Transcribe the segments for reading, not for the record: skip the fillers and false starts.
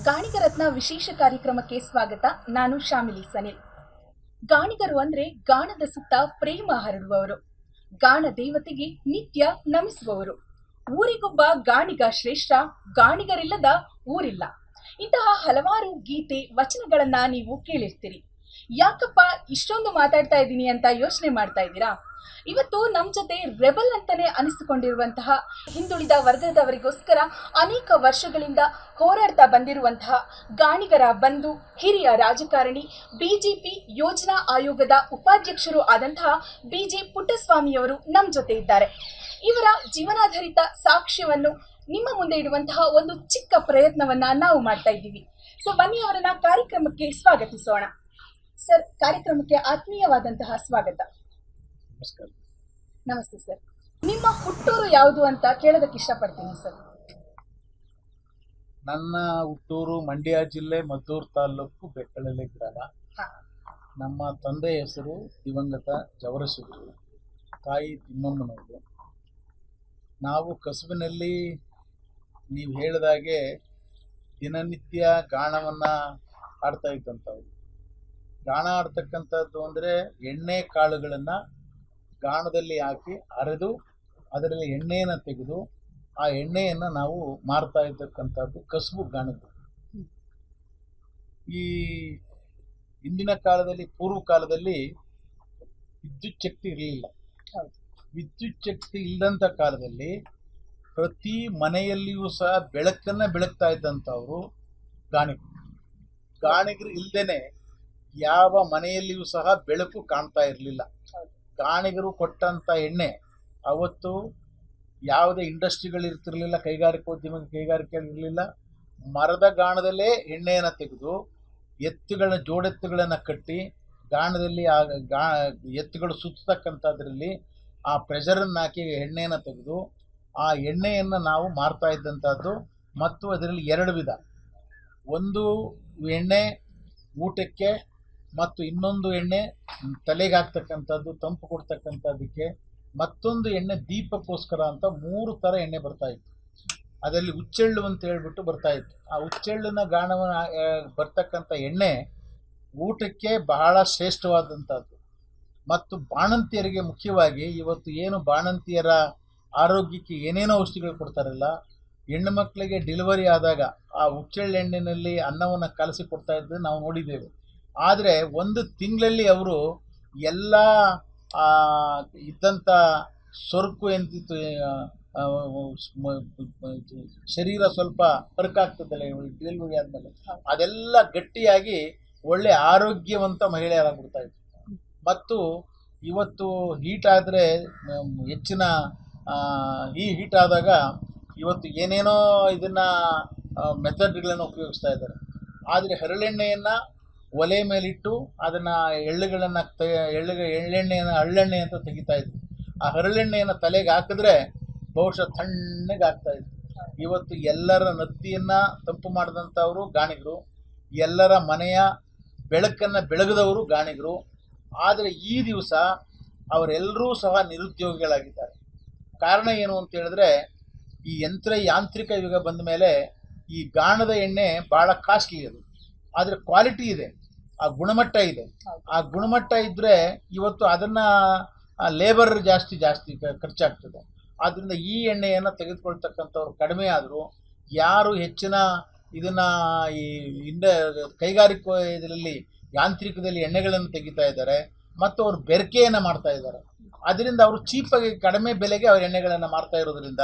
ಗಾಣಿಗರತ್ನ ವಿಶೇಷ ಕಾರ್ಯಕ್ರಮಕ್ಕೆ ಸ್ವಾಗತ. ನಾನು ಶಾಮಿಲಿ ಸನಿಲ್. ಗಾಣಿಗರು ಅಂದ್ರೆ ಗಾಣದ ಸುತ್ತ ಪ್ರೇಮ ಹರಡುವವರು, ಗಾಣ ದೇವತೆಗೆ ನಿತ್ಯ ನಮಿಸುವವರು. ಊರಿಗೊಬ್ಬ ಗಾಣಿಗ ಶ್ರೇಷ್ಠ, ಗಾಣಿಗರಿಲ್ಲದ ಊರಿಲ್ಲ. ಇಂತಹ ಹಲವಾರು ಗೀತೆ ವಚನಗಳನ್ನ ನೀವು ಕೇಳಿರ್ತೀರಿ. ಯಾಕಪ್ಪ ಇಷ್ಟೊಂದು ಮಾತಾಡ್ತಾ ಇದ್ದೀನಿ ಅಂತ ಯೋಚನೆ ಮಾಡ್ತಾ ಇದ್ದೀರಾ? ಇವತ್ತು ನಮ್ಮ ಜೊತೆ ರೆಬಲ್ ಅಂತಾನೆ ಅನಿಸಿಕೊಂಡಿರುವಂತಹ ಹಿಂದುಳಿದ ವರ್ಗದವರಿಗೋಸ್ಕರ ಅನೇಕ ವರ್ಷಗಳಿಂದ ಹೋರಾಡ್ತಾ ಬಂದಿರುವಂತಹ ಗಾಣಿಗರ ಬಂಧು, ಹಿರಿಯ ರಾಜಕಾರಣಿ, ಬಿಜೆಪಿ ಯೋಜನಾ ಆಯೋಗದ ಉಪಾಧ್ಯಕ್ಷರು ಆದಂತಹ ಬಿಜೆ ಪುಟ್ಟಸ್ವಾಮಿಯವರು ನಮ್ಮ ಜೊತೆ ಇದ್ದಾರೆ. ಇವರ ಜೀವನಾಧಾರಿತ ಸಾಕ್ಷ್ಯವನ್ನು ನಿಮ್ಮ ಮುಂದೆ ಇಡುವಂತಹ ಒಂದು ಚಿಕ್ಕ ಪ್ರಯತ್ನವನ್ನ ನಾವು ಮಾಡ್ತಾ ಇದ್ದೀವಿ. ಸೊ ಬನ್ನಿ ಅವರನ್ನ ಕಾರ್ಯಕ್ರಮಕ್ಕೆ ಸ್ವಾಗತಿಸೋಣ. ಸರ್, ಕಾರ್ಯಕ್ರಮಕ್ಕೆ ಆತ್ಮೀಯವಾದಂತಹ ಸ್ವಾಗತ. ನಮಸ್ಕಾರ. ನಮಸ್ತೆ ಸರ್. ನಿಮ್ಮ ಹುಟ್ಟೂರು ಯಾವುದು ಅಂತ ಕೇಳೋದಕ್ಕೆ ಇಷ್ಟಪಡ್ತೀನಿ ಸರ್. ನನ್ನ ಹುಟ್ಟೂರು ಮಂಡ್ಯ ಜಿಲ್ಲೆ ಮದ್ದೂರು ತಾಲೂಕು ಬೆಕ್ಕಳಲೆ ಗ್ರಾಮ. ನಮ್ಮ ತಂದೆ ಹೆಸರು ದಿವಂಗತ ಜವರಸಿದ್ರು, ತಾಯಿ ತಿಮ್ಮಮ್ಮನವರು. ನಾವು ಕಸುಬಿನಲ್ಲಿ ನೀವು ಹೇಳಿದಾಗೆ ದಿನನಿತ್ಯ ಗಾಣವನ್ನು ಆಡ್ತಾ ಇದ್ದಂಥವ್ರು. ಗಾಣ ಆಡ್ತಕ್ಕಂಥದ್ದು ಅಂದರೆ ಎಣ್ಣೆ ಕಾಳುಗಳನ್ನು ಗಾಣದಲ್ಲಿ ಹಾಕಿ ಅರೆದು ಅದರಲ್ಲಿ ಎಣ್ಣೆಯನ್ನು ತೆಗೆದು ಆ ಎಣ್ಣೆಯನ್ನು ನಾವು ಮಾರ್ತಾ ಇದ್ದಕ್ಕಂಥದ್ದು ಕಸುಬು ಗಾಣಗಳು. ಈ ಹಿಂದಿನ ಕಾಲದಲ್ಲಿ, ಪೂರ್ವ ಕಾಲದಲ್ಲಿ ವಿದ್ಯುತ್ ಶಕ್ತಿ ಇರಲಿಲ್ಲ. ವಿದ್ಯುತ್ ಶಕ್ತಿ ಇಲ್ಲದಂಥ ಕಾಲದಲ್ಲಿ ಪ್ರತಿ ಮನೆಯಲ್ಲಿಯೂ ಸಹ ಬೆಳಕನ್ನು ಬೆಳಗ್ತಾ ಇದ್ದಂಥವರು ಗಾಣಿಗರು. ಗಾಣಿಗರು ಇಲ್ಲದೇನೆ ಯಾವ ಮನೆಯಲ್ಲಿಯೂ ಸಹ ಬೆಳಕು ಕಾಣ್ತಾ ಇರಲಿಲ್ಲ. ಗಾಣಿಗರು ಕೊಟ್ಟಂಥ ಎಣ್ಣೆ ಅವತ್ತು ಯಾವುದೇ ಇಂಡಸ್ಟ್ರಿಗಳಿರ್ತಿರ್ಲಿಲ್ಲ, ಕೈಗಾರಿಕೆಗಳಿರಲಿಲ್ಲ. ಮರದ ಗಾಣದಲ್ಲೇ ಎಣ್ಣೆಯನ್ನು ತೆಗೆದು ಜೋಡೆತ್ತುಗಳನ್ನು ಕಟ್ಟಿ ಗಾಣದಲ್ಲಿ ಎತ್ತುಗಳು ಸುತ್ತತಕ್ಕಂಥದ್ರಲ್ಲಿ ಆ ಪ್ರೆಷರನ್ನು ಹಾಕಿ ಎಣ್ಣೆಯನ್ನು ತೆಗೆದು ಆ ಎಣ್ಣೆಯನ್ನು ನಾವು ಮಾರ್ತಾ ಇದ್ದಂಥದ್ದು. ಮತ್ತು ಅದರಲ್ಲಿ ಎರಡು ವಿಧ, ಒಂದು ಎಣ್ಣೆ ಊಟಕ್ಕೆ ಮತ್ತು ಇನ್ನೊಂದು ಎಣ್ಣೆ ತಲೆಗೆ ಹಾಕ್ತಕ್ಕಂಥದ್ದು, ತಂಪು ಕೊಡ್ತಕ್ಕಂಥದ್ದಕ್ಕೆ. ಮತ್ತೊಂದು ಎಣ್ಣೆ ದೀಪಕ್ಕೋಸ್ಕರ ಅಂತ 3 ಥರ ಎಣ್ಣೆ ಬರ್ತಾಯಿತ್ತು. ಅದರಲ್ಲಿ ಹುಚ್ಚೆಳ್ಳು ಅಂತ ಹೇಳ್ಬಿಟ್ಟು ಬರ್ತಾಯಿತ್ತು. ಆ ಹುಚ್ಚೆಳ್ಳಿನ ಗಾಣವನ್ನು ಬರ್ತಕ್ಕಂಥ ಎಣ್ಣೆ ಊಟಕ್ಕೆ ಬಹಳ ಶ್ರೇಷ್ಠವಾದಂಥದ್ದು. ಮತ್ತು ಬಾಣಂತಿಯರಿಗೆ ಮುಖ್ಯವಾಗಿ ಇವತ್ತು ಏನು ಬಾಣಂತಿಯರ ಆರೋಗ್ಯಕ್ಕೆ ಏನೇನೋ ಔಷಧಿಗಳು ಕೊಡ್ತಾರಲ್ಲ, ಹೆಣ್ಣು ಮಕ್ಕಳಿಗೆ ಡೆಲಿವರಿ ಆದಾಗ ಆ ಹುಚ್ಚೆಳ್ಳೆಣ್ಣಿನಲ್ಲಿ ಅನ್ನವನ್ನು ಕಲಸಿ ಕೊಡ್ತಾ ಇದ್ದು ನಾವು ನೋಡಿದ್ದೇವೆ. ಆದರೆ 1 ತಿಂಗಳಲ್ಲಿ ಅವರು ಎಲ್ಲ ಇದ್ದಂಥ ಸೊರಕು ಎಂತಿತ್ತು, ಶರೀರ ಸ್ವಲ್ಪ ಹರಕಾಗ್ತದಲ್ಲ ಡೆಲಿವರಿ ಆದಮೇಲೆ, ಅದೆಲ್ಲ ಗಟ್ಟಿಯಾಗಿ ಒಳ್ಳೆ ಆರೋಗ್ಯವಂತ ಮಹಿಳೆಯರಾಗ್ಬಿಡ್ತಾ ಇತ್ತು. ಮತ್ತು ಇವತ್ತು ಹೀಟ್ ಆದರೆ ಹೆಚ್ಚಿನ ಈ ಹೀಟ್ ಆದಾಗ ಇವತ್ತು ಏನೇನೋ ಇದನ್ನು ಮೆಥಡ್ಗಳನ್ನು ಉಪಯೋಗಿಸ್ತಾ ಇದ್ದಾರೆ. ಆದರೆ ಹರಳೆಣ್ಣೆಯನ್ನು ಒಲೆ ಮೇಲಿಟ್ಟು ಅದನ್ನು ಎಳ್ಳುಗಳನ್ನು ಎಳ್ಳೆಣ್ಣೆಯನ್ನು ಹರಳೆಣ್ಣೆ ಅಂತ ತೆಗಿತಾ ಇದ್ರು. ಆ ಹರಳೆಣ್ಣೆಯನ್ನು ತಲೆಗೆ ಹಾಕಿದ್ರೆ ಬಹುಶಃ ತಣ್ಣಗೆ ಆಗ್ತಾಯಿತ್ತು. ಇವತ್ತು ಎಲ್ಲರ ನತ್ತಿಯನ್ನು ತಂಪು ಮಾಡಿದಂಥವರು ಗಾಣಿಗರು, ಎಲ್ಲರ ಮನೆಯ ಬೆಳಕನ್ನು ಬೆಳಗದವರು ಗಾಣಿಗರು. ಆದರೆ ಈ ದಿವಸ ಅವರೆಲ್ಲರೂ ಸಹ ನಿರುದ್ಯೋಗಿಗಳಾಗಿದ್ದಾರೆ. ಕಾರಣ ಏನು ಅಂತ ಹೇಳಿದ್ರೆ, ಈ ಯಾಂತ್ರಿಕ ಯುಗ ಬಂದ ಮೇಲೆ ಈ ಗಾಣದ ಎಣ್ಣೆ ಭಾಳ ಕಾಸ್ಟ್ಲಿ ಅದು. ಆದರೆ ಕ್ವಾಲಿಟಿ ಇದೆ, ಆ ಗುಣಮಟ್ಟ ಇದೆ. ಆ ಗುಣಮಟ್ಟ ಇದ್ದರೆ ಇವತ್ತು ಅದನ್ನು ಲೇಬರ್ ಜಾಸ್ತಿ ಖರ್ಚಾಗ್ತದೆ. ಆದ್ದರಿಂದ ಈ ಎಣ್ಣೆಯನ್ನು ತೆಗೆದುಕೊಳ್ತಕ್ಕಂಥವ್ರು ಕಡಿಮೆ ಆದರೂ, ಯಾರು ಹೆಚ್ಚಿನ ಇದನ್ನು ಈ ಕೈಗಾರಿಕೆ ಇದರಲ್ಲಿ ಯಾಂತ್ರಿಕದಲ್ಲಿ ಎಣ್ಣೆಗಳನ್ನು ತೆಗಿತಾ ಇದ್ದಾರೆ ಮತ್ತು ಅವರು ಬೆರಕೆಯನ್ನು ಮಾಡ್ತಾ ಇದ್ದಾರೆ. ಅದರಿಂದ ಅವರು ಚೀಪಾಗಿ ಕಡಿಮೆ ಬೆಲೆಗೆ ಅವ್ರ ಎಣ್ಣೆಗಳನ್ನು ಮಾರ್ತಾ ಇರೋದ್ರಿಂದ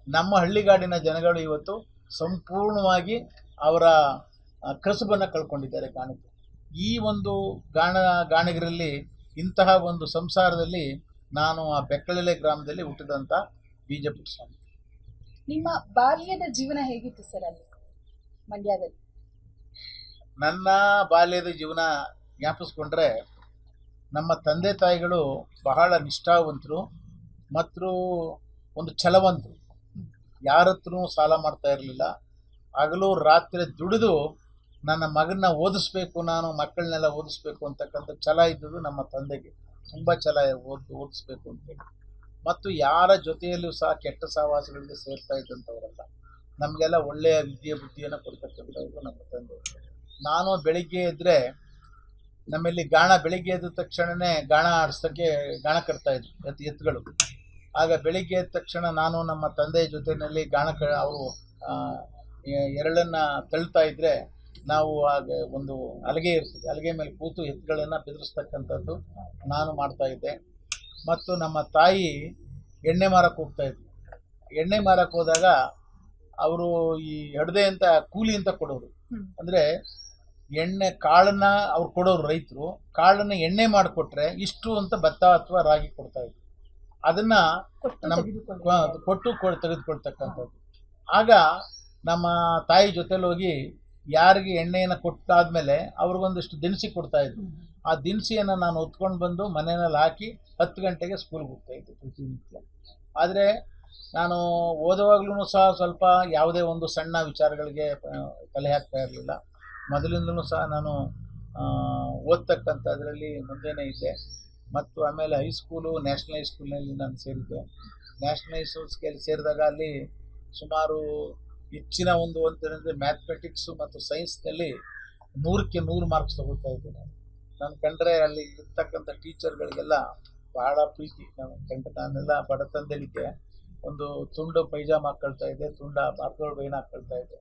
ನಮ್ಮ ಹಳ್ಳಿಗಾಡಿನ ಜನಗಳು ಇವತ್ತು ಸಂಪೂರ್ಣವಾಗಿ ಅವರ ಕಸುಬನ್ನು ಕಳ್ಕೊಂಡಿದ್ದಾರೆ ಗಾಣಿಗರು. ಈ ಒಂದು ಗಾಣಿಗರಲ್ಲಿ ಇಂತಹ ಒಂದು ಸಂಸಾರದಲ್ಲಿ ನಾನು ಆ ಬೆಕ್ಕಳಲೆ ಗ್ರಾಮದಲ್ಲಿ ಹುಟ್ಟಿದಂಥ ಬಿಜೆ ಪುಟ್ಟಸ್ವಾಮಿ. ನಿಮ್ಮ ಬಾಲ್ಯದ ಜೀವನ ಹೇಗಿತ್ತು ಸರ್ ಅಲ್ಲಿ ಮಂಡ್ಯದಲ್ಲಿ? ನನ್ನ ಬಾಲ್ಯದ ಜೀವನ ಜ್ಞಾಪಿಸ್ಕೊಂಡ್ರೆ, ನಮ್ಮ ತಂದೆ ತಾಯಿಗಳು ಬಹಳ ನಿಷ್ಠಾವಂತರು ಮತ್ತು ಒಂದು ಛಲವಂತರು. ಯಾರ ಹತ್ರನೂ ಸಾಲ ಮಾಡ್ತಾ ಇರಲಿಲ್ಲ. ಹಗಲು ರಾತ್ರಿ ದುಡಿದು ನನ್ನ ಮಗನ್ನ ಓದಿಸ್ಬೇಕು, ನಾನು ಮಕ್ಕಳನ್ನೆಲ್ಲ ಓದಿಸ್ಬೇಕು ಅಂತಕ್ಕಂಥ ಛಲ ಇದ್ದದ್ದು ನಮ್ಮ ತಂದೆಗೆ. ತುಂಬ ಛಲ ಓದಿಸ್ಬೇಕು ಅಂತೇಳಿ. ಮತ್ತು ಯಾರ ಜೊತೆಯಲ್ಲೂ ಸಹ ಕೆಟ್ಟ ಸಹವಾಸಗಳಿಗೆ ಸೇರ್ತಾ ಇದ್ದಂಥವರಲ್ಲ. ನಮಗೆಲ್ಲ ಒಳ್ಳೆಯ ವಿದ್ಯೆ ಬುದ್ಧಿಯನ್ನು ಕೊಡ್ತಕ್ಕಂಥವ್ರು ನಮ್ಮ ತಂದೆ. ನಾನು ಬೆಳಿಗ್ಗೆ ಎದ್ದರೆ ನಮ್ಮಲ್ಲಿ ಬೆಳಿಗ್ಗೆ ಎದ್ದ ತಕ್ಷಣವೇ ಗಾಣ ಆಡಿಸೋಕ್ಕೆ ಗಾಣ ಕಟ್ತಾಯಿದ್ರು ಎತ್ತುಗಳು. ಆಗ ಬೆಳಿಗ್ಗೆ ಎದ್ದ ತಕ್ಷಣ ನಾನು ನಮ್ಮ ತಂದೆ ಜೊತೆಯಲ್ಲಿ ಅವರು ಎರಳನ್ನು ತಳ್ತಾ ಇದ್ದರೆ ನಾವು ಆಗ ಒಂದು ಹಲಗೆ ಇರ್ತದೆ, ಹಲಗೆ ಮೇಲೆ ಕೂತು ಎತ್ತುಗಳನ್ನು ಬೆದರಿಸ್ತಕ್ಕಂಥದ್ದು ನಾನು ಮಾಡ್ತಾಯಿದ್ದೆ. ಮತ್ತು ನಮ್ಮ ತಾಯಿ ಎಣ್ಣೆ ಮಾರಕ್ಕೆ ಹೋಗ್ತಾಯಿದ್ರು. ಎಣ್ಣೆ ಮಾರಕ್ಕೆ ಹೋದಾಗ ಅವರು ಈ ಎಡದೆ ಅಂತ ಕೂಲಿ ಅಂತ ಕೊಡೋರು. ಅಂದರೆ ಎಣ್ಣೆ ಕಾಳನ್ನ ಅವ್ರು ಕೊಡೋರು ರೈತರು, ಕಾಳನ್ನ ಎಣ್ಣೆ ಮಾಡಿಕೊಟ್ರೆ ಇಷ್ಟು ಅಂತ ಭತ್ತ ಅಥವಾ ರಾಗಿ ಕೊಡ್ತಾಯಿದ್ರು. ಅದನ್ನು ಕೊಟ್ಟು ತೆಗೆದುಕೊಳ್ತಕ್ಕಂಥದ್ದು. ಆಗ ನಮ್ಮ ತಾಯಿ ಜೊತೆಲಿ ಹೋಗಿ ಯಾರಿಗೆ ಎಣ್ಣೆಯನ್ನು ಕೊಟ್ಟಾದ್ಮೇಲೆ ಅವ್ರಿಗೊಂದಿಷ್ಟು ದಿನಸಿ ಕೊಡ್ತಾಯಿದ್ರು. ಆ ದಿನಸಿಯನ್ನು ನಾನು ಹೊತ್ಕೊಂಡು ಬಂದು ಮನೆಯಲ್ಲಿ ಹಾಕಿ 10 ಗಂಟೆಗೆ ಸ್ಕೂಲ್ಗೆ ಹೋಗ್ತಾಯಿದ್ದೆ ಪ್ರತಿನಿತ್ಯ. ಆದರೆ ನಾನು ಓದುವಾಗ್ಲೂ ಸಹ ಸ್ವಲ್ಪ ಯಾವುದೇ ಒಂದು ಸಣ್ಣ ವಿಚಾರಗಳಿಗೆ ತಲೆ ಹಾಕ್ತಾ ಇರಲಿಲ್ಲ. ಮೊದಲಿಂದಲೂ ಸಹ ನಾನು ಓದ್ತಕ್ಕಂಥದ್ರಲ್ಲಿ ಮುಂದೆನೇ ಇದ್ದೆ. ಮತ್ತು ಆಮೇಲೆ ಹೈಸ್ಕೂಲು ನ್ಯಾಷನಲ್ ಹೈಸ್ಕೂಲ್ನಲ್ಲಿ ನಾನು ಸೇರಿದ್ದೆ. ನ್ಯಾಷನಲ್ ಹೈಸ್ಕೂಲ್ಸ್ಗೆ ಸೇರಿದಾಗ ಅಲ್ಲಿ ಸುಮಾರು ಹೆಚ್ಚಿನ ಒಂದು ಅಂತಂದರೆ ಮ್ಯಾಥಮೆಟಿಕ್ಸು ಮತ್ತು ಸೈನ್ಸ್ನಲ್ಲಿ 100ಕ್ಕೆ 100 ಮಾರ್ಕ್ಸ್ ತೊಗೊಳ್ತಾ ಇದ್ದೆ ನಾನು ಕಂಡ್ರೆ ಅಲ್ಲಿ ಇರ್ತಕ್ಕಂಥ ಟೀಚರ್ಗಳಿಗೆಲ್ಲ ಬಹಳ ಪ್ರೀತಿ. ನಾನೆಲ್ಲ ಬಡತನದಲ್ಲಿದ್ದೆ. ಒಂದು ತುಂಡು ಪೈಜಾಮ ಹಾಕ್ಕೊಳ್ತಾ ಇದ್ದೆ, ಬಾರ್ದೋಳು ಬೈನ ಹಾಕ್ಕೊಳ್ತಾ ಇದ್ದೆ.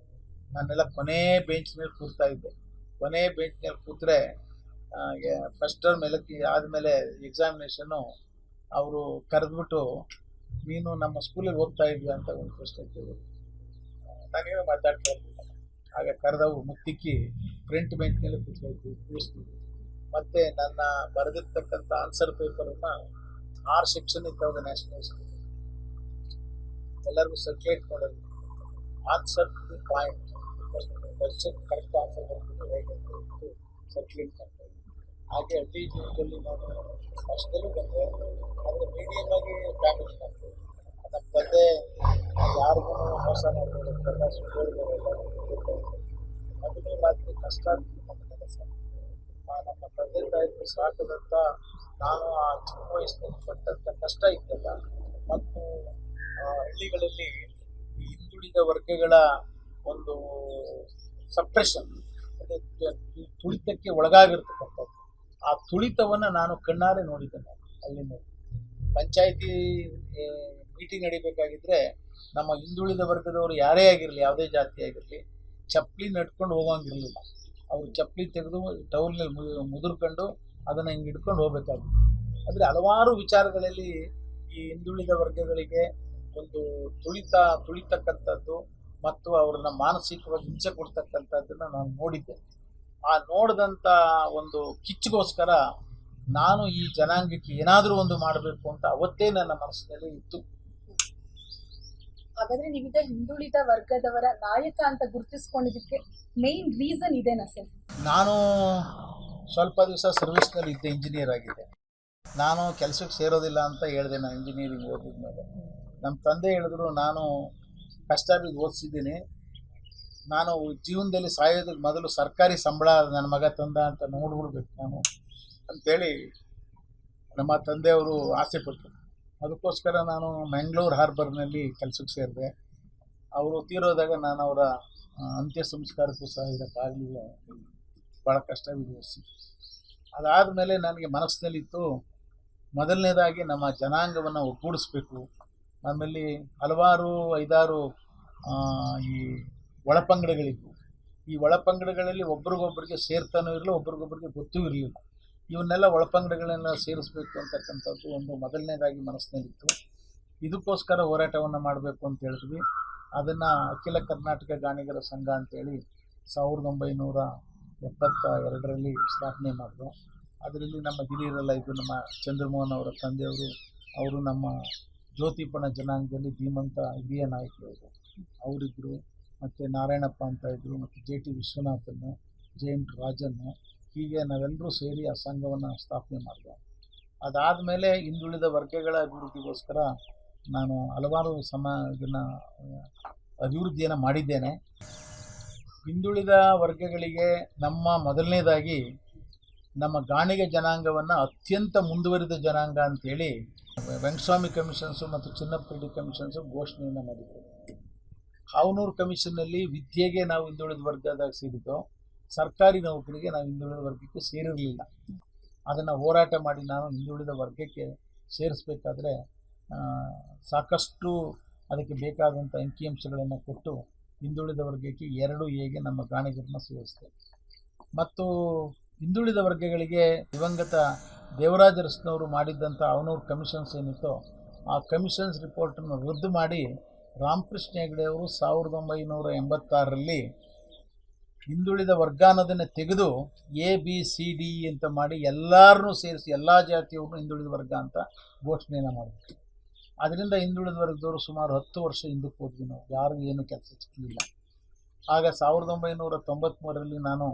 ನಾನೆಲ್ಲ ಕೊನೆ ಬೆಂಚ್ ಮೇಲೆ ಕೂರ್ತಾ ಇದ್ದೆ. ಕೊನೆ ಬೆಂಚ್ ಮೇಲೆ ಕೂತ್ರೆ ಫಸ್ಟ್ ಟರ್ಮ್ ಆದಮೇಲೆ ಎಕ್ಸಾಮಿನೇಷನ್ನು ಅವರು ಕರೆದ್ಬಿಟ್ಟು ನೀನು ನಮ್ಮ ಸ್ಕೂಲಿಗೆ ಓದ್ತಾ ಇದ್ವಿ ಅಂತ ಒಂದು ಪ್ರಶ್ನೆ ಕೇಳಿದ್ರು. ನಾನೇನು ಮಾತಾಡ್ತಾ ಇರ್ಲಿಲ್ಲ. ಹಾಗೆ ಕರೆದವರು ಮುತ್ತಿಕ್ಕಿ ಫ್ರಂಟ್ ಬೆಂಚ್ ಮೇಲೆ ಕೂರಿಸ್ತಿದ್ವಿ. ಮತ್ತು ನನ್ನ ಬರೆದಿರ್ತಕ್ಕಂಥ ಆನ್ಸರ್ ಪೇಪರನ್ನು 6 ಸೆಕ್ಷನ್ ಇದ್ದಾವೆ ನ್ಯಾಷನಲ್ ಸ್ಕೂಲ್. ಎಲ್ಲರಿಗೂ ಸರ್ಕ್ಯುಲೇಟ್ ಮಾಡೋದು, answer to point, correct answer ಬಂದ್ಬಿಟ್ಟು ಸರ್ಕ್ಯುಲೇಟ್ ಮಾಡ್ತಾ ಇದ್ವಿ. ಹಾಗೆ ಹಳ್ಳಿ ಜೀವನದಲ್ಲಿ ನಾನು ಫಸ್ಟಲ್ಲೂ ಬಂದೆ. ಆದರೆ ಮೀಡಿಯಮ್ ಆಗಿ ಫ್ಯಾಮಿಲಿ ಮಾಡ್ತೀವಿ. ನಮ್ಮ ತಂದೆ ಯಾರಿಗೂ ಮೋಸ ಮಾಡ್ಕೊಡೋಲ್ಲ, ಸುಳ್ಳು ಅದನ್ನೇ ರಾತ್ರಿ ಕಷ್ಟ ಆಗ್ತಿತ್ತು ಕೆಲಸ. ನಮ್ಮ ತಂದೆ ತಾಯಿಗೂ ಸಾಕದಂತ ನಾನು ಆ ಚಿಕ್ಕ ವಯಸ್ಸಿನಲ್ಲಿ ಪಟ್ಟಂಥ ಕಷ್ಟ ಇದ್ದಲ್ಲ. ಮತ್ತು ಹಳ್ಳಿಗಳಲ್ಲಿ ಈ ಹಿಂದುಳಿದ ವರ್ಗಗಳ ಒಂದು ಸಪ್ರೆಷನ್, ತುಳಿತಕ್ಕೆ ಒಳಗಾಗಿರ್ತಕ್ಕಂಥದ್ದು, ಆ ತುಳಿತವನ್ನು ನಾನು ಕಣ್ಣಾರೆ ನೋಡಿದ್ದೇನೆ. ಅಲ್ಲಿನ ಪಂಚಾಯಿತಿ ಮೀಟಿಂಗ್ ನಡಿಬೇಕಾಗಿದ್ದರೆ ನಮ್ಮ ಹಿಂದುಳಿದ ವರ್ಗದವರು ಯಾರೇ ಆಗಿರಲಿ, ಯಾವುದೇ ಜಾತಿ ಆಗಿರಲಿ, ಚಪ್ಪಲಿ ನಡ್ಕೊಂಡು ಹೋಗೋಂಗಿರಲಿಲ್ಲ. ಅವರು ಚಪ್ಪಲಿ ತೆಗೆದು ಟೌಲ್ನಲ್ಲಿ ಮುದುರ್ಕೊಂಡು ಅದನ್ನು ಹಿಂಗೆ ಹಿಡ್ಕೊಂಡು ಹೋಗ್ಬೇಕಾಗಿತ್ತು. ಆದರೆ ಹಲವಾರು ವಿಚಾರಗಳಲ್ಲಿ ಈ ಹಿಂದುಳಿದ ವರ್ಗಗಳಿಗೆ ಒಂದು ತುಳಿತಕ್ಕಂಥದ್ದು ಮತ್ತು ಅವ್ರನ್ನ ಮಾನಸಿಕವಾಗಿ ಹಿಂಸೆ ಕೊಡ್ತಕ್ಕಂಥದ್ದನ್ನು ನಾನು ನೋಡಿದ್ದೆ. ಆ ನೋಡಿದಂಥ ಒಂದು ಕಿಚ್ಚಿಗೋಸ್ಕರ ನಾನು ಈ ಜನಾಂಗಕ್ಕೆ ಏನಾದರೂ ಒಂದು ಮಾಡಬೇಕು ಅಂತ ಅವತ್ತೇ ನನ್ನ ಮನಸ್ಸಿನಲ್ಲಿ ಇತ್ತು. ಹಾಗಾದ್ರೆ ನೀವೀಗ ಹಿಂದುಳಿದ ವರ್ಗದವರ ನಾಯಕ ಅಂತ ಗುರುತಿಸ್ಕೊಂಡಿದ್ದಕ್ಕೆ ಮೇನ್ ರೀಸನ್ ಇದೇನಾ ಸರ್? ನಾನು ಸ್ವಲ್ಪ ದಿವಸ ಸರ್ವಿಸ್ನಲ್ಲಿ ಇದ್ದೆ, ಇಂಜಿನಿಯರ್ ಆಗಿದ್ದೆ. ನಾನು ಕೆಲಸಕ್ಕೆ ಸೇರೋದಿಲ್ಲ ಅಂತ ಹೇಳಿದೆ ನಾನು ಇಂಜಿನಿಯರಿಂಗ್ ಓದಿದ ಮೇಲೆ. ನಮ್ಮ ತಂದೆ ಹೇಳಿದ್ರು, ನಾನು ಕಷ್ಟ ಬಿದ್ದು ಓದಿಸಿದ್ದೀನಿ, ನಾನು ಜೀವನದಲ್ಲಿ ಸಾಯೋದಕ್ಕೆ ಮೊದಲು ಸರ್ಕಾರಿ ಸಂಬಳ ನನ್ನ ಮಗ ತಂದ ಅಂತ ನೋಡ್ಬಿಡ್ಬೇಕು ನಾನು ಅಂಥೇಳಿ ನಮ್ಮ ತಂದೆಯವರು ಆಸೆ ಪಟ್ಟರು. ಅದಕ್ಕೋಸ್ಕರ ನಾನು ಮ್ಯಾಂಗ್ಳೂರ್ ಹಾರ್ಬರ್ನಲ್ಲಿ ಕೆಲಸಕ್ಕೆ ಸೇರಿದೆ. ಅವರು ತೀರೋದಾಗ ನಾನು ಅವರ ಅಂತ್ಯ ಸಂಸ್ಕಾರಕ್ಕೂ ಸಹ ಇದಕ್ಕಾಗಲಿಲ್ಲ, ಭಾಳ ಕಷ್ಟ ಬಿದ್ದು. ಅದಾದಮೇಲೆ ನನಗೆ ಮನಸ್ಸಿನಲ್ಲಿತ್ತು, ಮೊದಲನೇದಾಗಿ ನಮ್ಮ ಜನಾಂಗವನ್ನು ಒಗ್ಗೂಡಿಸ್ಬೇಕು. ನಮ್ಮಲ್ಲಿ ಹಲವಾರು 5-6 ಈ ಒಳಪಂಗಡಗಳಿದ್ವು. ಈ ಒಳಪಂಗಡಗಳಲ್ಲಿ ಒಬ್ರಿಗೊಬ್ರಿಗೆ ಸೇರ್ತಾನೂ ಇರಲಿಲ್ಲ, ಒಬ್ರಿಗೊಬ್ರಿಗೆ ಗೊತ್ತೂ ಇರಲಿಲ್ಲ. ಇವನ್ನೆಲ್ಲ ಒಳಪಂಗಡಗಳನ್ನೆಲ್ಲ ಸೇರಿಸ್ಬೇಕು ಅಂತಕ್ಕಂಥದ್ದು ಒಂದು ಮೊದಲನೇದಾಗಿ ಮನಸ್ಸಿನಲ್ಲಿತ್ತು. ಇದಕ್ಕೋಸ್ಕರ ಹೋರಾಟವನ್ನು ಮಾಡಬೇಕು ಅಂತ ಹೇಳಿದ್ವಿ. ಅದನ್ನು ಅಖಿಲ ಕರ್ನಾಟಕ ಗಾಣಿಗರ ಸಂಘ ಅಂತೇಳಿ 1972ರಲ್ಲಿ ಸ್ಥಾಪನೆ ಮಾಡಿದ್ರು. ಅದರಲ್ಲಿ ನಮ್ಮ ಹಿರಿಯರೆಲ್ಲ ಇದು ನಮ್ಮ ಚಂದ್ರಮೋಹನ್ ಅವರ ತಂದೆಯವರು, ಅವರು ನಮ್ಮ ಜ್ಯೋತಿಪಣ ಜನಾಂಗದಲ್ಲಿ ಧೀಮಂತ ಹಿರಿಯ ನಾಯಕರು ಅವರಿದ್ದರು. ಮತ್ತು ನಾರಾಯಣಪ್ಪ ಅಂತ ಇದ್ದರು, ಮತ್ತು JT ವಿಶ್ವನಾಥನ್ನು, JM ರಾಜನ್ನು, ಹೀಗೆ ನಾವೆಲ್ಲರೂ ಸೇರಿ ಆ ಸಂಘವನ್ನು ಸ್ಥಾಪನೆ ಮಾಡಿದೆ. ಅದಾದಮೇಲೆ ಹಿಂದುಳಿದ ವರ್ಗಗಳ ಅಭಿವೃದ್ಧಿಗೋಸ್ಕರ ನಾನು ಹಲವಾರು ಇದನ್ನು ಅಭಿವೃದ್ಧಿಯನ್ನು ಮಾಡಿದ್ದೇನೆ. ಹಿಂದುಳಿದ ವರ್ಗಗಳಿಗೆ ನಮ್ಮ ಮೊದಲನೇದಾಗಿ ನಮ್ಮ ಗಾಣಿಗ ಜನಾಂಗವನ್ನು ಅತ್ಯಂತ ಮುಂದುವರಿದ ಜನಾಂಗ ಅಂಥೇಳಿ ವೆಂಕಟಸ್ವಾಮಿ ಕಮಿಷನ್ಸು ಮತ್ತು ಚಿನ್ನಪ್ಪ ರೆಡ್ಡಿ ಕಮಿಷನ್ಸು ಘೋಷಣೆಯನ್ನು ಮಾಡಿದರು. ಹಾವನೂರು ಕಮಿಷನ್ನಲ್ಲಿ ವಿದ್ಯೆಗೆ ನಾವು ಹಿಂದುಳಿದ ವರ್ಗದಾಗ ಸೇರಿದ್ದು, ಸರ್ಕಾರಿ ನೌಕರಿಗೆ ನಾವು ಹಿಂದುಳಿದ ವರ್ಗಕ್ಕೆ ಸೇರಿರಲಿಲ್ಲ. ಅದನ್ನು ಹೋರಾಟ ಮಾಡಿ ನಾನು ಹಿಂದುಳಿದ ವರ್ಗಕ್ಕೆ ಸೇರಿಸಬೇಕಾದ್ರೆ ಸಾಕಷ್ಟು ಅದಕ್ಕೆ ಬೇಕಾದಂಥ ಅಂಕಿಅಂಶಗಳನ್ನು ಕೊಟ್ಟು ಹಿಂದುಳಿದ ವರ್ಗಕ್ಕೆ 2A ನಮ್ಮ ಗಾಣಿಗರನ್ನ ಸೇರಿಸಿದೆ. ಮತ್ತು ಹಿಂದುಳಿದ ವರ್ಗಗಳಿಗೆ ದಿವಂಗತ ದೇವರಾಜ ಅರಸನವರು ಮಾಡಿದ್ದಂಥ ಹಾವನೂರು ಕಮಿಷನ್ಸ್ ಏನಿತ್ತೋ ಆ ಕಮಿಷನ್ಸ್ ರಿಪೋರ್ಟನ್ನು ರದ್ದು ಮಾಡಿ ರಾಮಕೃಷ್ಣ ಹೆಗಡೆ ಅವರು 1986ರಲ್ಲಿ ಹಿಂದುಳಿದ ವರ್ಗ ಅನ್ನೋದನ್ನು ತೆಗೆದು ABCD ಅಂತ ಮಾಡಿ ಎಲ್ಲರನ್ನೂ ಸೇರಿಸಿ ಎಲ್ಲ ಜಾತಿಯವ್ರನ್ನೂ ಹಿಂದುಳಿದ ವರ್ಗ ಅಂತ ಘೋಷಣೆಯನ್ನು ಮಾಡಿದ್ರು. ಅದರಿಂದ ಹಿಂದುಳಿದ ವರ್ಗದವರು ಸುಮಾರು 10 ವರ್ಷ ಹಿಂದಕ್ಕೆ ಹೋದ್ವಿ. ನಾವು ಯಾರಿಗೂ ಏನು ಕೆಲಸ ಸಿಕ್ಕಲಿಲ್ಲ. ಆಗ 1993ರಲ್ಲಿ ನಾನು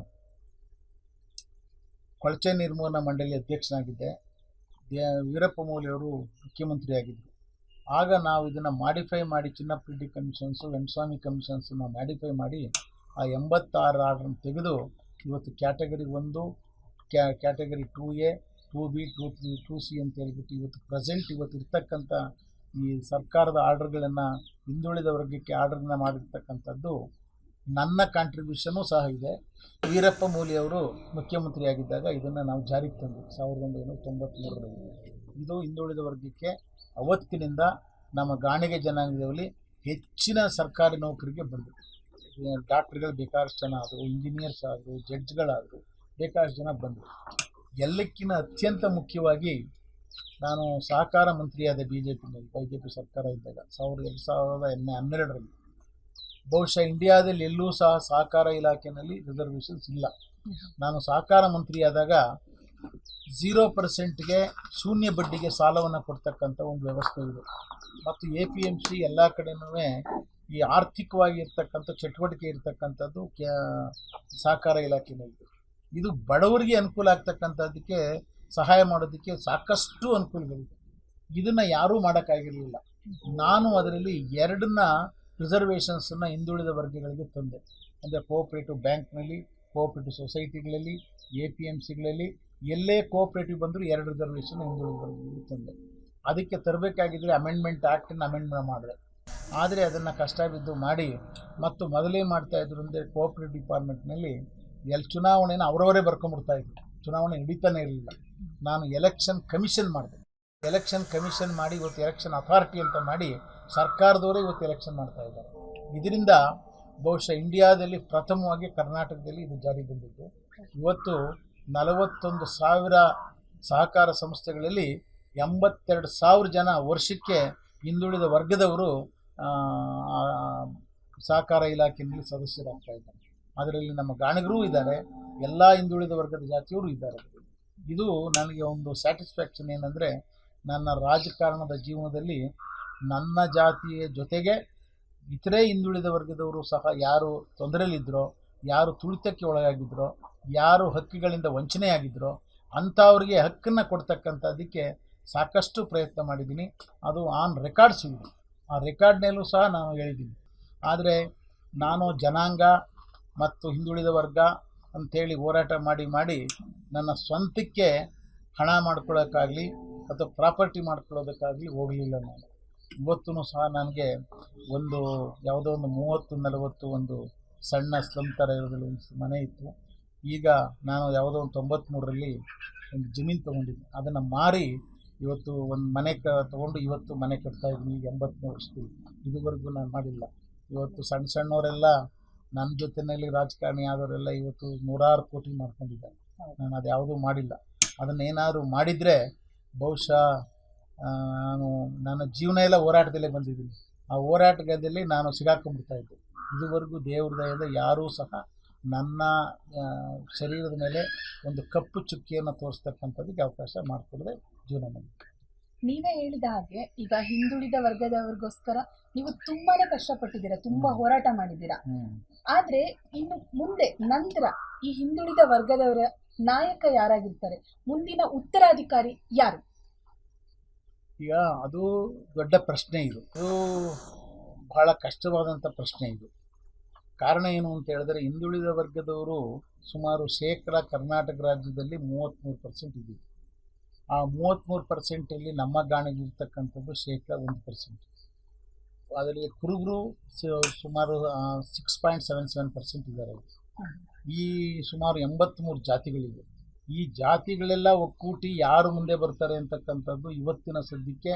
ಕೊಳಚೆ ನಿರ್ಮೂಲನಾ ಮಂಡಳಿ ಅಧ್ಯಕ್ಷನಾಗಿದ್ದೆ. ವೀರಪ್ಪ ಮೊಯ್ಲಿಯವರು ಮುಖ್ಯಮಂತ್ರಿಯಾಗಿದ್ದರು. ಆಗ ನಾವು ಇದನ್ನು ಮಾಡಿಫೈ ಮಾಡಿ ಚಿನ್ನಪ್ಪ ಕಮಿಷನ್ಸು, ವೆಂಕಟಸ್ವಾಮಿ ಕಮಿಷನ್ಸನ್ನು ಮಾಡಿಫೈ ಮಾಡಿ ಆ 86 ಆರ್ಡ್ರನ್ನು ತೆಗೆದು ಇವತ್ತು category 1, category 2A, 2B, 2C, 2C ಅಂತ ಹೇಳ್ಬಿಟ್ಟು ಇವತ್ತು ಇರ್ತಕ್ಕಂಥ ಈ ಸರ್ಕಾರದ ಆರ್ಡರ್ಗಳನ್ನು ಹಿಂದುಳಿದ ವರ್ಗಕ್ಕೆ ಆರ್ಡರ್ನ ಮಾಡಿರ್ತಕ್ಕಂಥದ್ದು ನನ್ನ ಕಾಂಟ್ರಿಬ್ಯೂಷನು ಸಹ ಇದೆ. ವೀರಪ್ಪ ಮೊಯ್ಲಿಯವರು ಮುಖ್ಯಮಂತ್ರಿಯಾಗಿದ್ದಾಗ ಇದನ್ನು ನಾವು ಜಾರಿಗೆ ತಂದ್ವಿ 1993ರಲ್ಲಿ. ಇದು ಹಿಂದುಳಿದ ವರ್ಗಕ್ಕೆ ಅವತ್ತಿನಿಂದ ನಮ್ಮ ಗಾಣಿಗೆ ಜನಾಂಗದಲ್ಲಿ ಹೆಚ್ಚಿನ ಸರ್ಕಾರಿ ನೌಕರಿಗೆ ಬಂದರು. ಡಾಕ್ಟ್ರುಗಳು ಬೇಕಾದಷ್ಟು ಜನ ಆದರು, ಇಂಜಿನಿಯರ್ಸ್ ಆದರು, ಜಡ್ಜ್ಗಳಾದರು, ಬೇಕಾದಷ್ಟು ಜನ ಬಂದರು. ಎಲ್ಲಕ್ಕಿಂತ ಅತ್ಯಂತ ಮುಖ್ಯವಾಗಿ ನಾನು ಸಹಕಾರ ಮಂತ್ರಿಯಾದ BJP ಸರ್ಕಾರ ಇದ್ದಾಗ 2012ರಲ್ಲಿ. ಬಹುಶಃ ಇಂಡಿಯಾದಲ್ಲಿ ಎಲ್ಲೂ ಸಹ ಸಹಕಾರ ಇಲಾಖೆಯಲ್ಲಿ ರಿಸರ್ವೇಷನ್ಸ್ ಇಲ್ಲ. ನಾನು ಸಹಕಾರ ಮಂತ್ರಿಯಾದಾಗ 0%ಗೆ ಶೂನ್ಯ ಬಡ್ಡಿಗೆ ಸಾಲವನ್ನು ಕೊಡ್ತಕ್ಕಂಥ ಒಂದು ವ್ಯವಸ್ಥೆ ಇದೆ. ಮತ್ತು APMC ಎಲ್ಲ ಕಡೆನೂ ಈ ಆರ್ಥಿಕವಾಗಿ ಇರ್ತಕ್ಕಂಥ ಚಟುವಟಿಕೆ ಇರ್ತಕ್ಕಂಥದ್ದು ಸಹಕಾರ ಇಲಾಖೆಯಲ್ಲಿ. ಇದು ಬಡವರಿಗೆ ಅನುಕೂಲ ಆಗ್ತಕ್ಕಂಥದ್ದಕ್ಕೆ ಸಹಾಯ ಮಾಡೋದಕ್ಕೆ ಸಾಕಷ್ಟು ಅನುಕೂಲಗಳಿದೆ. ಇದನ್ನು ಯಾರೂ ಮಾಡೋಕ್ಕಾಗಿರಲಿಲ್ಲ. ನಾನು ಅದರಲ್ಲಿ 2 ರಿಸರ್ವೇಷನ್ಸನ್ನು ಹಿಂದುಳಿದ ವರ್ಗಗಳಿಗೆ ತಂದೆ. ಅಂದರೆ ಕೋಆಪ್ರೇಟಿವ್ ಬ್ಯಾಂಕ್ನಲ್ಲಿ, ಕೋಆಪ್ರೇಟಿವ್ ಸೊಸೈಟಿಗಳಲ್ಲಿ, APMCಗಳಲ್ಲಿ ಎಲ್ಲೇ ಕೋಆಪ್ರೇಟಿವ್ ಬಂದರೂ 2 ರಿಸರ್ವೇಷನ್ ಹಿಂದುಳಿದ ವರ್ಗಗಳಿಗೆ ತಂದೆ. ಅದಕ್ಕೆ ತರಬೇಕಾಗಿದ್ದರೆ ಅಮೆಂಡ್ಮೆಂಟ್ ಆ್ಯಕ್ಟನ್ನು ಅಮೆಂಡ್ಮೆಂಟ್ ಮಾಡಿದೆ. ಆದರೆ ಅದನ್ನು ಕಷ್ಟ ಬಿದ್ದು ಮಾಡಿ ಮತ್ತು ಮೊದಲೇ ಮಾಡ್ತಾಯಿದ್ರು ಅಂದರೆ ಕೋಆಪ್ರೇಟಿವ್ ಡಿಪಾರ್ಟ್ಮೆಂಟ್ನಲ್ಲಿ ಚುನಾವಣೆನ ಅವರವರೇ ಬರ್ಕೊಂಬಿಡ್ತಾಯಿದ್ರು. ಚುನಾವಣೆ ನಡೀತಾನೆ ಇರಲಿಲ್ಲ. ನಾನು ಎಲೆಕ್ಷನ್ ಕಮಿಷನ್ ಮಾಡಿದೆ. ಎಲೆಕ್ಷನ್ ಕಮಿಷನ್ ಮಾಡಿ ಇವತ್ತು ಎಲೆಕ್ಷನ್ ಅಥಾರಿಟಿ ಅಂತ ಮಾಡಿ ಸರ್ಕಾರದವರೇ ಇವತ್ತು ಎಲೆಕ್ಷನ್ ಮಾಡ್ತಾಯಿದ್ದಾರೆ. ಇದರಿಂದ ಬಹುಶಃ ಇಂಡಿಯಾದಲ್ಲಿ ಪ್ರಥಮವಾಗಿ ಕರ್ನಾಟಕದಲ್ಲಿ ಇದು ಜಾರಿ ಬಂದಿದ್ದು. ಇವತ್ತು 41,000 ಸಹಕಾರ ಸಂಸ್ಥೆಗಳಲ್ಲಿ 82,000 ಜನ ವರ್ಷಕ್ಕೆ ಹಿಂದುಳಿದ ವರ್ಗದವರು ಸಹಕಾರ ಇಲಾಖೆಯಲ್ಲಿ ಸದಸ್ಯರಾಗ್ತಾ ಇದ್ದಾರೆ. ಅದರಲ್ಲಿ ನಮ್ಮ ಗಾಣಿಗರೂ ಇದ್ದಾರೆ, ಎಲ್ಲ ಹಿಂದುಳಿದ ವರ್ಗದ ಜಾತಿಯವರು ಇದ್ದಾರೆ. ಇದು ನನಗೆ ಒಂದು ಸ್ಯಾಟಿಸ್ಫ್ಯಾಕ್ಷನ್ ಏನಂದರೆ, ನನ್ನ ರಾಜಕಾರಣದ ಜೀವನದಲ್ಲಿ ನನ್ನ ಜಾತಿಯ ಜೊತೆಗೆ ಇತರೆ ಹಿಂದುಳಿದ ವರ್ಗದವರು ಸಹ ಯಾರು ತೊಂದರೆಯಲ್ಲಿದ್ದರೋ, ಯಾರು ತುಳಿತಕ್ಕೆ ಒಳಗಾಗಿದ್ದರೋ, ಯಾರು ಹಕ್ಕುಗಳಿಂದ ವಂಚನೆಯಾಗಿದ್ದರೋ ಅಂಥವ್ರಿಗೆ ಹಕ್ಕನ್ನು ಕೊಡ್ತಕ್ಕಂಥದ್ದಕ್ಕೆ ಸಾಕಷ್ಟು ಪ್ರಯತ್ನ ಮಾಡಿದ್ದೀನಿ. ಅದು ಆನ್ ರೆಕಾರ್ಡ್ಸ್ ಇದೆ. ಆ ರೆಕಾರ್ಡ್ನಲ್ಲೂ ಸಹ ನಾನು ಹೇಳಿದ್ದೀನಿ. ಆದರೆ ನಾನು ಜನಾಂಗ ಮತ್ತು ಹಿಂದುಳಿದ ವರ್ಗ ಅಂಥೇಳಿ ಹೋರಾಟ ಮಾಡಿ ನನ್ನ ಸ್ವಂತಕ್ಕೆ ಹಣ ಮಾಡ್ಕೊಳ್ಳೋಕ್ಕಾಗಲಿ ಅಥವಾ ಪ್ರಾಪರ್ಟಿ ಮಾಡ್ಕೊಳ್ಳೋದಕ್ಕಾಗಲಿ ಹೋಗಲಿಲ್ಲ. ನಾನು ಇವತ್ತೂ ಸಹ ನನಗೆ ಯಾವುದೋ ಒಂದು 30-40 ಒಂದು ಸಣ್ಣ ಸ್ಲಮ್ ಥರ ಇರೋದ್ರಲ್ಲಿ ಒಂದು ಮನೆ ಇತ್ತು. ಈಗ ನಾನು ಯಾವುದೋ ಒಂದು 93ರಲ್ಲಿ ಒಂದು ಜಮೀನು ತೊಗೊಂಡಿದ್ದೆ. ಅದನ್ನು ಮಾರಿ ಇವತ್ತು ಒಂದು ಮನೆ ತೊಗೊಂಡು ಇವತ್ತು ಮನೆ ಕಟ್ತಾಯಿದ್ದೀನಿ. ಈಗ 83 ವರ್ಷದಲ್ಲಿ ಇದುವರೆಗೂ ನಾನು ಮಾಡಿಲ್ಲ. ಇವತ್ತು ಸಣ್ಣವರೆಲ್ಲ ನನ್ನ ಜೊತೆಯಲ್ಲಿ ರಾಜಕಾರಣಿ ಆದವರೆಲ್ಲ ಇವತ್ತು 100 ಕೋಟಿ ಮಾಡ್ಕೊಂಡಿದ್ದಾರೆ. ನಾನು ಅದು ಯಾವುದೂ ಮಾಡಿಲ್ಲ. ಅದನ್ನೇನಾದ್ರು ಮಾಡಿದರೆ ಬಹುಶಃ ನನ್ನ ಜೀವನ ಎಲ್ಲ ಹೋರಾಟದಲ್ಲೇ ಬಂದಿದ್ದೀನಿ. ಆ ಹೋರಾಟದಲ್ಲಿ ನಾನು ಸಿಗಾಕೊಂಡ್ಬಿಡ್ತಾಯಿದ್ದೆ. ಇದುವರೆಗೂ ದೇವ್ರ ದಯೆಯಿಂದ ಯಾರೂ ಸಹ ನನ್ನ ಶರೀರದ ಮೇಲೆ ಒಂದು ಕಪ್ಪು ಚುಕ್ಕಿಯನ್ನು ತೋರಿಸ್ತಕ್ಕಂಥದ್ದಕ್ಕೆ ಅವಕಾಶ ಮಾಡಿಕೊಡದೆ ಜೀವನ ಮಾಡಿ. ನೀವೇ ಹೇಳಿದ ಹಾಗೆ ಈಗ ಹಿಂದುಳಿದ ವರ್ಗದವರಿಗೋಸ್ಕರ ನೀವು ತುಂಬಾನೇ ಕಷ್ಟಪಟ್ಟಿದ್ದೀರಾ, ತುಂಬಾ ಹೋರಾಟ ಮಾಡಿದ್ದೀರಾ. ಆದ್ರೆ ಇನ್ನು ಮುಂದೆ ನಂತರ ಈ ಹಿಂದುಳಿದ ವರ್ಗದವರ ನಾಯಕ ಯಾರಾಗಿರ್ತಾರೆ, ಮುಂದಿನ ಉತ್ತರಾಧಿಕಾರಿ ಯಾರು? ಈಗ ಅದು ದೊಡ್ಡ ಪ್ರಶ್ನೆ. ಇದು ಬಹಳ ಕಷ್ಟವಾದಂಥ ಪ್ರಶ್ನೆ. ಇದು ಕಾರಣ ಏನು ಅಂತ ಹೇಳಿದ್ರೆ, ಹಿಂದುಳಿದ ವರ್ಗದವರು ಸುಮಾರು ಕರ್ನಾಟಕ ರಾಜ್ಯದಲ್ಲಿ 33% ಇದ್ದೀವಿ. ಆ 33%ಅಲ್ಲಿ ನಮ್ಮ ಗಾಣಿಗಿರ್ತಕ್ಕಂಥದ್ದು 1%. ಅದರಲ್ಲಿ ಕುರುಬರು ಸುಮಾರು 6.77% ಇದ್ದಾರೆ. ಈ ಸುಮಾರು 83 ಜಾತಿಗಳಿವೆ. ಈ ಜಾತಿಗಳೆಲ್ಲ ಒಕ್ಕೂಟಿ ಯಾರು ಮುಂದೆ ಬರ್ತಾರೆ ಅಂತಕ್ಕಂಥದ್ದು ಇವತ್ತಿನ ಸದ್ಯಕ್ಕೆ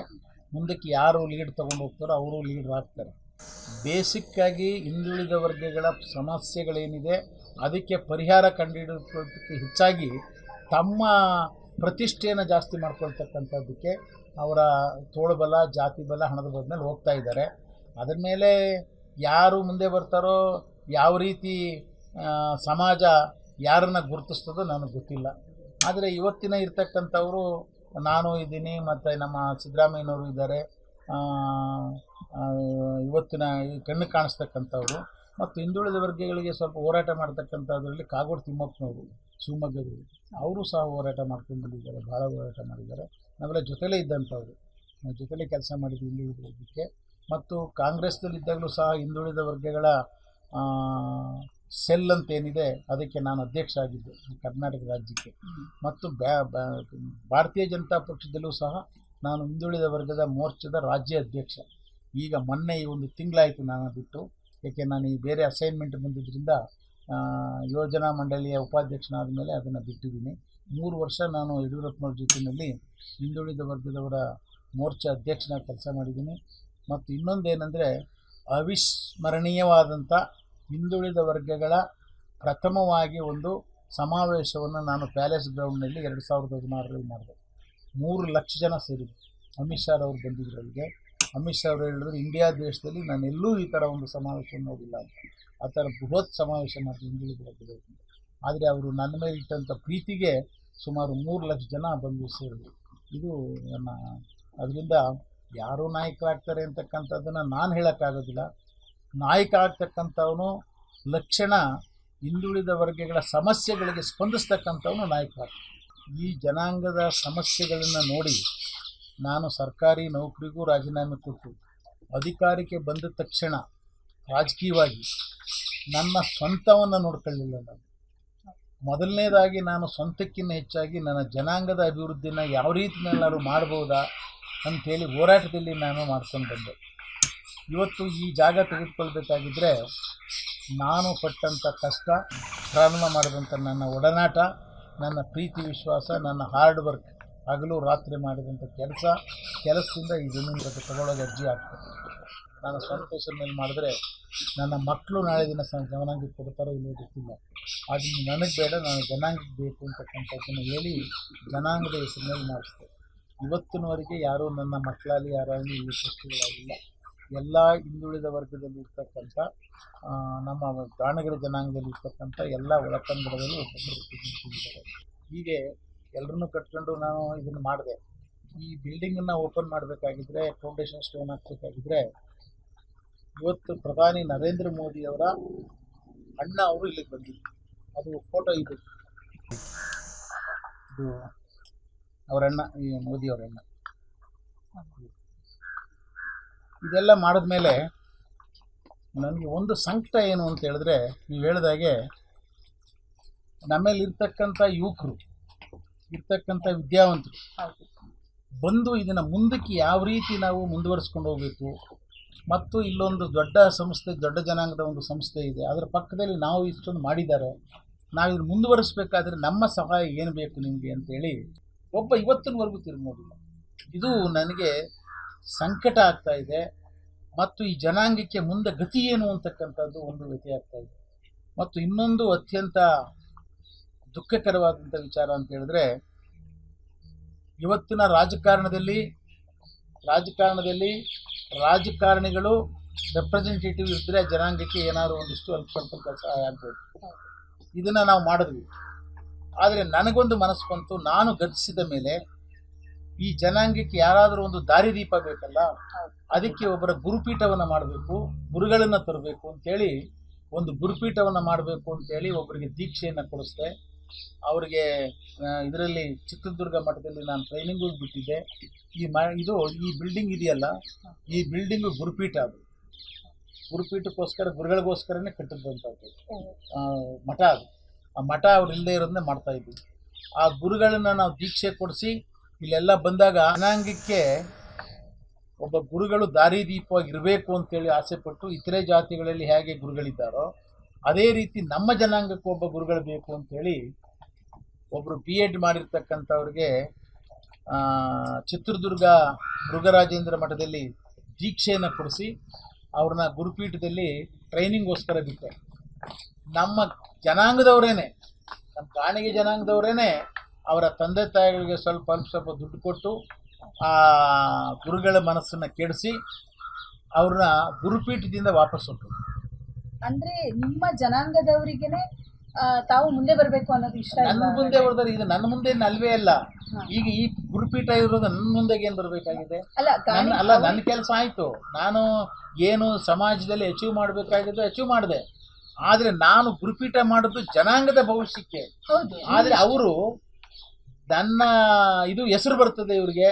ಮುಂದಕ್ಕೆ ಯಾರು ಲೀಡ್ ತೊಗೊಂಡು ಹೋಗ್ತಾರೋ ಅವರು ಲೀಡರ್ ಆಗ್ತಾರೆ. ಬೇಸಿಕ್ಕಾಗಿ ಹಿಂದುಳಿದ ವರ್ಗಗಳ ಸಮಸ್ಯೆಗಳೇನಿದೆ ಅದಕ್ಕೆ ಪರಿಹಾರ ಕಂಡುಹಿಡಿಯೋದಕ್ಕೆ ಹೆಚ್ಚಾಗಿ ತಮ್ಮ ಪ್ರತಿಷ್ಠೆಯನ್ನು ಜಾಸ್ತಿ ಮಾಡ್ಕೊಳ್ತಕ್ಕಂಥದ್ದಕ್ಕೆ ಅವರ ತೋಳುಬಲ, ಜಾತಿ ಬಲ, ಹಣದ ಬಲ ಮೇಲೆ ಹೋಗ್ತಾ ಇದ್ದಾರೆ. ಅದರ ಮೇಲೆ ಯಾರು ಮುಂದೆ ಬರ್ತಾರೋ, ಯಾವ ರೀತಿ ಸಮಾಜ ಯಾರನ್ನು ಗುರುತಿಸ್ತದೋ ನನಗೆ ಗೊತ್ತಿಲ್ಲ. ಆದರೆ ಇವತ್ತಿನ ಇರ್ತಕ್ಕಂಥವರು, ನಾನು ಇದ್ದೀನಿ ಮತ್ತು ನಮ್ಮ ಸಿದ್ದರಾಮಯ್ಯನವರು ಇದ್ದಾರೆ, ಇವತ್ತಿನ ಕಣ್ಣು ಕಾಣಿಸ್ತಕ್ಕಂಥವ್ರು ಮತ್ತು ಹಿಂದುಳಿದ ವರ್ಗಗಳಿಗೆ ಸ್ವಲ್ಪ ಹೋರಾಟ ಮಾಡ್ತಕ್ಕಂಥದ್ರಲ್ಲಿ ಕಾಗೋಡು ತಿಮ್ಮಪ್ಪನವರು ಶಿವಮೊಗ್ಗದಲ್ಲಿ ಅವರು ಸಹ ಹೋರಾಟ ಮಾಡ್ಕೊಂಡು ಬಂದಿದ್ದಾರೆ, ಭಾಳ ಹೋರಾಟ ಮಾಡಿದ್ದಾರೆ. ನಾವೆಲ್ಲ ಜೊತೆಲೇ ಇದ್ದಂಥವ್ರು, ನಾವು ಜೊತೆಲೇ ಕೆಲಸ ಮಾಡಿದ್ವಿ ಹಿಂದುಳಿದ ವರ್ಗಕ್ಕೆ. ಮತ್ತು ಕಾಂಗ್ರೆಸ್ದಲ್ಲಿದ್ದಾಗಲೂ ಸಹ ಹಿಂದುಳಿದ ವರ್ಗಗಳ ಸೆಲ್ ಅಂತ ಏನಿದೆ ಅದಕ್ಕೆ ನಾನು ಅಧ್ಯಕ್ಷ ಆಗಿದ್ದೆ ಕರ್ನಾಟಕ ರಾಜ್ಯಕ್ಕೆ. ಮತ್ತು ಭಾರತೀಯ ಜನತಾ ಪಕ್ಷದಲ್ಲೂ ಸಹ ನಾನು ಹಿಂದುಳಿದ ವರ್ಗದ ಮೋರ್ಚಾದ ರಾಜ್ಯ ಅಧ್ಯಕ್ಷ. ಈಗ ಮೊನ್ನೆ ಈ ಒಂದು ತಿಂಗಳಾಯಿತು ನಾನು ಬಿಟ್ಟು, ಏಕೆ ನಾನು ಈ ಬೇರೆ ಅಸೈನ್ಮೆಂಟ್ ಬಂದಿದ್ದರಿಂದ ಯೋಜನಾ ಮಂಡಳಿಯ ಉಪಾಧ್ಯಕ್ಷನಾದ ಮೇಲೆ ಅದನ್ನು ಬಿಟ್ಟಿದ್ದೀನಿ. 3 ವರ್ಷ ನಾನು ಯಡಿಯೂರಪ್ಪನವ್ರ ಜೊತೆಯಲ್ಲಿ ಹಿಂದುಳಿದ ವರ್ಗದವರ ಮೋರ್ಚಾ ಅಧ್ಯಕ್ಷನಾಗಿ ಕೆಲಸ ಮಾಡಿದ್ದೀನಿ. ಮತ್ತು ಇನ್ನೊಂದೇನೆಂದರೆ, ಅವಿಸ್ಮರಣೀಯವಾದಂಥ ಹಿಂದುಳಿದ ವರ್ಗಗಳ ಪ್ರಥಮವಾಗಿ ಒಂದು ಸಮಾವೇಶವನ್ನು ನಾನು ಪ್ಯಾಲೇಸ್ ಗ್ರೌಂಡ್ನಲ್ಲಿ 2016ರಲ್ಲಿ ಮಾಡಿದೆ. 3 ಲಕ್ಷ ಜನ ಸೇರಿದ್ರು. ಅಮಿತ್ ಶಾ ಅವರು ಬಂದಿದ್ರು ಅಲ್ಲಿಗೆ. ಅಮಿತ್ ಶಾ ಅವರು ಹೇಳಿದ್ರು, ಇಂಡಿಯಾ ದೇಶದಲ್ಲಿ ನಾನು ಎಲ್ಲೂ ಈ ಥರ ಒಂದು ಸಮಾವೇಶ ನೋಡಿಲ್ಲ ಅಂತ. ಆ ಥರ ಬೃಹತ್ ಸಮಾವೇಶ ಮಾಡಿದ್ರು ಹಿಂದುಳಿದ ವರ್ಗದಲ್ಲಿ. ಆದರೆ ಅವರು ನನ್ನ ಮೇಲೆ ಇಟ್ಟಂಥ ಪ್ರೀತಿಗೆ ಸುಮಾರು 3 ಲಕ್ಷ ಜನ ಬಂದು ಸೇರಿದ್ರು. ಇದು ನನ್ನ, ಅದರಿಂದ ಯಾರು ನಾಯಕರಾಗ್ತಾರೆ ಅಂತಕ್ಕಂಥದ್ದನ್ನು ನಾನು ಹೇಳೋಕ್ಕಾಗೋದಿಲ್ಲ. ನಾಯಕ ಆಗ್ತಕ್ಕಂಥವನು ಲಕ್ಷಣ ಹಿಂದುಳಿದ ವರ್ಗಗಳ ಸಮಸ್ಯೆಗಳಿಗೆ ಸ್ಪಂದಿಸ್ತಕ್ಕಂಥವನು ನಾಯಕ. ಈ ಜನಾಂಗದ ಸಮಸ್ಯೆಗಳನ್ನು ನೋಡಿ ನಾನು ಸರ್ಕಾರಿ ನೌಕರಿಗೂ ರಾಜೀನಾಮೆ ಕೊಟ್ಟು ಅಧಿಕಾರಕ್ಕೆ ಬಂದ ತಕ್ಷಣ ರಾಜಕೀಯವಾಗಿ ನನ್ನ ಸ್ವಂತವನ್ನು ನೋಡ್ಕೊಳ್ಳಿಲ್ಲ. ನಾನು ಮೊದಲನೇದಾಗಿ ನಾನು ಸ್ವಂತಕ್ಕಿಂತ ಹೆಚ್ಚಾಗಿ ನನ್ನ ಜನಾಂಗದ ಅಭಿವೃದ್ಧಿನ ಯಾವ ರೀತಿಯಲ್ಲಾದ್ರು ಮಾಡ್ಬೋದಾ ಅಂಥೇಳಿ ಹೋರಾಟದಲ್ಲಿ ನಾನು ಮಾಡ್ಕೊಂಡು ಬಂದೆ. ಇವತ್ತು ಈ ಜಾಗ ತೆಗೆದುಕೊಳ್ಬೇಕಾಗಿದ್ದರೆ ನಾನು ಪಟ್ಟಂಥ ಕಷ್ಟ, ಪ್ರಾರಂಭ ಮಾಡಿದಂಥ ನನ್ನ ಒಡನಾಟ, ನನ್ನ ಪ್ರೀತಿ ವಿಶ್ವಾಸ, ನನ್ನ ಹಾರ್ಡ್ ವರ್ಕ್, ಹಗಲು ರಾತ್ರಿ ಮಾಡಿದಂಥ ಕೆಲಸದಿಂದ ಈ ಜಮೀನು ಬಗ್ಗೆ ತಗೊಳ್ಳೋದು ಅರ್ಜಿ ಆಗ್ತದೆ. ನಾನು ಸ್ವಂತ ಹೆಸರು ಮೇಲೆ ಮಾಡಿದ್ರೆ ನನ್ನ ಮಕ್ಕಳು ನಾಳೆ ದಿನ ಜನಾಂಗಕ್ಕೆ ಕೊಡ್ತಾರೋ ಇಲ್ಲೋ ಗೊತ್ತಿಲ್ಲ. ಅದನ್ನು ನನಗೆ ಬೇಡ, ನಾನು ಜನಾಂಗಕ್ಕೆ ಬೇಕು ಅಂತಕ್ಕಂಥದ್ದನ್ನು ಹೇಳಿ ಜನಾಂಗದ ಹೆಸರು ಮೇಲೆ ಮಾಡಿಸ್ದೆ. ಇವತ್ತಿನವರೆಗೆ ಯಾರೂ ನನ್ನ ಮಕ್ಕಳಲ್ಲಿ ಯಾರಾಗಲಿ ಈ ಸೃಷ್ಟಿಗಳಾಗಿಲ್ಲ. ಎಲ್ಲ ಹಿಂದುಳಿದ ವರ್ಗದಲ್ಲಿ ಇರ್ತಕ್ಕಂಥ ನಮ್ಮ ಗಾಣಿಗರ ಜನಾಂಗದಲ್ಲಿ ಇರ್ತಕ್ಕಂಥ ಎಲ್ಲ ಒಳಕನ್ನಡದಲ್ಲಿ ಒಬ್ಬೊಬ್ಬರು. ಹೀಗೆ ಎಲ್ಲರನ್ನೂ ಕಟ್ಕೊಂಡು ನಾನು ಇದನ್ನು ಮಾಡಿದೆ. ಈ ಬಿಲ್ಡಿಂಗನ್ನು ಓಪನ್ ಮಾಡಬೇಕಾಗಿದ್ದರೆ, ಫೌಂಡೇಶನ್ ಸ್ಟೋನ್ ಹಾಕಬೇಕಾಗಿದ್ದರೆ, ಇವತ್ತು ಪ್ರಧಾನಿ ನರೇಂದ್ರ ಮೋದಿಯವರ ಅಣ್ಣ ಅವರು ಇಲ್ಲಿಗೆ ಬಂದಿದ್ರು. ಅದು ಫೋಟೋ ಇದು ಅವರಣ್ಣ, ಈ ಮೋದಿಯವರ ಅಣ್ಣ. ಇದೆಲ್ಲ ಮಾಡಿದ್ಮೇಲೆ ನನಗೆ ಒಂದು ಸಂಕಟ ಏನು ಅಂತ ಹೇಳಿದ್ರೆ, ನೀವು ಹೇಳಿದಾಗೆ ನಮ್ಮಲ್ಲಿ ಇರ್ತಕ್ಕಂಥ ಯುವಕರು, ಇರ್ತಕ್ಕಂಥ ವಿದ್ಯಾವಂತರು ಬಂದು ಇದನ್ನು ಮುಂದಕ್ಕೆ ಯಾವ ರೀತಿ ನಾವು ಮುಂದುವರಿಸ್ಕೊಂಡು ಹೋಗಬೇಕು. ಮತ್ತು ಇಲ್ಲೊಂದು ದೊಡ್ಡ ಸಂಸ್ಥೆ, ದೊಡ್ಡ ಜನಾಂಗದ ಒಂದು ಸಂಸ್ಥೆ ಇದೆ, ಅದರ ಪಕ್ಕದಲ್ಲಿ ನಾವು ಇಷ್ಟೊಂದು ಮಾಡಿದ್ದಾರೆ, ನಾವು ಇದನ್ನು ಮುಂದುವರಿಸಬೇಕಾದ್ರೆ ನಮ್ಮ ಸಹಾಯ ಏನು ಬೇಕು ನಿಮಗೆ ಅಂತೇಳಿ ಒಬ್ಬ ಇವತ್ತಿನವರೆಗೂ ತಿರುಗಿ ನೋಡಿಲ್ಲ. ಇದು ನನಗೆ ಸಂಕಟ ಆಗ್ತಾ ಇದೆ. ಮತ್ತು ಈ ಜನಾಂಗಕ್ಕೆ ಮುಂದೆ ಗತಿ ಏನು ಅಂತಕ್ಕಂಥದ್ದು ಒಂದು ವ್ಯತ್ಯಯ ಆಗ್ತಾ ಇದೆ. ಮತ್ತು ಇನ್ನೊಂದು ಅತ್ಯಂತ ದುಃಖಕರವಾದಂಥ ವಿಚಾರ ಅಂತ ಹೇಳಿದ್ರೆ, ಇವತ್ತಿನ ರಾಜಕಾರಣಿಗಳು ರೆಪ್ರೆಸೆಂಟೇಟಿವ್ ಇದ್ದರೆ ಜನಾಂಗಕ್ಕೆ ಏನಾದರೂ ಒಂದಿಷ್ಟು ಅಲ್ಪ ಸ್ವಲ್ಪ ಸಹಾಯ ಆಗ್ಬೋದು. ಇದನ್ನು ನಾವು ಮಾಡಿದ್ವಿ. ಆದರೆ ನನಗೊಂದು ಮನಸ್ಸು ಬಂತು, ನಾನು ಗತಿಸಿದ ಮೇಲೆ ಈ ಜನಾಂಗಕ್ಕೆ ಯಾರಾದರೂ ಒಂದು ದಾರಿದೀಪ ಬೇಕಲ್ಲ, ಅದಕ್ಕೆ ಒಬ್ಬರ ಗುರುಪೀಠವನ್ನು ಮಾಡಬೇಕು, ಗುರುಗಳನ್ನು ತರಬೇಕು ಅಂತೇಳಿ ಒಂದು ಗುರುಪೀಠವನ್ನು ಮಾಡಬೇಕು ಅಂತೇಳಿ ಒಬ್ಬರಿಗೆ ದೀಕ್ಷೆಯನ್ನು ಕೊಡಿಸ್ದೆ. ಅವರಿಗೆ ಇದರಲ್ಲಿ ಚಿತ್ರದುರ್ಗ ಮಠದಲ್ಲಿ ನಾನು ಟ್ರೈನಿಂಗ್ ಬಿಟ್ಟಿದ್ದೆ. ಈ ಬಿಲ್ಡಿಂಗ್ ಇದೆಯಲ್ಲ, ಈ ಬಿಲ್ಡಿಂಗು ಗುರುಪೀಠ. ಅದು ಗುರುಪೀಠಕ್ಕೋಸ್ಕರ, ಗುರುಗಳಿಗೋಸ್ಕರನೇ ಕಟ್ಟಿದ್ದಂಥದ್ದು ಮಠ. ಅದು ಆ ಮಠ ಅವ್ರು ಇಲ್ಲದೆ ಇರೋದನ್ನೇ ಮಾಡ್ತಾಯಿದ್ವಿ. ಆ ಗುರುಗಳನ್ನು ನಾವು ದೀಕ್ಷೆ ಕೊಡಿಸಿ ಇಲ್ಲೆಲ್ಲ ಬಂದಾಗ ಜನಾಂಗಕ್ಕೆ ಒಬ್ಬ ಗುರುಗಳು ದಾರಿದೀಪವಾಗಿ ಇರಬೇಕು ಅಂತೇಳಿ ಆಸೆಪಟ್ಟು ಇತರೆ ಜಾತಿಗಳಲ್ಲಿ ಹೇಗೆ ಗುರುಗಳಿದ್ದಾರೋ ಅದೇ ರೀತಿ ನಮ್ಮ ಜನಾಂಗಕ್ಕೂ ಒಬ್ಬ ಗುರುಗಳು ಬೇಕು ಅಂತೇಳಿ ಒಬ್ಬರು B.Ed ಮಾಡಿರ್ತಕ್ಕಂಥವ್ರಿಗೆ ಚಿತ್ರದುರ್ಗ ಮೃಗರಾಜೇಂದ್ರ ಮಠದಲ್ಲಿ ದೀಕ್ಷೆಯನ್ನು ಕೊಡಿಸಿ ಅವ್ರನ್ನ ಗುರುಪೀಠದಲ್ಲಿ ಟ್ರೈನಿಂಗ್ಗೋಸ್ಕರ ಬಿಟ್ಟೆ. ನಮ್ಮ ಜನಾಂಗದವರೇನೆ, ನಮ್ಮ ಗಾಣಿಗೆ ಜನಾಂಗದವರೇನೆ ಅವರ ತಂದೆ ತಾಯಿಗಳಿಗೆ ಸ್ವಲ್ಪ ದುಡ್ಡು ಕೊಟ್ಟು ಆ ಗುರುಗಳ ಮನಸ್ಸನ್ನು ಕೆಡಿಸಿ ಅವ್ರನ್ನ ಗುರುಪೀಠದಿಂದ ವಾಪಸ್ ಹೊರಟು. ಅಂದ್ರೆ ನಿಮ್ಮ ಜನಾಂಗದವರಿಗೆನೆ ತಾವು ಮುಂದೆ ಬರಬೇಕು ಅನ್ನೋದು ಇಷ್ಟ ನನ್ನ ಮುಂದೆ ಬರ್ತಾರೆ. ಇದು ನನ್ನ ಮುಂದೆ ಅಲ್ವೇ ಅಲ್ಲ, ಈಗ ಈ ಗುರುಪೀಠ ಇರೋದು ನನ್ನ ಮುಂದೆ ಏನು ಬರಬೇಕಾಗಿದೆ? ನನ್ನ ಕೆಲಸ ಆಯಿತು. ನಾನು ಏನು ಸಮಾಜದಲ್ಲಿ ಅಚೀವ್ ಮಾಡಬೇಕಾಗಿದ್ದು ಅಚೀವ್ ಮಾಡಿದೆ. ಆದರೆ ನಾನು ಗುರುಪೀಠ ಮಾಡೋದು ಜನಾಂಗದ ಭವಿಷ್ಯಕ್ಕೆ. ಆದರೆ ಅವರು ನನ್ನ ಇದು ಹೆಸರು ಬರ್ತದೆ ಇವ್ರಿಗೆ,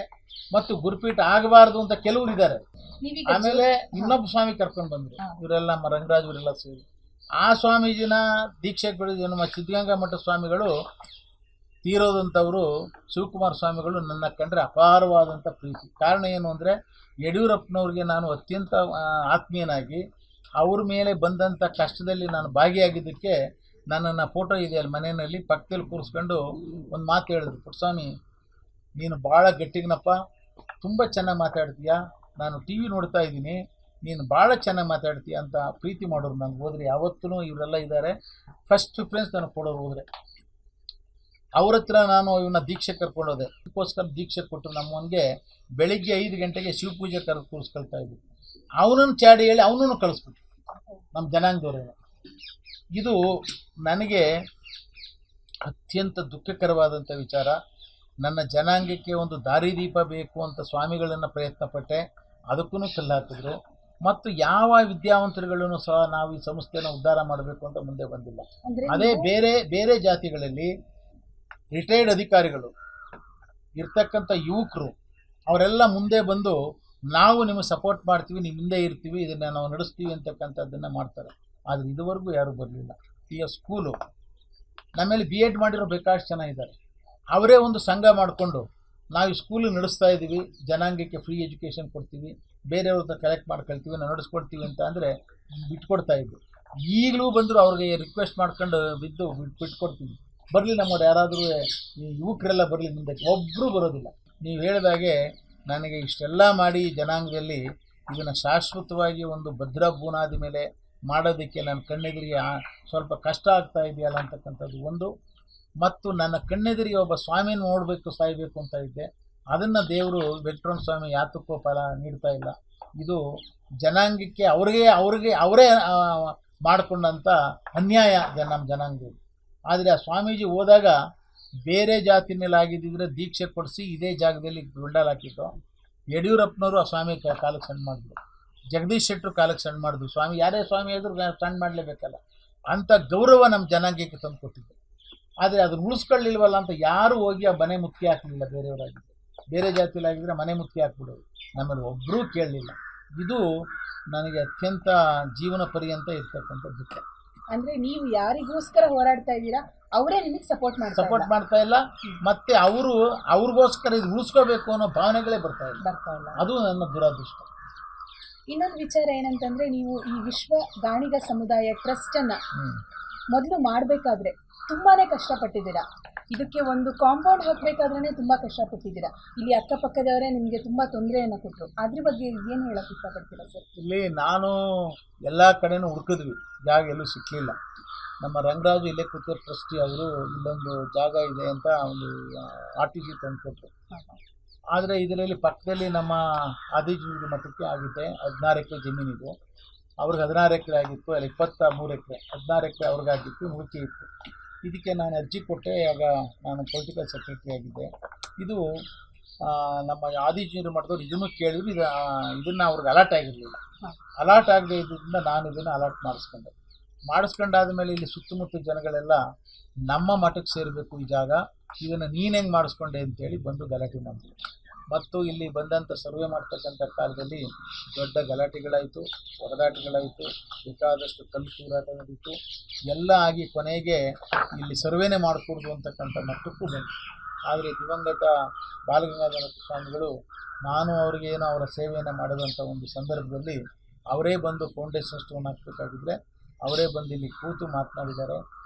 ಮತ್ತು ಗುರುಪೀಠ ಆಗಬಾರ್ದು ಅಂತ ಕೆಲವರು ಇದ್ದಾರೆ. ಆಮೇಲೆ ಇನ್ನೊಬ್ಬ ಸ್ವಾಮಿ ಕರ್ಕೊಂಡು ಬಂದರು, ಇವರೆಲ್ಲ ನಮ್ಮ ರಂಗರಾಜ್ ಇವರೆಲ್ಲ ಸೇರಿ. ಆ ಸ್ವಾಮೀಜಿನ ದೀಕ್ಷೆಗೆ ಬೆಳೆದ ನಮ್ಮ ಸಿದ್ಧಗಂಗಾ ಮಠ ಸ್ವಾಮಿಗಳು ತೀರೋದಂಥವರು ಶಿವಕುಮಾರ ಸ್ವಾಮಿಗಳು ನನ್ನ ಕಂಡ್ರೆ ಅಪಾರವಾದಂಥ ಪ್ರೀತಿ. ಕಾರಣ ಏನು ಅಂದರೆ, ಯಡಿಯೂರಪ್ಪನವ್ರಿಗೆ ನಾನು ಅತ್ಯಂತ ಆತ್ಮೀಯನಾಗಿ ಅವ್ರ ಮೇಲೆ ಬಂದಂಥ ಕಷ್ಟದಲ್ಲಿ ನಾನು ಭಾಗಿಯಾಗಿದ್ದಕ್ಕೆ ನನ್ನನ್ನು ಫೋಟೋ ಇದೆ ಅಲ್ಲಿ ಮನೆಯಲ್ಲಿ ಪಕ್ಕದಲ್ಲಿ ಕೂರಿಸ್ಕೊಂಡು ಒಂದು ಮಾತು ಹೇಳಿದ್ರು, ಪುಟ್ಟಸ್ವಾಮಿ ನೀನು ಭಾಳ ಗಟ್ಟಿಗನಪ್ಪ, ತುಂಬ ಚೆನ್ನಾಗಿ ಮಾತಾಡ್ತೀಯ, ನಾನು TV ನೋಡ್ತಾ ಇದ್ದೀನಿ, ನೀನು ಭಾಳ ಚೆನ್ನಾಗಿ ಮಾತಾಡ್ತೀಯ ಅಂತ ಪ್ರೀತಿ ಮಾಡೋರು ನನಗೆ. ಹೋದ್ರೆ ಯಾವತ್ತೂ ಇವರೆಲ್ಲ ಇದ್ದಾರೆ, ಫಸ್ಟ್ ಪ್ರಿಫರೆನ್ಸ್ ನನಗೆ ಕೊಡೋರು. ಹೋದರೆ ಅವ್ರ ಹತ್ರ ನಾನು ಇವನ್ನ ದೀಕ್ಷೆ ಕರ್ಕೊಂಡೋದೆ. ಅದಕ್ಕೋಸ್ಕರ ದೀಕ್ಷೆ ಕೊಟ್ಟು ನಮ್ಮವನಿಗೆ ಬೆಳಿಗ್ಗೆ 5 ಗಂಟೆಗೆ ಶಿವಪೂಜೆ ಕೂರಿಸ್ಕೊಳ್ತಾ ಇದ್ವಿ. ಅವನನ್ನು ಚಾಡಿ ಹೇಳಿ ಅವನನ್ನು ಕಳಿಸ್ಬಿಟ್ಟು ನಮ್ಮ ಜನಾಂಗದವರೇನೆ. ಇದು ನನಗೆ ಅತ್ಯಂತ ದುಃಖಕರವಾದಂಥ ವಿಚಾರ. ನನ್ನ ಜನಾಂಗಕ್ಕೆ ಒಂದು ದಾರಿದೀಪ ಬೇಕು ಅಂತ ಸ್ವಾಮಿಗಳನ್ನು ಪ್ರಯತ್ನಪಟ್ಟೆ, ಅದಕ್ಕೂ ಕಲ್ಲು ಹಾಕಿದ್ರು. ಮತ್ತು ಯಾವ ವಿದ್ಯಾವಂತರುಗಳನ್ನು ಸಹ ನಾವು ಈ ಸಂಸ್ಥೆಯನ್ನು ಉದ್ಧಾರ ಮಾಡಬೇಕು ಅಂತ ಮುಂದೆ ಬಂದಿಲ್ಲ. ಅದೇ ಬೇರೆ ಜಾತಿಗಳಲ್ಲಿ ರಿಟೈರ್ಡ್ ಅಧಿಕಾರಿಗಳು ಇರ್ತಕ್ಕಂಥ ಯುವಕರು ಅವರೆಲ್ಲ ಮುಂದೆ ಬಂದು ನಾವು ನಿಮಗೆ ಸಪೋರ್ಟ್ ಮಾಡ್ತೀವಿ, ನಿಮ್ಮ ಮುಂದೆ ಇರ್ತೀವಿ, ಇದನ್ನು ನಾವು ನಡೆಸ್ತೀವಿ ಅಂತಕ್ಕಂಥದ್ದನ್ನು ಮಾಡ್ತಾರೆ. ಆದರೆ ಇದುವರೆಗೂ ಯಾರೂ ಬರಲಿಲ್ಲ. ಈ ಸ್ಕೂಲು ನಮ್ಮಲ್ಲಿ B.Ed ಮಾಡಿರೋ ಬೇಕಾದಷ್ಟು ಜನ ಇದ್ದಾರೆ. ಅವರೇ ಒಂದು ಸಂಘ ಮಾಡಿಕೊಂಡು ನಾವು ಈ ಸ್ಕೂಲು ನಡೆಸ್ತಾ ಇದ್ದೀವಿ, ಜನಾಂಗಕ್ಕೆ ಫ್ರೀ ಎಜುಕೇಷನ್ ಕೊಡ್ತೀವಿ, ಬೇರೆಯವ್ರನ್ನ ಕಲೆಕ್ಟ್ ಮಾಡ್ಕೊಳ್ತೀವಿ, ನಾವು ನಡೆಸ್ಕೊಡ್ತೀವಿ ಅಂತ ಅಂದರೆ ಬಿಟ್ಕೊಡ್ತಾ ಇದ್ವಿ. ಈಗಲೂ ಬಂದರೂ ಅವ್ರಿಗೆ ರಿಕ್ವೆಸ್ಟ್ ಮಾಡ್ಕೊಂಡು ಬಿಟ್ಕೊಡ್ತೀವಿ. ಬರಲಿ ನಮ್ಮವ್ರು ಯಾರಾದರೂ ಈ ಯುವಕರೆಲ್ಲ ಬರಲಿ ಮುಂದಕ್ಕೆ, ಒಬ್ಬರು ಬರೋದಿಲ್ಲ. ನೀವು ಹೇಳಿದಾಗೆ ನನಗೆ ಇಷ್ಟೆಲ್ಲ ಮಾಡಿ ಜನಾಂಗದಲ್ಲಿ ಇದನ್ನು ಶಾಶ್ವತವಾಗಿ ಒಂದು ಭದ್ರ ಬುನಾದಿ ಮೇಲೆ ಮಾಡೋದಕ್ಕೆ ನನ್ನ ಕಣ್ಣೆದುರಿಗೆ ಸ್ವಲ್ಪ ಕಷ್ಟ ಆಗ್ತಾ ಇದೆಯಲ್ಲ ಅಂತಕ್ಕಂಥದ್ದು ಒಂದು. ಮತ್ತು ನನ್ನ ಕಣ್ಣೆದುರಿಗೆ ಒಬ್ಬ ಸ್ವಾಮಿನ ನೋಡಬೇಕು, ಸಾಯಬೇಕು ಅಂತ ಇದ್ದೆ. ಅದನ್ನು ದೇವರು ವೆಂಕಟರಮಣ ಸ್ವಾಮಿ ಯಾತಕ್ಕೋ ಫಲ ನೀಡ್ತಾ ಇಲ್ಲ. ಇದು ಜನಾಂಗಕ್ಕೆ ಅವರೇ ಮಾಡಿಕೊಂಡಂಥ ಅನ್ಯಾಯ ನಮ್ಮ ಜನಾಂಗದಲ್ಲಿ. ಆದರೆ ಆ ಸ್ವಾಮೀಜಿ ಹೋದಾಗ ಬೇರೆ ಜಾತಿನಲ್ಲಿ ಆಗಿದ್ದಿದ್ರೆ ದೀಕ್ಷೆ ಕೊಡಿಸಿ ಇದೇ ಜಾಗದಲ್ಲಿ ಗುಂಡಾಲ್ ಹಾಕಿತ್ತು. ಯಡಿಯೂರಪ್ಪನವರು ಆ ಸ್ವಾಮಿ ಕಾಲಕ್ಕೆ ಸಣ್ಣ ಮಾಡಿದ್ರು, ಜಗದೀಶ್ ಶೆಟ್ಟರು ಕಾಲಕ್ಕೆ ಸಣ್ಣ ಮಾಡಿದ್ರು. ಸ್ವಾಮಿ ಯಾರೇ ಸ್ವಾಮಿ ಆದರೂ ಸಣ್ಣ ಮಾಡಲೇಬೇಕಲ್ಲ ಅಂಥ ಗೌರವ ನಮ್ಮ ಜನಾಂಗಕ್ಕೆ ತಂದು ಕೊಟ್ಟಿದ್ದು. ಆದರೆ ಅದನ್ನು ಉಳಿಸ್ಕೊಳ್ಳಿಲ್ವಲ್ಲ ಅಂತ ಯಾರೂ ಹೋಗಿ ಆ ಮನೆ ಮುತ್ತಿ ಹಾಕಲಿಲ್ಲ. ಬೇರೆಯವರಾಗಿದ್ದರೆ, ಬೇರೆ ಜಾತಿಯಲ್ಲಾಗಿದ್ದರೆ ಮನೆ ಮುತ್ತಿ ಹಾಕ್ಬಿಡೋರು, ನಮ್ಮಲ್ಲಿ ಒಬ್ಬರೂ ಕೇಳಲಿಲ್ಲ. ಇದು ನನಗೆ ಅತ್ಯಂತ ಜೀವನ ಪರ್ಯಂತ ಇರ್ತಕ್ಕಂಥ ದುಃಖ. ಅಂದರೆ ನೀವು ಯಾರಿಗೋಸ್ಕರ ಹೋರಾಡ್ತಾ ಇದ್ದೀರಾ ಅವರೇ ನಿಮಗೆ ಸಪೋರ್ಟ್ ಮಾಡ್ತಾ ಇಲ್ಲ. ಮತ್ತೆ ಅವ್ರಿಗೋಸ್ಕರ ಇದು ಉಳಿಸ್ಕೋಬೇಕು ಅನ್ನೋ ಭಾವನೆಗಳೇ ಬರ್ತಾ ಇಲ್ಲ. ಅದು ನನ್ನ ದುರಾದೃಷ್ಟ. ಇನ್ನೊಂದು ವಿಚಾರ ಏನಂತಂದ್ರೆ, ನೀವು ಈ ವಿಶ್ವ ಗಾಣಿಗ ಸಮುದಾಯ ಟ್ರಸ್ಟನ್ನು ಮೊದಲು ಮಾಡಬೇಕಾದ್ರೆ ತುಂಬಾನೇ ಕಷ್ಟಪಟ್ಟಿದ್ದೀರಾ. ಇದಕ್ಕೆ ಒಂದು ಕಾಂಪೌಂಡ್ ಹಾಕಬೇಕಾದ್ರೆ ತುಂಬ ಕಷ್ಟಪಟ್ಟಿದ್ದೀರಾ. ಇಲ್ಲಿ ಅಕ್ಕಪಕ್ಕದವರೇ ನಿಮಗೆ ತುಂಬ ತೊಂದರೆಯನ್ನು ಕೊಟ್ಟರು. ಅದ್ರ ಬಗ್ಗೆ ಏನು ಹೇಳಕ್ಕೆ ಇಷ್ಟಪಡ್ತೀರಾ ಸರ್? ಇಲ್ಲಿ ನಾನು ಎಲ್ಲ ಕಡೆನೂ ಹುಡುಕಿದ್ವಿ, ಜಾಗ ಎಲ್ಲೂ ಸಿಕ್ಕಲಿಲ್ಲ. ನಮ್ಮ ರಂಗರಾಜು ಇಲ್ಲೇ ಕೂತೂರು ಟ್ರಸ್ಟಿ ಅವರು ಇಲ್ಲೊಂದು ಜಾಗ ಇದೆ ಅಂತ ಒಂದು RTC ತಂದು ಕೊಟ್ಟರು. ಆದರೆ ಇದರಲ್ಲಿ ಪಕ್ಕದಲ್ಲಿ ನಮ್ಮ ಆದಿಚುಂಚನಗಿರಿ ಮಠಕ್ಕೆ ಆಗುತ್ತೆ 16 ಎಕರೆ ಜಮೀನಿದು. ಅವ್ರಿಗೆ 16 ಎಕರೆ ಆಗಿತ್ತು, ಅಲ್ಲಿ 23 ಎಕರೆ, 16 ಎಕರೆ ಅವ್ರಿಗಾಗಿತ್ತು, ಉಳಿಕೆ ಇತ್ತು. ಇದಕ್ಕೆ ನಾನು ಅರ್ಜಿ ಕೊಟ್ಟೆ. ಆಗ ನಾನು ಪೊಲಿಟಿಕಲ್ ಸೆಕ್ರೆಟರಿ ಆಗಿದ್ದೆ. ಇದು ನಮ್ಮ ಆದಿಚುಂಚನಗಿರಿ ಮಠದವ್ರು ಇದನ್ನು ಕೇಳಿದ್ರು. ಇದನ್ನು ಅವ್ರಿಗೆ ಅಲಾಟ್ ಆಗಿರಲಿಲ್ಲ. ಅಲಾಟ್ ಆಗದೆ ಇದ್ದರಿಂದ ನಾನು ಇದನ್ನು ಅಲಾಟ್ ಮಾಡಿಸ್ಕೊಂಡಾದ ಮೇಲೆ ಇಲ್ಲಿ ಸುತ್ತಮುತ್ತ ಜನಗಳೆಲ್ಲ ನಮ್ಮ ಮಠಕ್ಕೆ ಸೇರಬೇಕು ಈ ಜಾಗ, ಇದನ್ನು ನೀನು ಹೆಂಗೆ ಮಾಡಿಸ್ಕೊಂಡೆ ಅಂತೇಳಿ ಬಂದು ಗಲಾಟೆ ಮಾಡಿದ್ರು. ಮತ್ತು ಇಲ್ಲಿ ಬಂದಂಥ ಸರ್ವೆ ಮಾಡ್ತಕ್ಕಂಥ ಕಾಲದಲ್ಲಿ ದೊಡ್ಡ ಗಲಾಟೆಗಳಾಯಿತು, ಹೊಡೆದಾಟಗಳಾಯಿತು, ಬೇಕಾದಷ್ಟು ಕಲ್ಲು ತೂರಾಟ ನಡೀತು. ಎಲ್ಲ ಆಗಿ ಕೊನೆಗೆ ಇಲ್ಲಿ ಸರ್ವೆನೇ ಮಾಡಿಕೊಡ್ದು ಅಂತಕ್ಕಂಥ ಮಟ್ಟಕ್ಕೂ ಬಂತು. ಆದರೆ ದಿವಂಗತ ಬಾಲಗಂಗಾಧರ ಸ್ವಾಮಿಗಳು ನಾನು ಅವ್ರಿಗೆ ಏನೋ ಅವರ ಸೇವೆಯನ್ನು ಮಾಡಿದಂಥ ಒಂದು ಸಂದರ್ಭದಲ್ಲಿ ಅವರೇ ಬಂದು ಫೌಂಡೇಶನ್ ಸ್ಟೋನ್ ಹಾಕಬೇಕಾಗಿದ್ದರೆ ಅವರೇ ಬಂದು ಇಲ್ಲಿ ಕೂತು ಮಾತನಾಡಿದ್ದಾರೆ.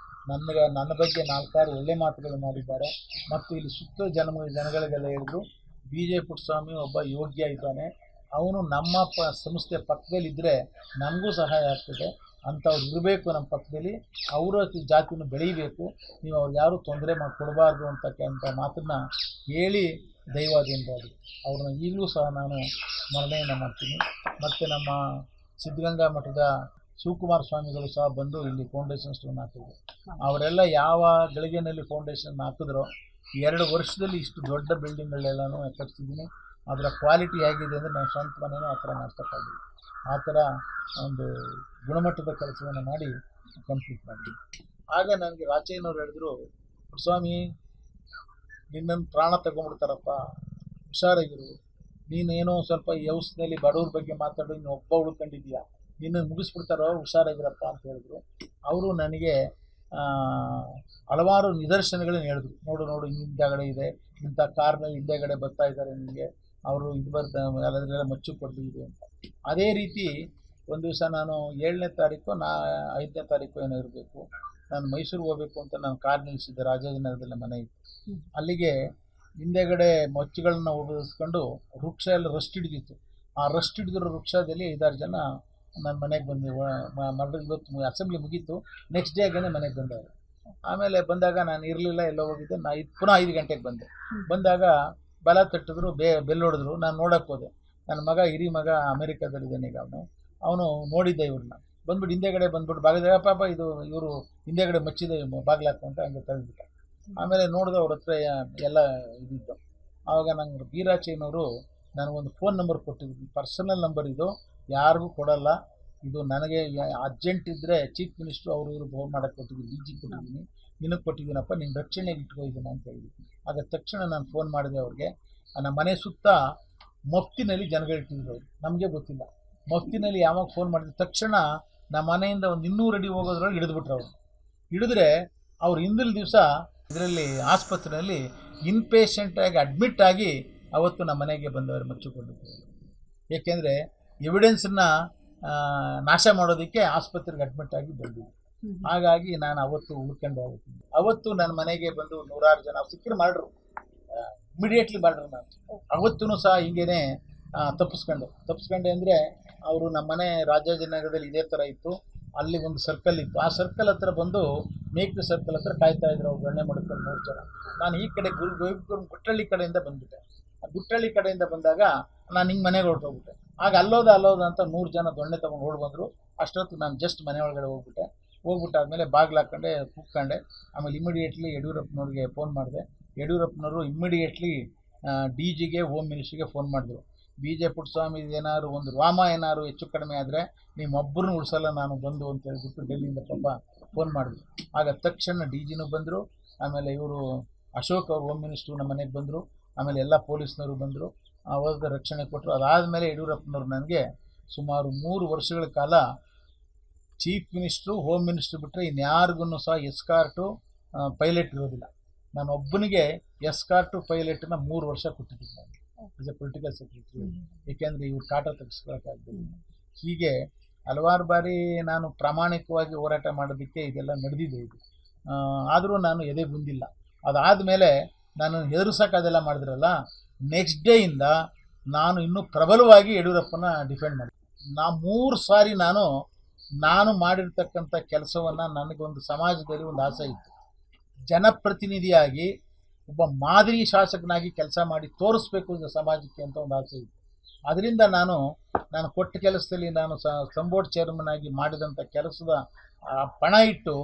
ನನ್ನ ಬಗ್ಗೆ 4-6 ಒಳ್ಳೆ ಮಾತುಗಳು ಮಾಡಿದ್ದಾರೆ. ಮತ್ತು ಇಲ್ಲಿ ಸುತ್ತ ಜನಗಳಿಗೆಲ್ಲ ಹೇಳಿದ್ರು, ಬಿ ಜೆ ಪುಟ್ಟಸ್ವಾಮಿ ಒಬ್ಬ ಯೋಗ್ಯ ಇದ್ದಾನೆ, ಅವನು ನಮ್ಮ ಸಂಸ್ಥೆ ಪಕ್ಕದಲ್ಲಿದ್ದರೆ ನಮಗೂ ಸಹಾಯ ಆಗ್ತದೆ, ಅಂಥವ್ರು ಇರಬೇಕು ನಮ್ಮ ಪಕ್ಕದಲ್ಲಿ, ಅವರ ಜಾತಿನೂ ಬೆಳೀಬೇಕು, ನೀವು ಅವ್ರಿಗೆ ಯಾರೂ ತೊಂದರೆ ಕೊಡಬಾರ್ದು ಅಂತಕ್ಕಂಥ ಮಾತನ್ನು ಹೇಳಿ ದೈವಾಧೀನರಾದರು. ಅವ್ರನ್ನ ಈಗಲೂ ಸಹ ನಾನು ಸ್ಮರಣೆಯನ್ನು ಮಾಡ್ತೀನಿ. ಮತ್ತು ನಮ್ಮ ಸಿದ್ಧಗಂಗಾ ಮಠದ ಶಿವಕುಮಾರ ಸ್ವಾಮಿಗಳು ಸಹ ಬಂದು ಇಲ್ಲಿ ಫೌಂಡೇಶನ್ ಸ್ಟೋನ್ ಹಾಕಿದ್ರು. ಅವರೆಲ್ಲ ಯಾವ ಗಳಿಗೆನಲ್ಲಿ ಫೌಂಡೇಶನ್ ಹಾಕಿದ್ರೋ 2 ವರ್ಷದಲ್ಲಿ ಇಷ್ಟು ದೊಡ್ಡ ಬಿಲ್ಡಿಂಗ್ಗಳೆಲ್ಲನೂ ಕಟ್ತಿದ್ದೀನಿ. ಅದರ ಕ್ವಾಲಿಟಿ ಹೇಗಿದೆ ಅಂದರೆ ನಾನು ಸ್ವಂತ ಮನೆಯೂ ಆ ಥರ ಮಾಡ್ಸೋಕ್ಕಾಗಿಲ್ಲ. ಆ ಥರ ಒಂದು ಗುಣಮಟ್ಟದ ಕೆಲಸವನ್ನು ಮಾಡಿ ಕಂಪ್ಲೀಟ್ ಮಾಡಿದ್ವಿ. ಆಗ ನನಗೆ ರಾಚಯ್ಯನವ್ರು ಹೇಳಿದ್ರು, ಸ್ವಾಮಿ ನಿನ್ನನ್ನು ಪ್ರಾಣ ತಗೊಂಡ್ಬಿಡ್ತಾರಪ್ಪ, ಹುಷಾರಾಗಿರು, ನೀನೇನೋ ಸ್ವಲ್ಪ ಈ ಔಷಧದಲ್ಲಿ ಬಡವ್ರ ಬಗ್ಗೆ ಮಾತಾಡೋ, ನೀನು ಒಬ್ಬ ಉಳ್ಕೊಂಡಿದ್ದೀಯಾ, ನಿನ್ನನ್ನು ಮುಗಿಸ್ಬಿಡ್ತಾರೋ, ಹುಷಾರಾಗಿರಪ್ಪ ಅಂತ ಹೇಳಿದ್ರು. ಅವರು ನನಗೆ ಹಲವಾರು ನಿದರ್ಶನಗಳನ್ನ ಹೇಳಿದ್ರು. ನೋಡು ಹಿಂದೆಗಡೆ ಇದೆ, ಇಂಥ ಕಾರ್ನಲ್ಲಿ ಹಿಂದೆಗಡೆ ಬರ್ತಾ ಇದ್ದಾರೆ, ನಿಮಗೆ ಅವರು ಇದು ಅದರಲ್ಲೆಲ್ಲ ಮಚ್ಚು ಕೊಡಲಿದೆ ಅಂತ. ಅದೇ ರೀತಿ ಒಂದು ದಿವಸ ನಾನು 7ನೇ ತಾರೀಕು 5ನೇ ತಾರೀಕು ಏನೋ ಇರಬೇಕು, ನಾನು ಮೈಸೂರಿಗೆ ಹೋಗಬೇಕು ಅಂತ ನಾನು ಕಾರ್ ನಿಲ್ಲಿಸಿದ್ದೆ. ರಾಜಾಜಿನಗರದಲ್ಲಿ ಮನೆ ಇತ್ತು. ಅಲ್ಲಿಗೆ ಹಿಂದೆಗಡೆ ಮಚ್ಚುಗಳನ್ನ ಉಪಯೋಗಿಸ್ಕೊಂಡು ವೃಕ್ಷ ಎಲ್ಲ ರಸ್ಟ್ ಹಿಡಿದಿತ್ತು. ಆ ರಸ್ಟ್ ಹಿಡಿದಿರೋ ವೃಕ್ಷದಲ್ಲಿ 5-6 ಜನ ನನ್ನ ಮನೆಗೆ ಬಂದು ಇವತ್ತು ಅಸೆಂಬ್ಲಿ ಮುಗೀತು, ನೆಕ್ಸ್ಟ್ ಡೇ ಆಗೇ ಮನೆಗೆ ಬಂದವರು. ಆಮೇಲೆ ಬಂದಾಗ ನಾನು ಇರಲಿಲ್ಲ, ಎಲ್ಲೋ ಹೋಗಿದ್ದೆ. ಪುನಃ 5 ಗಂಟೆಗೆ ಬಂದಾಗ ಬಲ ತಟ್ಟಿದ್ರು, ಬೆಲ್ ಹೊಡೆದ್ರು. ನಾನು ನೋಡೋಕ್ಕೆ ಹೋದೆ. ನನ್ನ ಮಗ, ಹಿರಿ ಮಗ ಅಮೇರಿಕಾದಲ್ಲಿದ್ದಾನೆ ಈಗ, ಅವನು ನೋಡಿದ್ದೆ ಇವ್ರನ್ನ. ಬಂದ್ಬಿಟ್ಟು ಹಿಂದೆಗಡೆ ಬಂದ್ಬಿಟ್ಟು ಬಾಗಿದ, ಪಾಪ ಇದು ಇವರು ಹಿಂದೆಗಡೆ ಮಚ್ಚಿದೆ ಬಾಗ್ಲಾಕು ಅಂತ ಹಂಗೆ ತೆಗೆದ್ಬಿಟ್ಟ. ಆಮೇಲೆ ನೋಡಿದೆ ಅವ್ರ ಹತ್ರ ಎಲ್ಲ ಇದಿದ್ದು. ಆವಾಗ ನಂಗೆ ಬೀರಾಚಯ್ಯನವರು ನನಗೊಂದು ಫೋನ್ ನಂಬರ್ ಕೊಟ್ಟಿದ್ರು, ಪರ್ಸನಲ್ ನಂಬರ್ ಇದು, ಯಾರಿಗೂ ಕೊಡಲ್ಲ, ಇದು ನನಗೆ ಅರ್ಜೆಂಟ್ ಇದ್ದರೆ ಚೀಫ್ ಮಿನಿಸ್ಟ್ರು ಅವರು ಇವರು ಫೋನ್ ಮಾಡೋಕ್ಕೆ ಕೊಟ್ಟಿದ್ದೀನಿ, ಡಿ ಜಿ ಕೊಟ್ಟಿದ್ದೀನಿ, ನಿನಗೆ ಕೊಟ್ಟಿದ್ದೀನಪ್ಪ, ನಿನ್ನ ರಕ್ಷಣೆಗೆ ಇಟ್ಕೊಂಡಿದ್ದೀನಿ ಅಂತ ಹೇಳಿದ್ದೀನಿ. ಆಗ ತಕ್ಷಣ ನಾನು ಫೋನ್ ಮಾಡಿದೆ ಅವ್ರಿಗೆ. ನಮ್ಮ ಮನೆ ಸುತ್ತ ಮಫ್ತಿನಲ್ಲಿ ಜನಗಳಿಟ್ಟಿದ್ರು. ಅವರು ನಮಗೆ ಗೊತ್ತಿಲ್ಲ. ಮಫ್ತಿನಲ್ಲಿ ಯಾವಾಗ ಫೋನ್ ಮಾಡಿದ ತಕ್ಷಣ ನಮ್ಮ ಮನೆಯಿಂದ ಒಂದು 200 ಅಡಿ ಹೋಗೋದ್ರೊಳಗೆ ಹಿಡಿದ್ಬಿಟ್ರು. ಅವರು ಹಿಡಿದ್ರೆ ಅವ್ರು ಹಿಂದಿನ ದಿವಸ ಇದರಲ್ಲಿ ಆಸ್ಪತ್ರೆಯಲ್ಲಿ ಇನ್ಪೇಷೆಂಟಾಗಿ ಅಡ್ಮಿಟ್ ಆಗಿ ಅವತ್ತು ನಮ್ಮ ಮನೆಗೆ ಬಂದವರು ಮಚ್ಚಿಕೊಂಡಿದ್ರು. ಏಕೆಂದರೆ ಎವಿಡೆನ್ಸನ್ನ ನಾಶ ಮಾಡೋದಕ್ಕೆ ಆಸ್ಪತ್ರೆಗೆ ಅಡ್ಮಿಟ್ ಆಗಿ ಬಂದಿದ್ದರು. ಹಾಗಾಗಿ ನಾನು ಅವತ್ತು ಉಳ್ಕೊಂಡು ಹೋಗ್ತೀನಿ. ಅವತ್ತು ನನ್ನ ಮನೆಗೆ ಬಂದು 100 ಜನ ಸಿಕ್ಕರು ಮಾಡ್ರು, ಇಮಿಡಿಯೇಟ್ಲಿ ಮಾಡ್ರು. ನಾನು ಅವತ್ತೂ ಸಹ ಹೀಗೇ ತಪ್ಪಿಸ್ಕೊಂಡೆ ಅಂದರೆ ಅವರು ನಮ್ಮ ಮನೆ ರಾಜಾಜಿನಗರದಲ್ಲಿ ಇದೇ ಥರ ಇತ್ತು. ಅಲ್ಲಿ ಒಂದು ಸರ್ಕಲ್ ಇತ್ತು. ಆ ಸರ್ಕಲ್ ಹತ್ರ ಬಂದು ಮೇಕ್ರಿ ಸರ್ಕಲ್ ಹತ್ರ ಕಾಯ್ತಾ ಇದ್ರು ಅವ್ರು, ಗಣ್ಣೆ ಮಾಡ್ಕೊಂಡು 3 ಜನ. ನಾನು ಈ ಕಡೆ ಗುಟ್ಟಳ್ಳಿ ಕಡೆಯಿಂದ ಬಂದುಬಿಟ್ಟೆ. ಗುಟ್ಟಳ್ಳಿ ಕಡೆಯಿಂದ ಬಂದಾಗ ನಾನು ಹಿಂಗೆ ಮನೆಗೆ ಹೊರಟೋಗ್ಬಿಟ್ಟೆ. ಆಗ ಅಲ್ಲೋದ ಅಂತ 100 ಜನ ದೊಣ್ಣೆ ತೊಗೊಂಡು ಓಡಿ ಬಂದರು. ಅಷ್ಟೊತ್ತು ನಾನು ಜಸ್ಟ್ ಮನೆ ಒಳಗಡೆ ಹೋಗ್ಬಿಟ್ಟಾದ್ಮೇಲೆ ಬಾಗಿಲು ಹಾಕ್ಕೊಂಡೆ, ಕೂತ್ಕೊಂಡೆ. ಆಮೇಲೆ ಇಮಿಡಿಯೇಟ್ಲಿ ಯಡಿಯೂರಪ್ಪನವ್ರಿಗೆ ಫೋನ್ ಮಾಡಿದೆ. ಯಡಿಯೂರಪ್ಪನವರು ಇಮ್ಮಿಡಿಯೇಟ್ಲಿ ಡಿ ಜಿಗೆ, ಹೋಮ್ ಮಿನಿಸ್ಟ್ರಿಗೆ ಫೋನ್ ಮಾಡಿದ್ರು. ಬಿ ಜೆ ಪುಟ್ಟಸ್ವಾಮಿ ಏನಾದ್ರು ಒಂದು ರಾಮ ಏನಾದ್ರು ಹೆಚ್ಚು ಕಡಿಮೆ ಆದರೆ ನಿಮ್ಮೊಬ್ಬರನ್ನ ಉಳಿಸಲ್ಲ ನಾನು ಬಂದು ಅಂತ ಹೇಳ್ಬಿಟ್ಟು ಡೆಲ್ಲಿಯಿಂದ ಪಾಪ ಫೋನ್ ಮಾಡಿದ್ರು. ಆಗ ತಕ್ಷಣ ಡಿ ಜಿನೂ ಬಂದರು. ಆಮೇಲೆ ಇವರು ಅಶೋಕ್ ಅವರು ಹೋಮ್ ಮಿನಿಸ್ಟ್ರು ನಮ್ಮ ಮನೆಗೆ ಬಂದರು. ಆಮೇಲೆ ಎಲ್ಲ ಪೊಲೀಸ್ನವರು ಬಂದರು, ಅವ್ರಿಗೆ ರಕ್ಷಣೆ ಕೊಟ್ಟರು. ಅದಾದಮೇಲೆ ಯಡಿಯೂರಪ್ಪನವ್ರು ನನಗೆ ಸುಮಾರು 3 ವರ್ಷಗಳ ಕಾಲ ಚೀಫ್ ಮಿನಿಸ್ಟ್ರು, ಹೋಮ್ ಮಿನಿಸ್ಟ್ರು ಬಿಟ್ಟರೆ ಇನ್ಯಾರಿಗೂ ಸಹ ಎಸ್ಕಾರ್ಟು ಪೈಲಟ್ ಇರೋದಿಲ್ಲ. ನಾನು ಒಬ್ಬನಿಗೆ ಎಸ್ಕಾರ್ಟು ಪೈಲಟನ್ನ 3 ವರ್ಷ ಕೊಟ್ಟಿದ್ದೀನಿ ನಾನು ಆಸ್ ಎ ಪೊಲಿಟಿಕಲ್ ಸೆಕ್ರೆಟರಿ. ಏಕೆಂದರೆ ಇವ್ರು ಕಾಟ ತೆಗೆಸ್ಕೊಳ್ಳೋಕ್ಕಾಗಲಿಲ್ಲ. ಹೀಗೆ ಹಲವಾರು ಬಾರಿ ನಾನು ಪ್ರಾಮಾಣಿಕವಾಗಿ ಹೋರಾಟ ಮಾಡೋದಕ್ಕೆ ಇದೆಲ್ಲ ನಡೆದಿದೆ. ಇದು ಆದರೂ ನಾನು ಎದೆ ಬಂದಿಲ್ಲ. ಅದಾದಮೇಲೆ ನಾನು ಹೆದರ್ಸೋಕೆ ಅದೆಲ್ಲ ಮಾಡಿದ್ರಲ್ಲ, ನೆಕ್ಸ್ಟ್ ಡೇಯಿಂದ ನಾನು ಇನ್ನೂ ಪ್ರಬಲವಾಗಿ ಯಡಿಯೂರಪ್ಪನ ಡಿಫೆಂಡ್ ಮಾಡಿದೆ. 3 ಸಾರಿ ನಾನು ಮಾಡಿರ್ತಕ್ಕಂಥ ಕೆಲಸವನ್ನು, ನನಗೊಂದು ಸಮಾಜದಲ್ಲಿ ಒಂದು ಆಸೆ ಇತ್ತು, ಜನಪ್ರತಿನಿಧಿಯಾಗಿ ಒಬ್ಬ ಮಾದರಿ ಶಾಸಕನಾಗಿ ಕೆಲಸ ಮಾಡಿ ತೋರಿಸ್ಬೇಕು ಸಮಾಜಕ್ಕೆ ಅಂತ ಒಂದು ಆಸೆ ಇತ್ತು. ಅದರಿಂದ ನಾನು ಕೊಟ್ಟ ಕೆಲಸದಲ್ಲಿ ನಾನು ಸಂಬೋರ್ಡ್ ಚೇರ್ಮನ್ ಆಗಿ ಮಾಡಿದಂಥ ಕೆಲಸದ ಪಣ ಇಟ್ಟು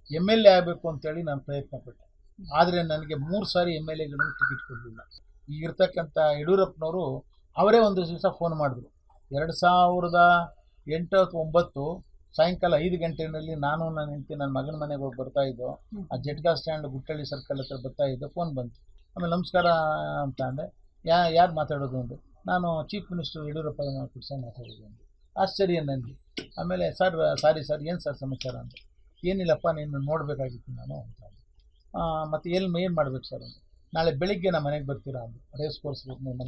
MLA ಆಗಬೇಕು ಅಂತೇಳಿ ನಾನು ಪ್ರಯತ್ನ ಪಟ್ಟೆ. ಆದರೆ ನನಗೆ 3 ಸಾರಿ MLAಗಳನ್ನು ಟಿಕೆಟ್ ಕೊಡಲಿಲ್ಲ. ಈಗಿರ್ತಕ್ಕಂಥ ಯಡಿಯೂರಪ್ಪನವರು ಅವರೇ ಒಂದು ದಿವಸ ಫೋನ್ ಮಾಡಿದ್ರು. 2008 ಅಥವಾ 2009 ಸಾಯಂಕಾಲ 5 ಗಂಟೆಯಲ್ಲಿ ನಾನು ನನ್ನ ಹೆಂಡತಿ ನನ್ನ ಮಗನ ಮನೆಗೆ ಹೋಗಿ ಬರ್ತಾಯಿದ್ದೋ. ಆ ಜಟ್ಗಾ ಸ್ಟ್ಯಾಂಡ್ ಗುಟ್ಟಳ್ಳಿ ಸರ್ಕಲ್ ಹತ್ರ ಬರ್ತಾಯಿದ್ದೋ. ಫೋನ್ ಬಂತು. ಆಮೇಲೆ ನಮಸ್ಕಾರ ಅಂತ ಅಂದೆ. ಯಾರು ಮಾತಾಡೋದು ಅಂದೆ. ನಾನು ಚೀಫ್ ಮಿನಿಸ್ಟರ್ ಯಡಿಯೂರಪ್ಪ ಕುಡ್ಸ ಮಾತಾಡೋದು ಅಂದೆ. ಆಶ್ಚರ್ಯ ನನಗೆ. ಆಮೇಲೆ ಸಾರಿ ಸರ್, ಏನು ಸರ್ ಸಮಾಚಾರ ಅಂತ. ಏನಿಲ್ಲಪ್ಪ, ನೀನು ನೋಡಬೇಕಾಗಿತ್ತು ನಾನು ಅಂತ. ಮತ್ತು ಏನು ಮಾಡಬೇಕು ಸರ್ ಅಂತ. ನಾಳೆ ಬೆಳಿಗ್ಗೆ ನಮ್ಮ ಮನೆಗೆ ಬರ್ತೀರಾ ಅಂದರು. ರೇಸ್ ಕೋರ್ಸ್ ಮನೆ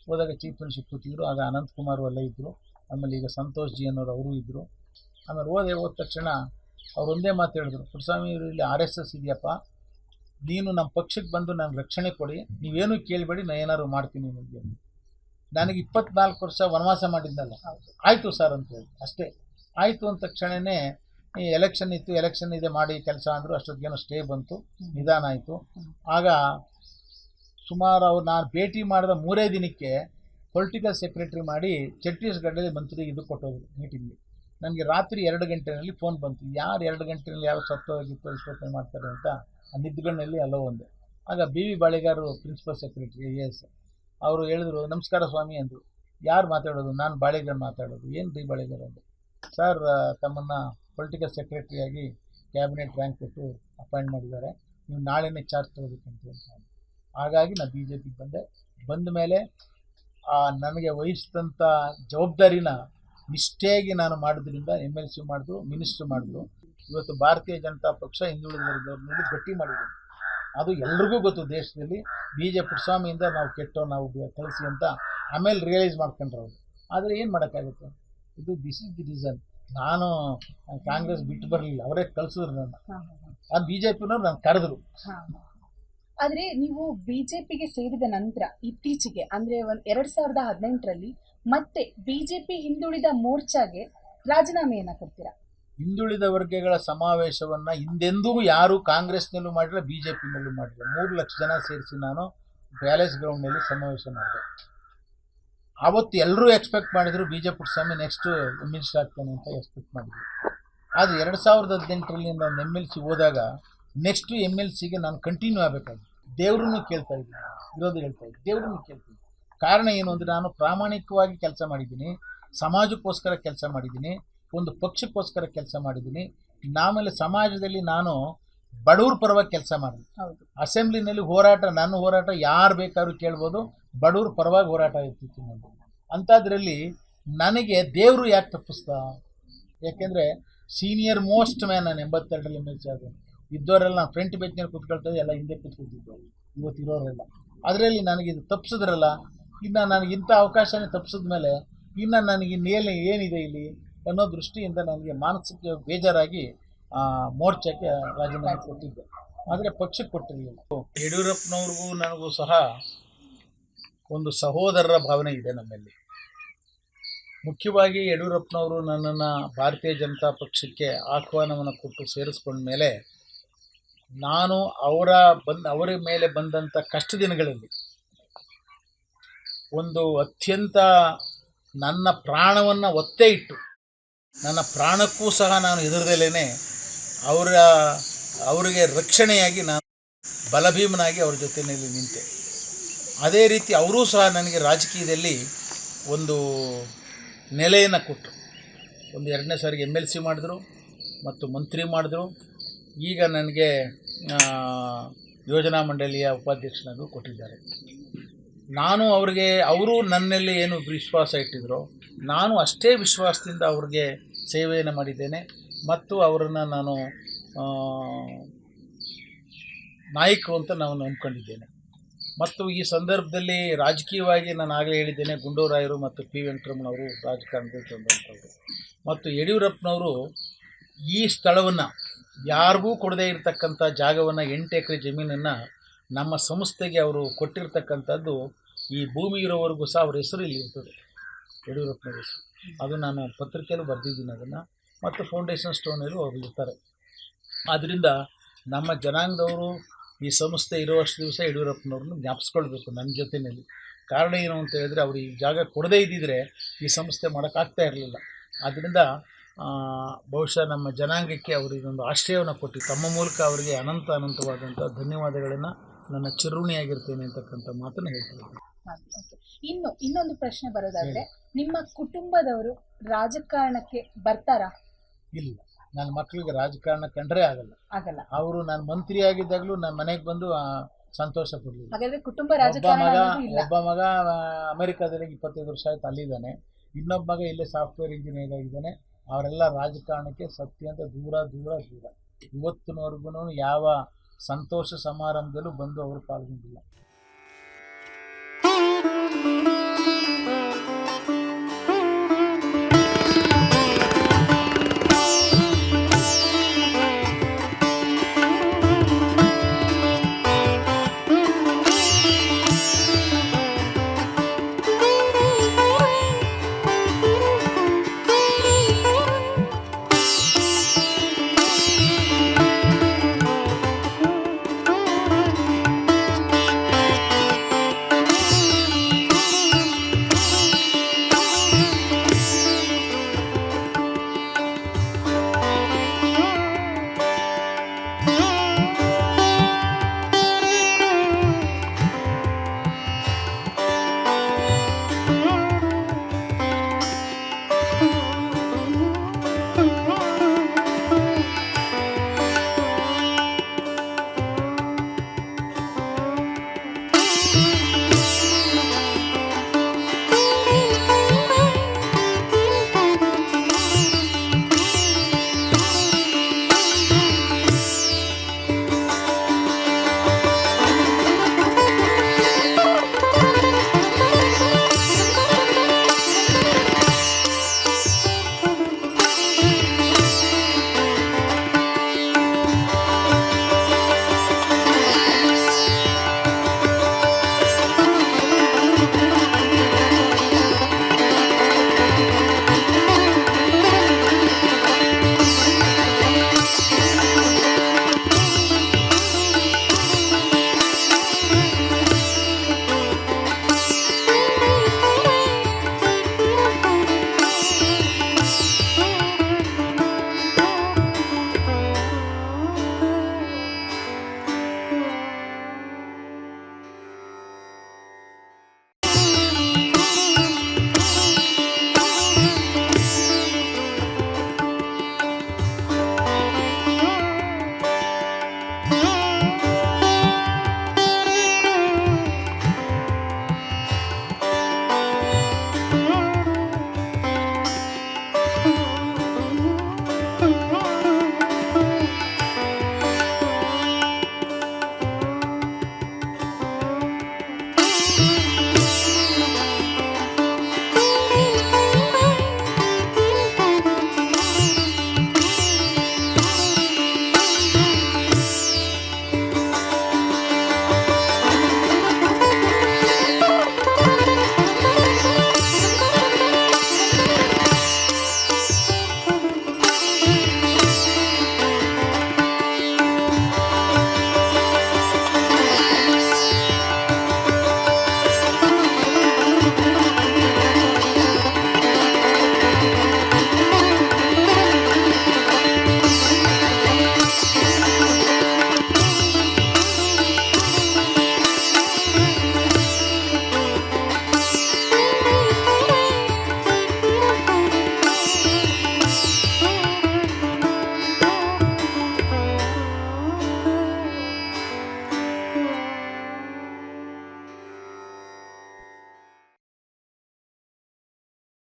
ಹೋದಾಗ ಚೀಫ್ ಮಿನಿಸ್ಟರ್ ಕೂತಿದ್ರು. ಆಗ ಅನಂತಕುಮಾರ್ ಅಲ್ಲೇ ಇದ್ದರು. ಆಮೇಲೆ ಈಗ ಸಂತೋಷ್ ಜಿ ಅನ್ನೋರು ಅವರು ಇದ್ದರು. ಆಮೇಲೆ ಹೋದ ತಕ್ಷಣ ಅವ್ರು ಒಂದೇ ಮಾತು ಹೇಳಿದ್ರು, ಪುಟ್ಟಸ್ವಾಮಿ ಇಲ್ಲಿ RSS ಇದೆಯಪ್ಪ, ನೀನು ನಮ್ಮ ಪಕ್ಷಕ್ಕೆ ಬಂದು ನಾನು ರಕ್ಷಣೆ ಕೊಡಿ, ನೀವೇನು ಕೇಳಬೇಡಿ, ನಾನು ಏನಾದ್ರು ಮಾಡ್ತೀನಿ ನಿಮಗೆ. ನನಗೆ 24 ವರ್ಷ ವನವಾಸ ಮಾಡಿದ್ನಲ್ಲ, ಆಯಿತು ಸರ್ ಅಂತ ಹೇಳಿ ಅಷ್ಟೇ. ಆಯಿತು ಅಂದ ತಕ್ಷಣವೇ ಎಲೆಕ್ಷನ್ ಇತ್ತು, ಎಲೆಕ್ಷನ್ ಇದೆ ಮಾಡಿ ಕೆಲಸ ಅಂದರು. ಅಷ್ಟೊತ್ತಿಗೇನೋ ಸ್ಟೇ ಬಂತು, ನಿಧಾನ ಆಯಿತು. ಆಗ ಸುಮಾರು ಅವ್ರು ನಾನು ಭೇಟಿ ಮಾಡಿದ 3 ದಿನಕ್ಕೆ ಪೊಲಿಟಿಕಲ್ ಸೆಕ್ರೆಟರಿ ಮಾಡಿ ಛತ್ತೀಸ್ಗಢದಲ್ಲಿ ಮಂತ್ರಿ ಇದು ಕೊಟ್ಟೋದ್ರು ಮೀಟಿಂಗ್ಗೆ. ನನಗೆ ರಾತ್ರಿ 2 ಗಂಟೆಯಲ್ಲಿ ಫೋನ್ ಬಂತು. ಯಾರು 2 ಗಂಟೆಯಲ್ಲಿ ಯಾವ ಸತ್ತೋಗಿತ್ತು ಇಷ್ಟೊತ್ತಲ್ಲಿ ಮಾಡ್ತಾರೆ ಅಂತ ನಿದ್ದುಗಣ್ಣಲ್ಲಿ ಅಲ್ಲೋ ಒಂದೆ. ಆಗ BV ಬಾಳೆಗಾರು ಪ್ರಿನ್ಸಿಪಲ್ ಸೆಕ್ರೆಟರಿ AS ಅವರು ಹೇಳಿದ್ರು, ನಮಸ್ಕಾರ ಸ್ವಾಮಿ ಅಂದರು. ಯಾರು ಮಾತಾಡೋದು? ನಾನು ಬಾಳೆಗಾರ್ ಮಾತಾಡೋದು. ಏನು ರೀ ಬಾಳೆಗಾರ್ ಅಂದರು. ಸರ್, ತಮ್ಮನ್ನು ಪೊಲಿಟಿಕಲ್ ಸೆಕ್ರೆಟರಿಯಾಗಿ ಕ್ಯಾಬಿನೆಟ್ ರ್ಯಾಂಕ್ ಕೊಟ್ಟು ಅಪಾಯಿಂಟ್ ಮಾಡಿದ್ದಾರೆ, ನೀವು ನಾಳೆನೇ ಚಾರ್ಜ್ ತಗೋಬೇಕಂತ ಹೇಳ್ತಾರೆ. ಹಾಗಾಗಿ ನಾನು BJPಗೆ ಬಂದ ಮೇಲೆ ನನಗೆ ವಹಿಸಿದಂಥ ಜವಾಬ್ದಾರಿನ ನಿಷ್ಠೆಯಾಗಿ ನಾನು ಮಾಡೋದ್ರಿಂದ MLC ಮಾಡಿದ್ರು, ಮಿನಿಸ್ಟ್ರ್ ಮಾಡಿದ್ರು. ಇವತ್ತು ಭಾರತೀಯ ಜನತಾ ಪಕ್ಷ ಹಿಂದುಳಿದ ವರ್ಗದವ್ರನ್ನೆಲ್ಲ ಗಟ್ಟಿ ಮಾಡಿದ್ದೀನಿ. ಅದು ಎಲ್ರಿಗೂ ಗೊತ್ತು ದೇಶದಲ್ಲಿ. ಪುಟ್ಟಸ್ವಾಮಿಯಿಂದ ನಾವು ನಾವು ಕಳಿಸಿ ಅಂತ ಆಮೇಲೆ ರಿಯಲೈಸ್ ಮಾಡ್ಕೊಂಡ್ರು ಅವರು. ಆದರೆ ಏನು ಮಾಡೋಕ್ಕಾಗುತ್ತೆ? This is the reason. ನಾನು ಕಾಂಗ್ರೆಸ್ ಬಿಟ್ಟು ಬರಲಿಲ್ಲ, ಅವರೇ ಕಳಿಸಿದ್ರು ನನ್ನ. ಆ BJPನವ್ರು ನಾನು ಕರೆದ್ರು. ಆದ್ರೆ ನೀವು ಬಿಜೆಪಿಗೆ ಸೇರಿದ ನಂತರ ಇತ್ತೀಚೆಗೆ ಅಂದ್ರೆ 2018ರಲ್ಲಿ ಮತ್ತೆ ಬಿಜೆಪಿ ಹಿಂದುಳಿದ ಮೋರ್ಚಾಗೆ ರಾಜೀನಾಮೆಯನ್ನ ಕೊಡ್ತೀರಾ? ಹಿಂದುಳಿದ ವರ್ಗಗಳ ಸಮಾವೇಶವನ್ನು ಹಿಂದೆಂದೂ ಯಾರು ಕಾಂಗ್ರೆಸ್ನಲ್ಲೂ ಮಾಡಿಲ್ಲ, BJPನಲ್ಲೂ ಮಾಡಿಲ್ಲ. 3 ಲಕ್ಷ ಜನ ಸೇರಿಸಿ ನಾನು ಪ್ಯಾಲೇಸ್ ಗ್ರೌಂಡ್ನಲ್ಲಿ ಸಮಾವೇಶ ಮಾಡಿದೆ. ಆವತ್ತು ಎಲ್ಲರೂ ಎಕ್ಸ್ಪೆಕ್ಟ್ ಮಾಡಿದರು ಪುಟ್ಟಸ್ವಾಮಿ ನೆಕ್ಸ್ಟ್ ಮಿನಿಸ್ಟರ್ ಆಗ್ತಾನೆ ಅಂತ ಎಕ್ಸ್ಪೆಕ್ಟ್ ಮಾಡಿದ್ರು. ಆದರೆ 2018ರಲ್ಲಿ ನಾನು MLC ಹೋದಾಗ ನೆಕ್ಸ್ಟು MLCಗೆ ನಾನು ಕಂಟಿನ್ಯೂ ಆಗಬೇಕಾಗಿತ್ತು. ದೇವ್ರನ್ನೂ ಕೇಳ್ತಾ ಇದ್ದೀನಿ, ವಿರೋಧ ಹೇಳ್ತಾ ಇದ್ದೀನಿ, ದೇವ್ರನ್ನೂ ಕೇಳ್ತೀನಿ. ಕಾರಣ ಏನು ಅಂದರೆ ನಾನು ಪ್ರಾಮಾಣಿಕವಾಗಿ ಕೆಲಸ ಮಾಡಿದ್ದೀನಿ, ಸಮಾಜಕ್ಕೋಸ್ಕರ ಕೆಲಸ ಮಾಡಿದ್ದೀನಿ, ಒಂದು ಪಕ್ಷಕ್ಕೋಸ್ಕರ ಕೆಲಸ ಮಾಡಿದ್ದೀನಿ. ಆಮೇಲೆ ಸಮಾಜದಲ್ಲಿ ನಾನು ಬಡವ್ರ ಪರವಾಗಿ ಕೆಲಸ ಮಾಡಿದೆ. ಅಸೆಂಬ್ಲಿನಲ್ಲಿ ಹೋರಾಟ, ನನ್ನ ಹೋರಾಟ ಯಾರು ಬೇಕಾದ್ರೂ ಕೇಳ್ಬೋದು, ಬಡವ್ರ ಪರವಾಗಿ ಹೋರಾಟ ಇರ್ತಿತ್ತು ನಾನು. ಅಂಥದ್ರಲ್ಲಿ ನನಗೆ ದೇವರು ಯಾಕೆ ತಪ್ಪಿಸ್ತಾ? ಯಾಕೆಂದರೆ ಸೀನಿಯರ್ ಮೋಸ್ಟ್ ಮ್ಯಾನ್ ನಾನು 82ರಲ್ಲಿ MLC ಆದ ಇದ್ದವರೆಲ್ಲ ನಾನು ಫ್ರಂಟ್ ಬೆಂಚ್ನಲ್ಲಿ ಕೂತ್ಕೊಳ್ತಾಯಿದ್ದೆ, ಎಲ್ಲ ಹಿಂದೆ ಕೂತ್ಕೊಳ್ತಿದ್ದು ಇವತ್ತು ಇರೋರೆಲ್ಲ. ಅದರಲ್ಲಿ ನನಗಿದು ತಪ್ಪಿಸಿದ್ರಲ್ಲ, ಇನ್ನು ನನಗೆ ಇಂಥ ಅವಕಾಶನೇ ತಪ್ಪಿಸಿದ ಮೇಲೆ ಇನ್ನು ನನಗೆ ಇನ್ನೇನು ಏನಿದೆ ಇಲ್ಲಿ ಅನ್ನೋ ದೃಷ್ಟಿಯಿಂದ ನನಗೆ ಮಾನಸಿಕ ಬೇಜಾರಾಗಿ ಮೋರ್ಚಾಕ್ಕೆ ರಾಜೀನಾಮೆ ಕೊಟ್ಟಿದ್ದೆ. ಆದರೆ ಪಕ್ಷಕ್ಕೆ ಕೊಟ್ಟಿರಲಿಲ್ಲ. ಯಡಿಯೂರಪ್ಪನವ್ರಿಗೂ ನನಗೂ ಸಹ ಒಂದು ಸಹೋದರರ ಭಾವನೆ ಇದೆ ನಮ್ಮಲ್ಲಿ. ಮುಖ್ಯವಾಗಿ ಯಡಿಯೂರಪ್ಪನವರು ನನ್ನನ್ನು ಭಾರತೀಯ ಜನತಾ ಪಕ್ಷಕ್ಕೆ ಆಹ್ವಾನವನ್ನು ಕೊಟ್ಟು ಸೇರಿಸ್ಕೊಂಡ ಮೇಲೆ ನಾನು ಅವರ ಮೇಲೆ ಬಂದಂಥ ಕಷ್ಟ ದಿನಗಳಲ್ಲಿ ಒಂದು ಅತ್ಯಂತ ನನ್ನ ಪ್ರಾಣವನ್ನು ಒತ್ತೆ ಇಟ್ಟು, ನನ್ನ ಪ್ರಾಣಕ್ಕೂ ಸಹ ನಾನು ಹೆದರದಲ್ಲೇ ಅವರಿಗೆ ರಕ್ಷಣೆಯಾಗಿ ನಾನು ಬಲಭೀಮನಾಗಿ ಅವ್ರ ಜೊತೆಯಲ್ಲಿ ನಿಂತೆ. ಅದೇ ರೀತಿ ಅವರೂ ಸಹ ನನಗೆ ರಾಜಕೀಯದಲ್ಲಿ ಒಂದು ನೆಲೆಯನ್ನು ಕೊಟ್ಟರು. ಒಂದು 2ನೇ ಸಾರಿಗೆ MLC ಮಾಡಿದ್ರು ಮತ್ತು ಮಂತ್ರಿ ಮಾಡಿದ್ರು. ಈಗ ನನಗೆ ಯೋಜನಾ ಮಂಡಳಿಯ ಉಪಾಧ್ಯಕ್ಷನಾಗೂ ಕೊಟ್ಟಿದ್ದಾರೆ. ನಾನು ಅವರು ನನ್ನಲ್ಲಿ ಏನು ವಿಶ್ವಾಸ ಇಟ್ಟಿದ್ರು, ನಾನು ಅಷ್ಟೇ ವಿಶ್ವಾಸದಿಂದ ಅವ್ರಿಗೆ ಸೇವೆಯನ್ನು ಮಾಡಿದ್ದೇನೆ ಮತ್ತು ಅವರನ್ನು ನಾನು ನಾಯಕರು ಅಂತ ನಾನು ನಂಬ್ಕೊಂಡಿದ್ದೇನೆ. ಮತ್ತು ಈ ಸಂದರ್ಭದಲ್ಲಿ ರಾಜಕೀಯವಾಗಿ ನಾನು ಆಗಲೇ ಹೇಳಿದ್ದೇನೆ, ಗುಂಡೂರಾಯರು ಮತ್ತು P. ವೆಂಕಟರಮಣವರು ರಾಜಕಾರಣದಲ್ಲಿ ತಂದಂಥವ್ರು. ಮತ್ತು ಯಡಿಯೂರಪ್ಪನವರು ಈ ಸ್ಥಳವನ್ನು ಯಾರಿಗೂ ಕೊಡದೇ ಇರತಕ್ಕಂಥ ಜಾಗವನ್ನು 8 ಎಕರೆ ಜಮೀನನ್ನು ನಮ್ಮ ಸಂಸ್ಥೆಗೆ ಅವರು ಕೊಟ್ಟಿರ್ತಕ್ಕಂಥದ್ದು. ಈ ಭೂಮಿ ಇರೋವರೆಗೂ ಸಹ ಅವ್ರ ಹೆಸರು ಇಲ್ಲಿ ಇರ್ತದೆ, ಯಡಿಯೂರಪ್ಪನವ್ರ ಹೆಸರು. ಅದು ನಾನು ಪತ್ರಿಕೆಯಲ್ಲೂ ಬರೆದಿದ್ದೀನಿ ಅದನ್ನು, ಮತ್ತು ಫೌಂಡೇಶನ್ ಸ್ಟೋನಲ್ಲೂ ಅವರು ಇರ್ತಾರೆ. ಆದ್ದರಿಂದ ನಮ್ಮ ಜನಾಂಗದವರು ಈ ಸಂಸ್ಥೆ ಇರುವಷ್ಟು ದಿವಸ ಯಡಿಯೂರಪ್ಪನವ್ರನ್ನ ಜ್ಞಾಪಿಸ್ಕೊಳ್ಬೇಕು ನನ್ನ ಜೊತೆಯಲ್ಲಿ. ಕಾರಣ ಏನು ಅಂತ ಹೇಳಿದ್ರೆ, ಅವರು ಈ ಜಾಗ ಕೊಡದೇ ಇದ್ದಿದ್ರೆ ಈ ಸಂಸ್ಥೆ ಮಾಡೋಕ್ಕಾಗ್ತಾ ಇರಲಿಲ್ಲ. ಆದ್ದರಿಂದ ಬಹುಶಃ ನಮ್ಮ ಜನಾಂಗಕ್ಕೆ ಅವರಿಗೊಂದು ಆಶ್ರಯವನ್ನು ಕೊಟ್ಟು ತಮ್ಮ ಮೂಲಕ ಅವರಿಗೆ ಅನಂತವಾದಂಥ ಧನ್ಯವಾದಗಳನ್ನು ನನ್ನ ಚಿರುಣಿಯಾಗಿರ್ತೇನೆ ಅಂತಕ್ಕಂಥ ಮಾತನ್ನು ಹೇಳ್ತೀನಿ. ಇನ್ನೊಂದು ಪ್ರಶ್ನೆ ಬರೋದಾದ್ರೆ, ನಿಮ್ಮ ಕುಟುಂಬದವರು ರಾಜಕಾರಣಕ್ಕೆ ಬರ್ತಾರಾ? ಇಲ್ಲ, ನನ್ನ ಮಕ್ಕಳಿಗೆ ರಾಜಕಾರಣ ಕಂಡ್ರೆ ಆಗಲ್ಲ. ಅವರು ನಾನು ಮಂತ್ರಿ ಆಗಿದ್ದಾಗಲೂ ನನ್ನ ಮನೆಗೆ ಬಂದು ಸಂತೋಷ ಪಡಲಿಲ್ಲ. ಹಾಗಾದ್ರೆ ಕುಟುಂಬ ರಾಜಕಾರಣ ಒಬ್ಬ ಮಗ ಅಮೆರಿಕಾದಲ್ಲಿ 25 ವರ್ಷ ಆಯ್ತು ಅಲ್ಲಿದ್ದಾನೆ, ಇನ್ನೊಬ್ಬ ಮಗ ಇಲ್ಲೇ ಸಾಫ್ಟ್ವೇರ್ ಇಂಜಿನಿಯರ್ ಆಗಿದ್ದಾನೆ. ಅವರೆಲ್ಲ ರಾಜಕಾರಣಕ್ಕೆ ಸತ್ಯ ಅಂತ ದೂರ ಇವತ್ತಿನವರೆಗೂ ಯಾವ ಸಂತೋಷ ಸಮಾರಂಭದಲ್ಲೂ ಬಂದು ಅವರು ಪಾಲ್ಗೊಂಡಿಲ್ಲ.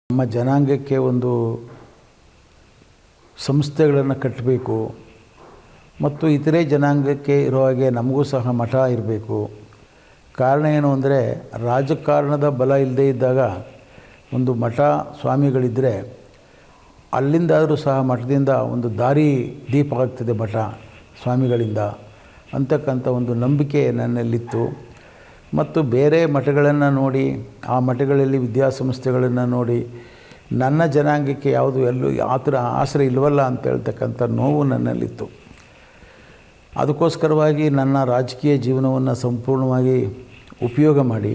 ನಮ್ಮ ಜನಾಂಗಕ್ಕೆ ಒಂದು ಸಂಸ್ಥೆಗಳನ್ನು ಕಟ್ಟಬೇಕು ಮತ್ತು ಇತರೆ ಜನಾಂಗಕ್ಕೆ ಇರೋ ಹಾಗೆ ನಮಗೂ ಸಹ ಮಠ ಇರಬೇಕು. ಕಾರಣ ಏನು ಅಂದರೆ, ರಾಜಕಾರಣದ ಬಲ ಇಲ್ಲದೇ ಇದ್ದಾಗ ಒಂದು ಮಠ ಸ್ವಾಮಿಗಳಿದ್ದರೆ ಅಲ್ಲಿಂದಾದರೂ ಸಹ ಮಠದಿಂದ ಒಂದು ದಾರಿ ದೀಪ ಆಗ್ತದೆ ಮಠ ಸ್ವಾಮಿಗಳಿಂದ ಅಂತಕ್ಕಂಥ ಒಂದು ನಂಬಿಕೆ ನನ್ನಲ್ಲಿತ್ತು. ಮತ್ತು ಬೇರೆ ಮಠಗಳನ್ನು ನೋಡಿ, ಆ ಮಠಗಳಲ್ಲಿ ವಿದ್ಯಾಸಂಸ್ಥೆಗಳನ್ನು ನೋಡಿ ನನ್ನ ಜನಾಂಗಕ್ಕೆ ಯಾವುದು ಎಲ್ಲೂ ಆ ಥರ ಆಸರೆ ಇಲ್ವಲ್ಲ ಅಂತ ಹೇಳ್ತಕ್ಕಂಥ ನೋವು ನನ್ನಲ್ಲಿತ್ತು. ಅದಕ್ಕೋಸ್ಕರವಾಗಿ ನನ್ನ ರಾಜಕೀಯ ಜೀವನವನ್ನು ಸಂಪೂರ್ಣವಾಗಿ ಉಪಯೋಗ ಮಾಡಿ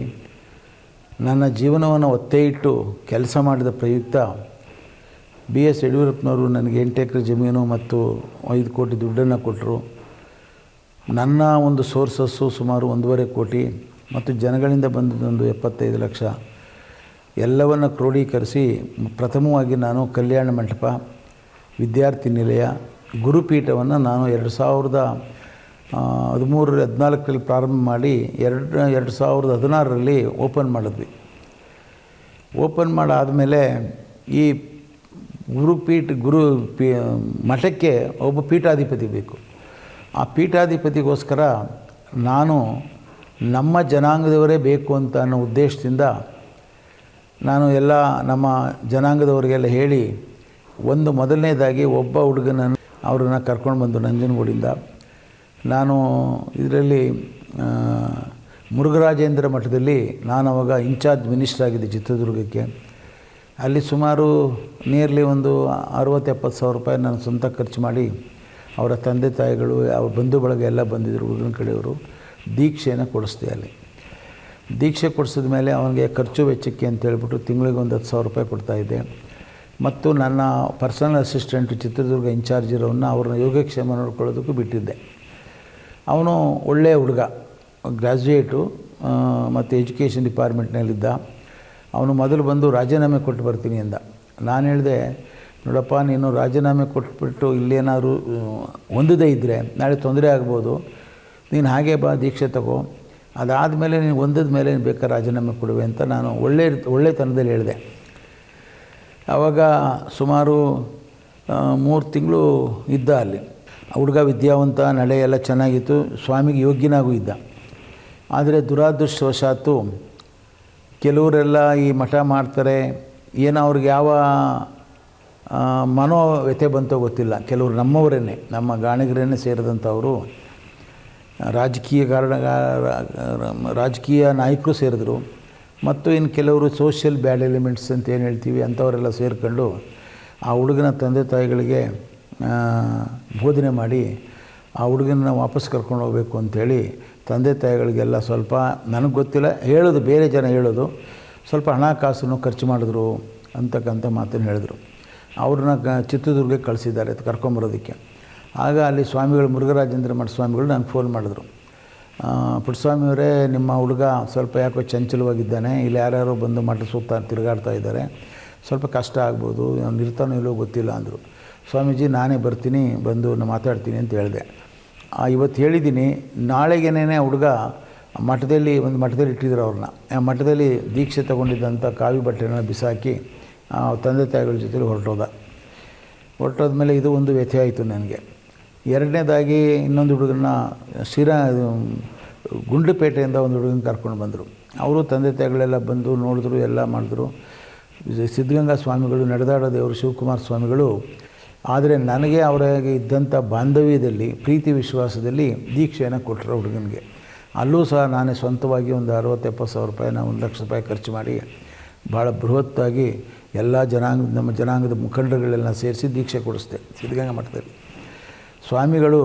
ನನ್ನ ಜೀವನವನ್ನು ಒತ್ತೆ ಇಟ್ಟು ಕೆಲಸ ಮಾಡಿದ ಪ್ರಯುಕ್ತ BS ಯಡಿಯೂರಪ್ಪನವರು ನನಗೆ 8 ಎಕರೆ ಜಮೀನು ಮತ್ತು 5 ಕೋಟಿ ದುಡ್ಡನ್ನು ಕೊಟ್ಟರು. ನನ್ನ ಒಂದು ಸೋರ್ಸಸ್ಸು ಸುಮಾರು 1.5 ಕೋಟಿ ಮತ್ತು ಜನಗಳಿಂದ ಬಂದದೊಂದು 75 ಲಕ್ಷ ಎಲ್ಲವನ್ನು ಕ್ರೋಢೀಕರಿಸಿ ಪ್ರಥಮವಾಗಿ ನಾನು ಕಲ್ಯಾಣ ಮಂಟಪ, ವಿದ್ಯಾರ್ಥಿ ನಿಲಯ, ಗುರುಪೀಠವನ್ನು ನಾನು 2013-14ರಲ್ಲಿ ಪ್ರಾರಂಭ ಮಾಡಿ 2016ರಲ್ಲಿ ಓಪನ್ ಮಾಡಿದ್ವಿ. ಓಪನ್ ಮಾಡಾದಮೇಲೆ ಈ ಮಠಕ್ಕೆ ಒಬ್ಬ ಪೀಠಾಧಿಪತಿ ಬೇಕು. ಆ ಪೀಠಾಧಿಪತಿಗೋಸ್ಕರ ನಾನು ನಮ್ಮ ಜನಾಂಗದವರೇ ಬೇಕು ಅಂತ ಅನ್ನೋ ಉದ್ದೇಶದಿಂದ ನಾನು ಎಲ್ಲ ನಮ್ಮ ಜನಾಂಗದವರಿಗೆಲ್ಲ ಹೇಳಿ ಮೊದಲನೇದಾಗಿ ಒಬ್ಬ ಹುಡುಗನನ್ನು ಅವ್ರನ್ನ ಕರ್ಕೊಂಡು ಬಂದು ನಂಜನಗೂಡಿಂದ ನಾನು ಇದರಲ್ಲಿ ಮುರುಘರಾಜೇಂದ್ರ ಮಠದಲ್ಲಿ ನಾನು ಅವಾಗ ಇನ್ಚಾರ್ಜ್ ಮಿನಿಸ್ಟರ್ ಆಗಿದ್ದೆ ಚಿತ್ರದುರ್ಗಕ್ಕೆ. ಅಲ್ಲಿ ಸುಮಾರು ನಿಯರ್ಲಿ ಒಂದು 60-70 ಸಾವಿರ ರೂಪಾಯಿ ನಾನು ಸ್ವಂತ ಖರ್ಚು ಮಾಡಿ ಅವರ ತಂದೆ ತಾಯಿಗಳು ಅವ್ರ ಬಂಧು ಬಳಗ ಎಲ್ಲ ಬಂದಿದ್ದರು ಹುಡುಗನ ಕಡೆಯವರು. ದೀಕ್ಷೆಯನ್ನು ಕೊಡಿಸ್ದೆ. ಅಲ್ಲಿ ದೀಕ್ಷೆ ಕೊಡಿಸಿದ ಮೇಲೆ ಅವನಿಗೆ ಖರ್ಚು ವೆಚ್ಚಕ್ಕೆ ಅಂತ ಹೇಳ್ಬಿಟ್ಟು ತಿಂಗಳಿಗೆ ಒಂದು 10,000 ರೂಪಾಯಿ ಕೊಡ್ತಾಯಿದ್ದೆ. ಮತ್ತು ನನ್ನ ಪರ್ಸನಲ್ ಅಸಿಸ್ಟೆಂಟು ಚಿತ್ರದುರ್ಗ ಇನ್ಚಾರ್ಜ್ ಇರೋನ್ನ ಅವ್ರನ್ನ ಯೋಗಕ್ಷೇಮ ನೋಡ್ಕೊಳ್ಳೋದಕ್ಕೂ ಬಿಟ್ಟಿದ್ದೆ. ಅವನು ಒಳ್ಳೆಯ ಹುಡುಗ, ಗ್ರ್ಯಾಜುಯೇಟು ಮತ್ತು ಎಜುಕೇಷನ್ ಡಿಪಾರ್ಟ್ಮೆಂಟ್ನಲ್ಲಿದ್ದ. ಅವನು ಮೊದಲು ಬಂದು ರಾಜೀನಾಮೆ ಕೊಟ್ಟು ಬರ್ತೀನಿ ಅಂದ. ನಾನು ಹೇಳಿದೆ, ನೋಡಪ್ಪ, ನೀನು ರಾಜೀನಾಮೆ ಕೊಟ್ಬಿಟ್ಟು ಇಲ್ಲೇನಾದರೂ ಹೊಂದದೇ ಇದ್ದರೆ ನಾಳೆ ತೊಂದರೆ ಆಗ್ಬೋದು. ನೀನು ಹಾಗೆ ಬಾ, ದೀಕ್ಷೆ ತಗೋ, ಅದಾದಮೇಲೆ ನೀನು ಹೊಂದಿದ ಮೇಲೆ ನೀನು ಬೇಕಾದ್ರೆ ರಾಜೀನಾಮೆ ಕೊಡುವೆ ಅಂತ ನಾನು ಒಳ್ಳೆತನದಲ್ಲಿ ಹೇಳಿದೆ. ಆವಾಗ ಸುಮಾರು 3 ತಿಂಗಳು ಇದ್ದ ಅಲ್ಲಿ. ಹುಡುಗ ವಿದ್ಯಾವಂತ, ನಡೆ ಎಲ್ಲ ಚೆನ್ನಾಗಿತ್ತು, ಸ್ವಾಮಿಗೆ ಯೋಗ್ಯನಾಗೂ ಇದ್ದ. ಆದರೆ ದುರಾದೃಷ್ಟವಶಾತ್ತು ಕೆಲವರೆಲ್ಲ ಈ ಮಠ ಮಾಡ್ತಾರೆ, ಏನೋ ಅವ್ರಿಗೆ ಯಾವ ಮನೋವ್ಯಥೆ ಬಂತೋ ಗೊತ್ತಿಲ್ಲ. ಕೆಲವರು ನಮ್ಮವರೇ, ನಮ್ಮ ಗಾಣಿಗರನ್ನೇ ಸೇರಿದಂಥವರು, ರಾಜಕೀಯ ನಾಯಕರು ಸೇರಿದ್ರು. ಮತ್ತು ಇನ್ನು ಕೆಲವರು ಸೋಷಿಯಲ್ ಬ್ಯಾಡ್ ಎಲಿಮೆಂಟ್ಸ್ ಅಂತ ಏನು ಹೇಳ್ತೀವಿ ಅಂಥವರೆಲ್ಲ ಸೇರಿಕೊಂಡು ಆ ಹುಡುಗನ ತಂದೆ ತಾಯಿಗಳಿಗೆ ಬೋಧನೆ ಮಾಡಿ ಆ ಹುಡುಗನ ವಾಪಸ್ ಕರ್ಕೊಂಡು ಹೋಗಬೇಕು ಅಂಥೇಳಿ ತಂದೆ ತಾಯಿಗಳಿಗೆಲ್ಲ ಸ್ವಲ್ಪ, ನನಗೆ ಗೊತ್ತಿಲ್ಲ, ಹೇಳೋದು ಬೇರೆ ಜನ ಹೇಳೋದು, ಸ್ವಲ್ಪ ಹಣಕಾಸನ್ನು ಖರ್ಚು ಮಾಡಿದ್ರು ಅಂತಕ್ಕಂಥ ಮಾತನ್ನು ಹೇಳಿದ್ರು. ಅವ್ರನ್ನ ಚಿತ್ರದುರ್ಗಕ್ಕೆ ಕಳಿಸಿದ್ದಾರೆ ಕರ್ಕೊಂಬರೋದಕ್ಕೆ. ಆಗ ಅಲ್ಲಿ ಸ್ವಾಮಿಗಳು, ಮುರುಘರಾಜೇಂದ್ರ ಮಠ ಸ್ವಾಮಿಗಳು ನನಗೆ ಫೋನ್ ಮಾಡಿದ್ರು. ಪುಟ್ಟಸ್ವಾಮಿಯವರೇ, ನಿಮ್ಮ ಹುಡುಗ ಸ್ವಲ್ಪ ಯಾಕೋ ಚಂಚಲವಾಗಿದ್ದಾನೆ, ಇಲ್ಲಿ ಯಾರ್ಯಾರೋ ಬಂದು ಮಠ ಸುತ್ತ ತಿರುಗಾಡ್ತಾ ಇದ್ದಾರೆ, ಸ್ವಲ್ಪ ಕಷ್ಟ ಆಗ್ಬೋದು, ಅವ್ನು ಇರ್ತಾನೋ ಇಲ್ಲೋ ಗೊತ್ತಿಲ್ಲ ಅಂದರು. ಸ್ವಾಮೀಜಿ, ನಾನೇ ಬರ್ತೀನಿ, ಬಂದು ನಾನು ಮಾತಾಡ್ತೀನಿ ಅಂತ ಹೇಳಿದೆ. ಇವತ್ತು ಹೇಳಿದ್ದೀನಿ, ನಾಳೆಗೇನೇ ಹುಡುಗ ಒಂದು ಮಠದಲ್ಲಿ ಇಟ್ಟಿದ್ರು ಅವ್ರನ್ನ. ಆ ಮಠದಲ್ಲಿ ದೀಕ್ಷೆ ತೊಗೊಂಡಿದ್ದಂಥ ಕಾವಿ ಬಟ್ಟೆನ ಬಿಸಾಕಿ ತಂದೆ ತಾಯಿಗಳ ಜೊತೆಲಿ ಹೊರಟೋದ್ಮೇಲೆ ಇದು ಒಂದು ವ್ಯಥೆ ಆಯಿತು ನನಗೆ. ಎರಡನೇದಾಗಿ ಇನ್ನೊಂದು ಹುಡುಗನ ಗುಂಡ್ಲುಪೇಟೆಯಿಂದ ಒಂದು ಹುಡುಗನ ಕರ್ಕೊಂಡು ಬಂದರು. ಅವರು ತಂದೆ ತಾಯಿಗಳೆಲ್ಲ ಬಂದು ನೋಡಿದ್ರು, ಎಲ್ಲ ಮಾಡಿದ್ರು. ಸಿದ್ಧಗಂಗಾ ಸ್ವಾಮಿಗಳು, ನಡೆದಾಡೋ ದೇವರು ಶಿವಕುಮಾರ ಸ್ವಾಮಿಗಳು. ಆದರೆ ನನಗೆ ಅವರಿಗೆ ಇದ್ದಂಥ ಬಾಂಧವ್ಯದಲ್ಲಿ, ಪ್ರೀತಿ ವಿಶ್ವಾಸದಲ್ಲಿ ದೀಕ್ಷೆಯನ್ನು ಕೊಟ್ಟರು ಹುಡುಗನಿಗೆ. ಅಲ್ಲೂ ಸಹ ನಾನೇ ಸ್ವಂತವಾಗಿ ಒಂದು 60-70 ಸಾವಿರ ರೂಪಾಯಿನ 1 ಲಕ್ಷ ರೂಪಾಯಿ ಖರ್ಚು ಮಾಡಿ ಭಾಳ ಬೃಹತ್ತಾಗಿ ಎಲ್ಲ ನಮ್ಮ ಜನಾಂಗದ ಮುಖಂಡರುಗಳೆಲ್ಲ ಸೇರಿಸಿ ದೀಕ್ಷೆ ಕೊಡಿಸ್ದೆ ಸಿದ್ಧಗಂಗಾ ಮಠದಲ್ಲಿ. ಸ್ವಾಮಿಗಳು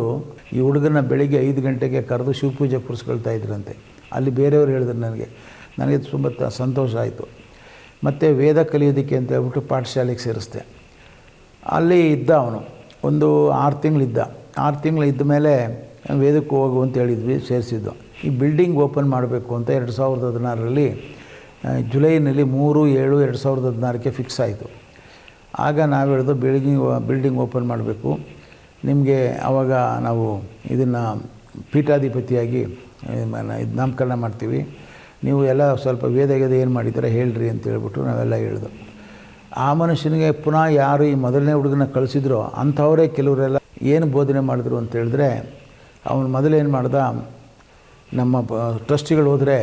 ಈ ಹುಡುಗನ ಬೆಳಿಗ್ಗೆ 5 ಗಂಟೆಗೆ ಕರೆದು ಶಿವಪೂಜೆ ಕೂರಿಸ್ಕೊಳ್ತಾ ಇದ್ರಂತೆ. ಅಲ್ಲಿ ಬೇರೆಯವರು ಹೇಳಿದ್ರು ನನಗೆ ತುಂಬ ಸಂತೋಷ ಆಯಿತು. ಮತ್ತು ವೇದ ಕಲಿಯೋದಕ್ಕೆ ಅಂತ ಹೇಳ್ಬಿಟ್ಟು ಪಾಠಶಾಲೆಗೆ ಸೇರಿಸ್ದೆ. ಅಲ್ಲಿ ಇದ್ದ ಅವನು ಒಂದು 6 ತಿಂಗಳಿದ್ದ. 6 ತಿಂಗಳು ಇದ್ದ ಮೇಲೆ ವೇದಕ್ಕೆ ಹೋಗು ಅಂತ ಹೇಳಿದ್ವಿ, ಸೇರಿಸಿದ್ದು. ಈ ಬಿಲ್ಡಿಂಗ್ ಓಪನ್ ಮಾಡಬೇಕು ಅಂತ 2016ರಲ್ಲಿ ಜುಲೈನಲ್ಲಿ 3/7/2016ಕ್ಕೆ ಫಿಕ್ಸ್ ಆಯಿತು. ಆಗ ನಾವು ಹೇಳಿದು ಬಿಲ್ಡಿಂಗ್ ಓಪನ್ ಮಾಡಬೇಕು, ನಿಮಗೆ ಆವಾಗ ನಾವು ಇದನ್ನು ಪೀಠಾಧಿಪತಿಯಾಗಿ ಇದು ನಾಮಕರಣ ಮಾಡ್ತೀವಿ, ನೀವು ಎಲ್ಲ ಸ್ವಲ್ಪ ವೇದ ಏನು ಮಾಡಿದ್ದೀರ ಹೇಳ್ರಿ ಅಂತ ಹೇಳ್ಬಿಟ್ಟು ನಾವೆಲ್ಲ ಹೇಳ್ದು. ಆ ಮನುಷ್ಯನಿಗೆ ಪುನಃ ಯಾರು ಈ ಮೊದಲನೇ ಹುಡುಗನ ಕಳಿಸಿದ್ರೋ ಅಂಥವರೇ ಕೆಲವರೆಲ್ಲ ಏನು ಬೋಧನೆ ಮಾಡಿದ್ರು ಅಂತ ಹೇಳಿದ್ರೆ, ಅವನು ಮೊದಲೇನು ಮಾಡ್ದ, ನಮ್ಮ ಟ್ರಸ್ಟಿಗಳು ಹೋದರೆ,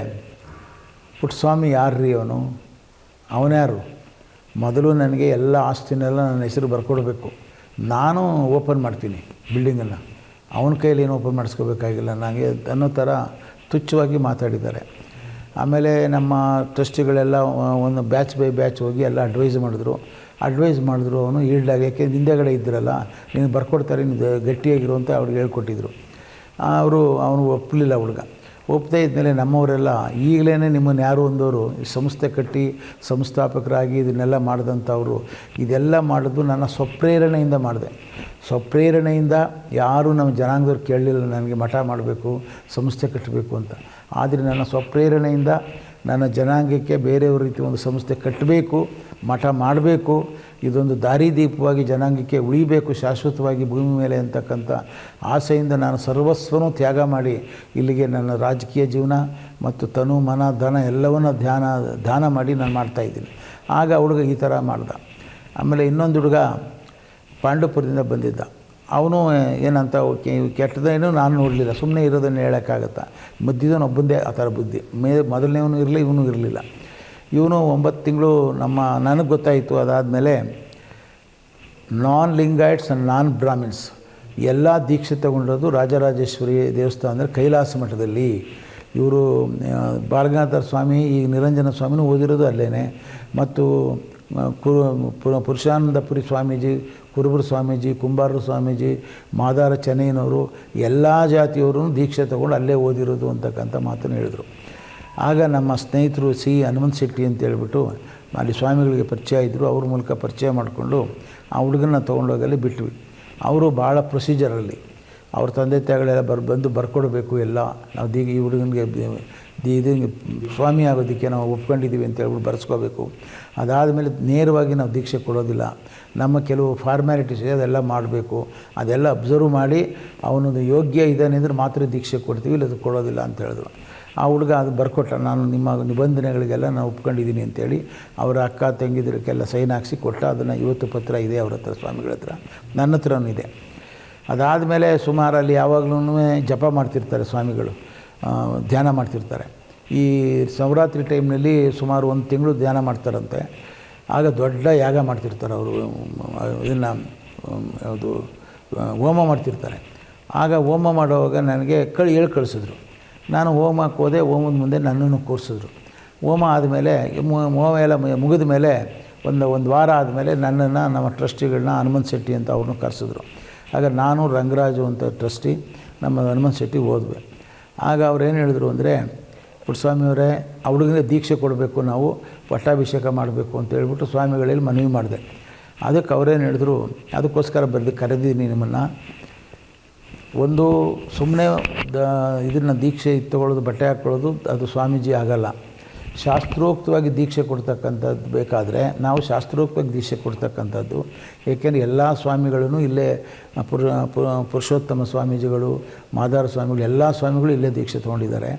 ಪುಟ್ಟಸ್ವಾಮಿ ಯಾರ್ರೀ ಅವನ್ಯಾರು, ಮೊದಲು ನನಗೆ ಎಲ್ಲ ಆಸ್ತಿನೆಲ್ಲ ನನ್ನ ಹೆಸರು ಬರ್ಕೊಡ್ಬೇಕು, ನಾನು ಓಪನ್ ಮಾಡ್ತೀನಿ ಬಿಲ್ಡಿಂಗನ್ನು, ಅವನ ಕೈಯಲ್ಲಿ ಏನು ಓಪನ್ ಮಾಡಿಸ್ಕೋಬೇಕಾಗಿಲ್ಲ ನನಗೆ ಅನ್ನೋ ಥರ ತುಚ್ಛವಾಗಿ ಮಾತಾಡಿದ್ದಾರೆ. ಆಮೇಲೆ ನಮ್ಮ ಟ್ರಸ್ಟಿಗಳೆಲ್ಲ ಒಂದು ಬ್ಯಾಚ್ ಬೈ ಬ್ಯಾಚ್ ಹೋಗಿ ಎಲ್ಲ ಅಡ್ವೈಸ್ ಮಾಡಿದ್ರು. ಅವನು ಈಲ್ಡಾಗಿ, ಯಾಕೆ ಹಿಂದೆಗಡೆ ಇದ್ದಿರಲ್ಲ, ನೀನು ಬರ್ಕೊಡ್ತಾರೆ, ನೀನು ಗಟ್ಟಿಯಾಗಿರು ಅಂತ ಅವ್ರಿಗೆ ಹೇಳ್ಕೊಟ್ಟಿದ್ರು. ಅವನು ಒಪ್ಪಲಿಲ್ಲ ಹುಡುಗ. ಒಪ್ಪದೇ ಇದ್ಮೇಲೆ ನಮ್ಮವರೆಲ್ಲ ಈಗಲೇ ನಿಮ್ಮನ್ನು ಯಾರು ಒಂದವರು ಸಂಸ್ಥೆ ಕಟ್ಟಿ ಸಂಸ್ಥಾಪಕರಾಗಿ ಇದನ್ನೆಲ್ಲ ಮಾಡಿದಂಥವರು, ಇದೆಲ್ಲ ಮಾಡಿದ್ದು ನನ್ನ ಸ್ವಪ್ರೇರಣೆಯಿಂದ ಮಾಡಿದೆ. ಸ್ವಪ್ರೇರಣೆಯಿಂದ ಯಾರೂ ನಮ್ಮ ಜನಾಂಗದವ್ರು ಕೇಳಲಿಲ್ಲ ನನಗೆ ಮಠ ಮಾಡಬೇಕು, ಸಂಸ್ಥೆ ಕಟ್ಟಬೇಕು ಅಂತ. ಆದರೆ ನನ್ನ ಸ್ವಪ್ರೇರಣೆಯಿಂದ ನನ್ನ ಜನಾಂಗಕ್ಕೆ ಬೇರೆಯವ್ರ ರೀತಿ ಒಂದು ಸಂಸ್ಥೆ ಕಟ್ಟಬೇಕು, ಮಠ ಮಾಡಬೇಕು, ಇದೊಂದು ದಾರಿದೀಪವಾಗಿ ಜನಾಂಗಕ್ಕೆ ಉಳಿಬೇಕು ಶಾಶ್ವತವಾಗಿ ಭೂಮಿ ಮೇಲೆ ಅಂತಕ್ಕಂಥ ಆಸೆಯಿಂದ ನಾನು ಸರ್ವಸ್ವನೂ ತ್ಯಾಗ ಮಾಡಿ ಇಲ್ಲಿಗೆ ನನ್ನ ರಾಜಕೀಯ ಜೀವನ ಮತ್ತು ತನು ಮನ ಧನ ಎಲ್ಲವನ್ನ ದಾನ ಮಾಡಿ ನಾನು ಮಾಡ್ತಾಯಿದ್ದೀನಿ. ಆಗ ಹುಡುಗ ಈ ಥರ ಮಾಡ್ದ. ಆಮೇಲೆ ಇನ್ನೊಂದು ಹುಡುಗ ಪಾಂಡವಪುರದಿಂದ ಬಂದಿದ್ದ. ಅವನು ಏನಂತ ಕೆಟ್ಟದೇನು ನಾನು ನೋಡಲಿಲ್ಲ, ಸುಮ್ಮನೆ ಇರೋದನ್ನು ಹೇಳೋಕ್ಕಾಗತ್ತಾ, ಮಧ್ಯದವನು ಒಬ್ಬಂದೇ ಆ ಥರ ಬುದ್ಧಿ. ಮೊದಲನೇವನು ಇರಲಿ, ಇವನು ಇರಲಿಲ್ಲ. ಇವನು 9 ತಿಂಗಳು ನನಗೆ ಗೊತ್ತಾಯಿತು. ಅದಾದಮೇಲೆ ನಾನ್ ಲಿಂಗಾಯಟ್ಸ್ ಆ್ಯಂಡ್ ನಾನ್ ಬ್ರಾಹ್ಮಿನ್ಸ್ ಎಲ್ಲ ದೀಕ್ಷೆ ತಗೊಂಡಿರೋದು ರಾಜರಾಜೇಶ್ವರಿ ದೇವಸ್ಥಾನ ಅಂದರೆ ಕೈಲಾಸ ಮಠದಲ್ಲಿ. ಇವರು ಬಾಲಗಂಗಾಧರ ಸ್ವಾಮಿ, ಈಗ ನಿರಂಜನ ಸ್ವಾಮಿನೂ ಓದಿರೋದು ಅಲ್ಲೇ. ಮತ್ತು ಪುರುಷಾನಂದಪುರಿ ಸ್ವಾಮೀಜಿ, ಕುರುಬರು ಸ್ವಾಮೀಜಿ, ಕುಂಬಾರರು ಸ್ವಾಮೀಜಿ, ಮಾದಾರ ಚೆನ್ನೈನವರು ಎಲ್ಲ ಜಾತಿಯವರು ದೀಕ್ಷೆ ತಗೊಂಡು ಅಲ್ಲೇ ಓದಿರೋದು ಅಂತಕ್ಕಂಥ ಮಾತನ್ನು ಹೇಳಿದರು. ಆಗ ನಮ್ಮ ಸ್ನೇಹಿತರು ಹನುಮಂತ ಶೆಟ್ಟಿ ಅಂತ ಹೇಳ್ಬಿಟ್ಟು ಅಲ್ಲಿ ಸ್ವಾಮಿಗಳಿಗೆ ಪರಿಚಯ ಇದ್ದರು. ಅವ್ರ ಮೂಲಕ ಪರಿಚಯ ಮಾಡಿಕೊಂಡು ಆ ಹುಡುಗನ ತೊಗೊಂಡೋಗಲ್ಲಿ ಬಿಟ್ವಿ. ಅವರು ಭಾಳ ಪ್ರೊಸೀಜರಲ್ಲಿ ಅವ್ರ ತಂದೆ ತಾಯಿಗಳೆಲ್ಲ ಬಂದು ಬರ್ಕೊಡ್ಬೇಕು ಎಲ್ಲ. ನಾವು ಈ ಹುಡುಗನಿಗೆ ಇದಕ್ಕೆ ಸ್ವಾಮಿ ಆಗೋದಕ್ಕೆ ನಾವು ಒಪ್ಕೊಂಡಿದ್ದೀವಿ ಅಂತ ಹೇಳ್ಬಿಟ್ಟು ಬರೆಸ್ಕೋಬೇಕು. ಅದಾದಮೇಲೆ ನೇರವಾಗಿ ನಾವು ದೀಕ್ಷೆ ಕೊಡೋದಿಲ್ಲ, ನಮ್ಮ ಕೆಲವು ಫಾರ್ಮ್ಯಾಲಿಟೀಸ್ ಅದೆಲ್ಲ ಮಾಡಬೇಕು. ಅದೆಲ್ಲ ಅಬ್ಸರ್ವ್ ಮಾಡಿ ಅವನದು ಯೋಗ್ಯ ಇದ್ದಾನೆ ಅಂದರೆ ಮಾತ್ರ ದೀಕ್ಷೆ ಕೊಡ್ತೀವಿ, ಇಲ್ಲ ಅದು ಕೊಡೋದಿಲ್ಲ ಅಂತ ಹೇಳಿದ್ರು. ಆ ಹುಡುಗ ಅದು ಬರ್ಕೊಟ್ಟ, ನಾನು ನಿಮ್ಮ ನಿಬಂಧನೆಗಳಿಗೆಲ್ಲ ನಾನು ಒಪ್ಕೊಂಡಿದ್ದೀನಿ ಅಂತೇಳಿ ಅವರ ಅಕ್ಕ ತಂಗಿದರಿಗೆಲ್ಲ ಸೈನ್ ಹಾಕ್ಸಿ ಕೊಟ್ಟ. ಅದನ್ನು ಇವತ್ತು ಪತ್ರ ಇದೆ ಅವ್ರ ಹತ್ರ, ಸ್ವಾಮಿಗಳ ಹತ್ರ, ನನ್ನ ಹತ್ರನೂ ಇದೆ. ಅದಾದಮೇಲೆ ಸುಮಾರು ಅಲ್ಲಿ ಯಾವಾಗಲೂ ಜಪ ಮಾಡ್ತಿರ್ತಾರೆ ಸ್ವಾಮಿಗಳು, ಧ್ಯಾನ ಮಾಡ್ತಿರ್ತಾರೆ. ಈ ನವರಾತ್ರಿ ಟೈಮ್ನಲ್ಲಿ ಸುಮಾರು 1 ತಿಂಗಳು ಧ್ಯಾನ ಮಾಡ್ತಾರಂತೆ. ಆಗ ದೊಡ್ಡ ಯಾಗ ಮಾಡ್ತಿರ್ತಾರೆ ಅವರು, ಇದನ್ನು ಯಾವುದು ಹೋಮ ಮಾಡ್ತಿರ್ತಾರೆ. ಆಗ ಹೋಮ ಮಾಡುವಾಗ ನನಗೆ ಹೇಳಿ ಕಳಿಸಿದ್ರು. ನಾನು ಹೋಮಕ್ಕೆ ಹೋದೆ. ಹೋಮದ ಮುಂದೆ ನನ್ನನ್ನು ಕೂರಿಸಿದ್ರು. ಹೋಮ ಆದಮೇಲೆ ಹೋಮ ಎಲ್ಲ ಮುಗಿದ ಮೇಲೆ ಒಂದು ವಾರ ಆದಮೇಲೆ ನನ್ನನ್ನು ನಮ್ಮ ಟ್ರಸ್ಟಿಗಳನ್ನ ಹನುಮಂತ ಶೆಟ್ಟಿ ಅಂತ ಅವ್ರನ್ನೂ ಕರೆಸಿದ್ರು. ಆಗ ನಾನು ರಂಗರಾಜು ಅಂತ ಟ್ರಸ್ಟಿ ನಮ್ಮ ಹನುಮಂತ ಶೆಟ್ಟಿ ಹೋದ್ವಿ. ಆಗ ಅವ್ರು ಏನು ಹೇಳಿದ್ರು ಅಂದರೆ, ಪುಟ್ಟಸ್ವಾಮಿಯವರೇ ಆ ಹುಡುಗನಿಗೆ ದೀಕ್ಷೆ ಕೊಡಬೇಕು, ನಾವು ಪಟ್ಟಾಭಿಷೇಕ ಮಾಡಬೇಕು ಅಂತ ಹೇಳ್ಬಿಟ್ಟು ಸ್ವಾಮಿಗಳಲ್ಲಿ ಮನವಿ ಮಾಡಿದೆ. ಅದಕ್ಕೆ ಅವರೇನು ಹೇಳಿದ್ರು, ಅದಕ್ಕೋಸ್ಕರ ಕರೆದಿದ್ದೀನಿ ನಿಮ್ಮನ್ನು. ಒಂದು ಸುಮ್ಮನೆ ಇದನ್ನು ದೀಕ್ಷೆ ತಗೊಳ್ಳೋದು, ಬಟ್ಟೆ ಹಾಕ್ಕೊಳ್ಳೋದು ಅದು ಸ್ವಾಮೀಜಿ ಆಗಲ್ಲ. ಶಾಸ್ತ್ರೋಕ್ತವಾಗಿ ದೀಕ್ಷೆ ಕೊಡ್ತಕ್ಕಂಥದ್ದು ಬೇಕಾದರೆ ನಾವು ಶಾಸ್ತ್ರೋಕ್ತವಾಗಿ ದೀಕ್ಷೆ ಕೊಡ್ತಕ್ಕಂಥದ್ದು. ಏಕೆಂದರೆ ಎಲ್ಲ ಸ್ವಾಮಿಗಳೂ ಇಲ್ಲೇ ಪುರುಷೋತ್ತಮ ಸ್ವಾಮೀಜಿಗಳು, ಮಾದಾರ ಸ್ವಾಮಿಗಳು, ಎಲ್ಲ ಸ್ವಾಮಿಗಳು ಇಲ್ಲೇ ದೀಕ್ಷೆ ತೊಗೊಂಡಿದ್ದಾರೆ.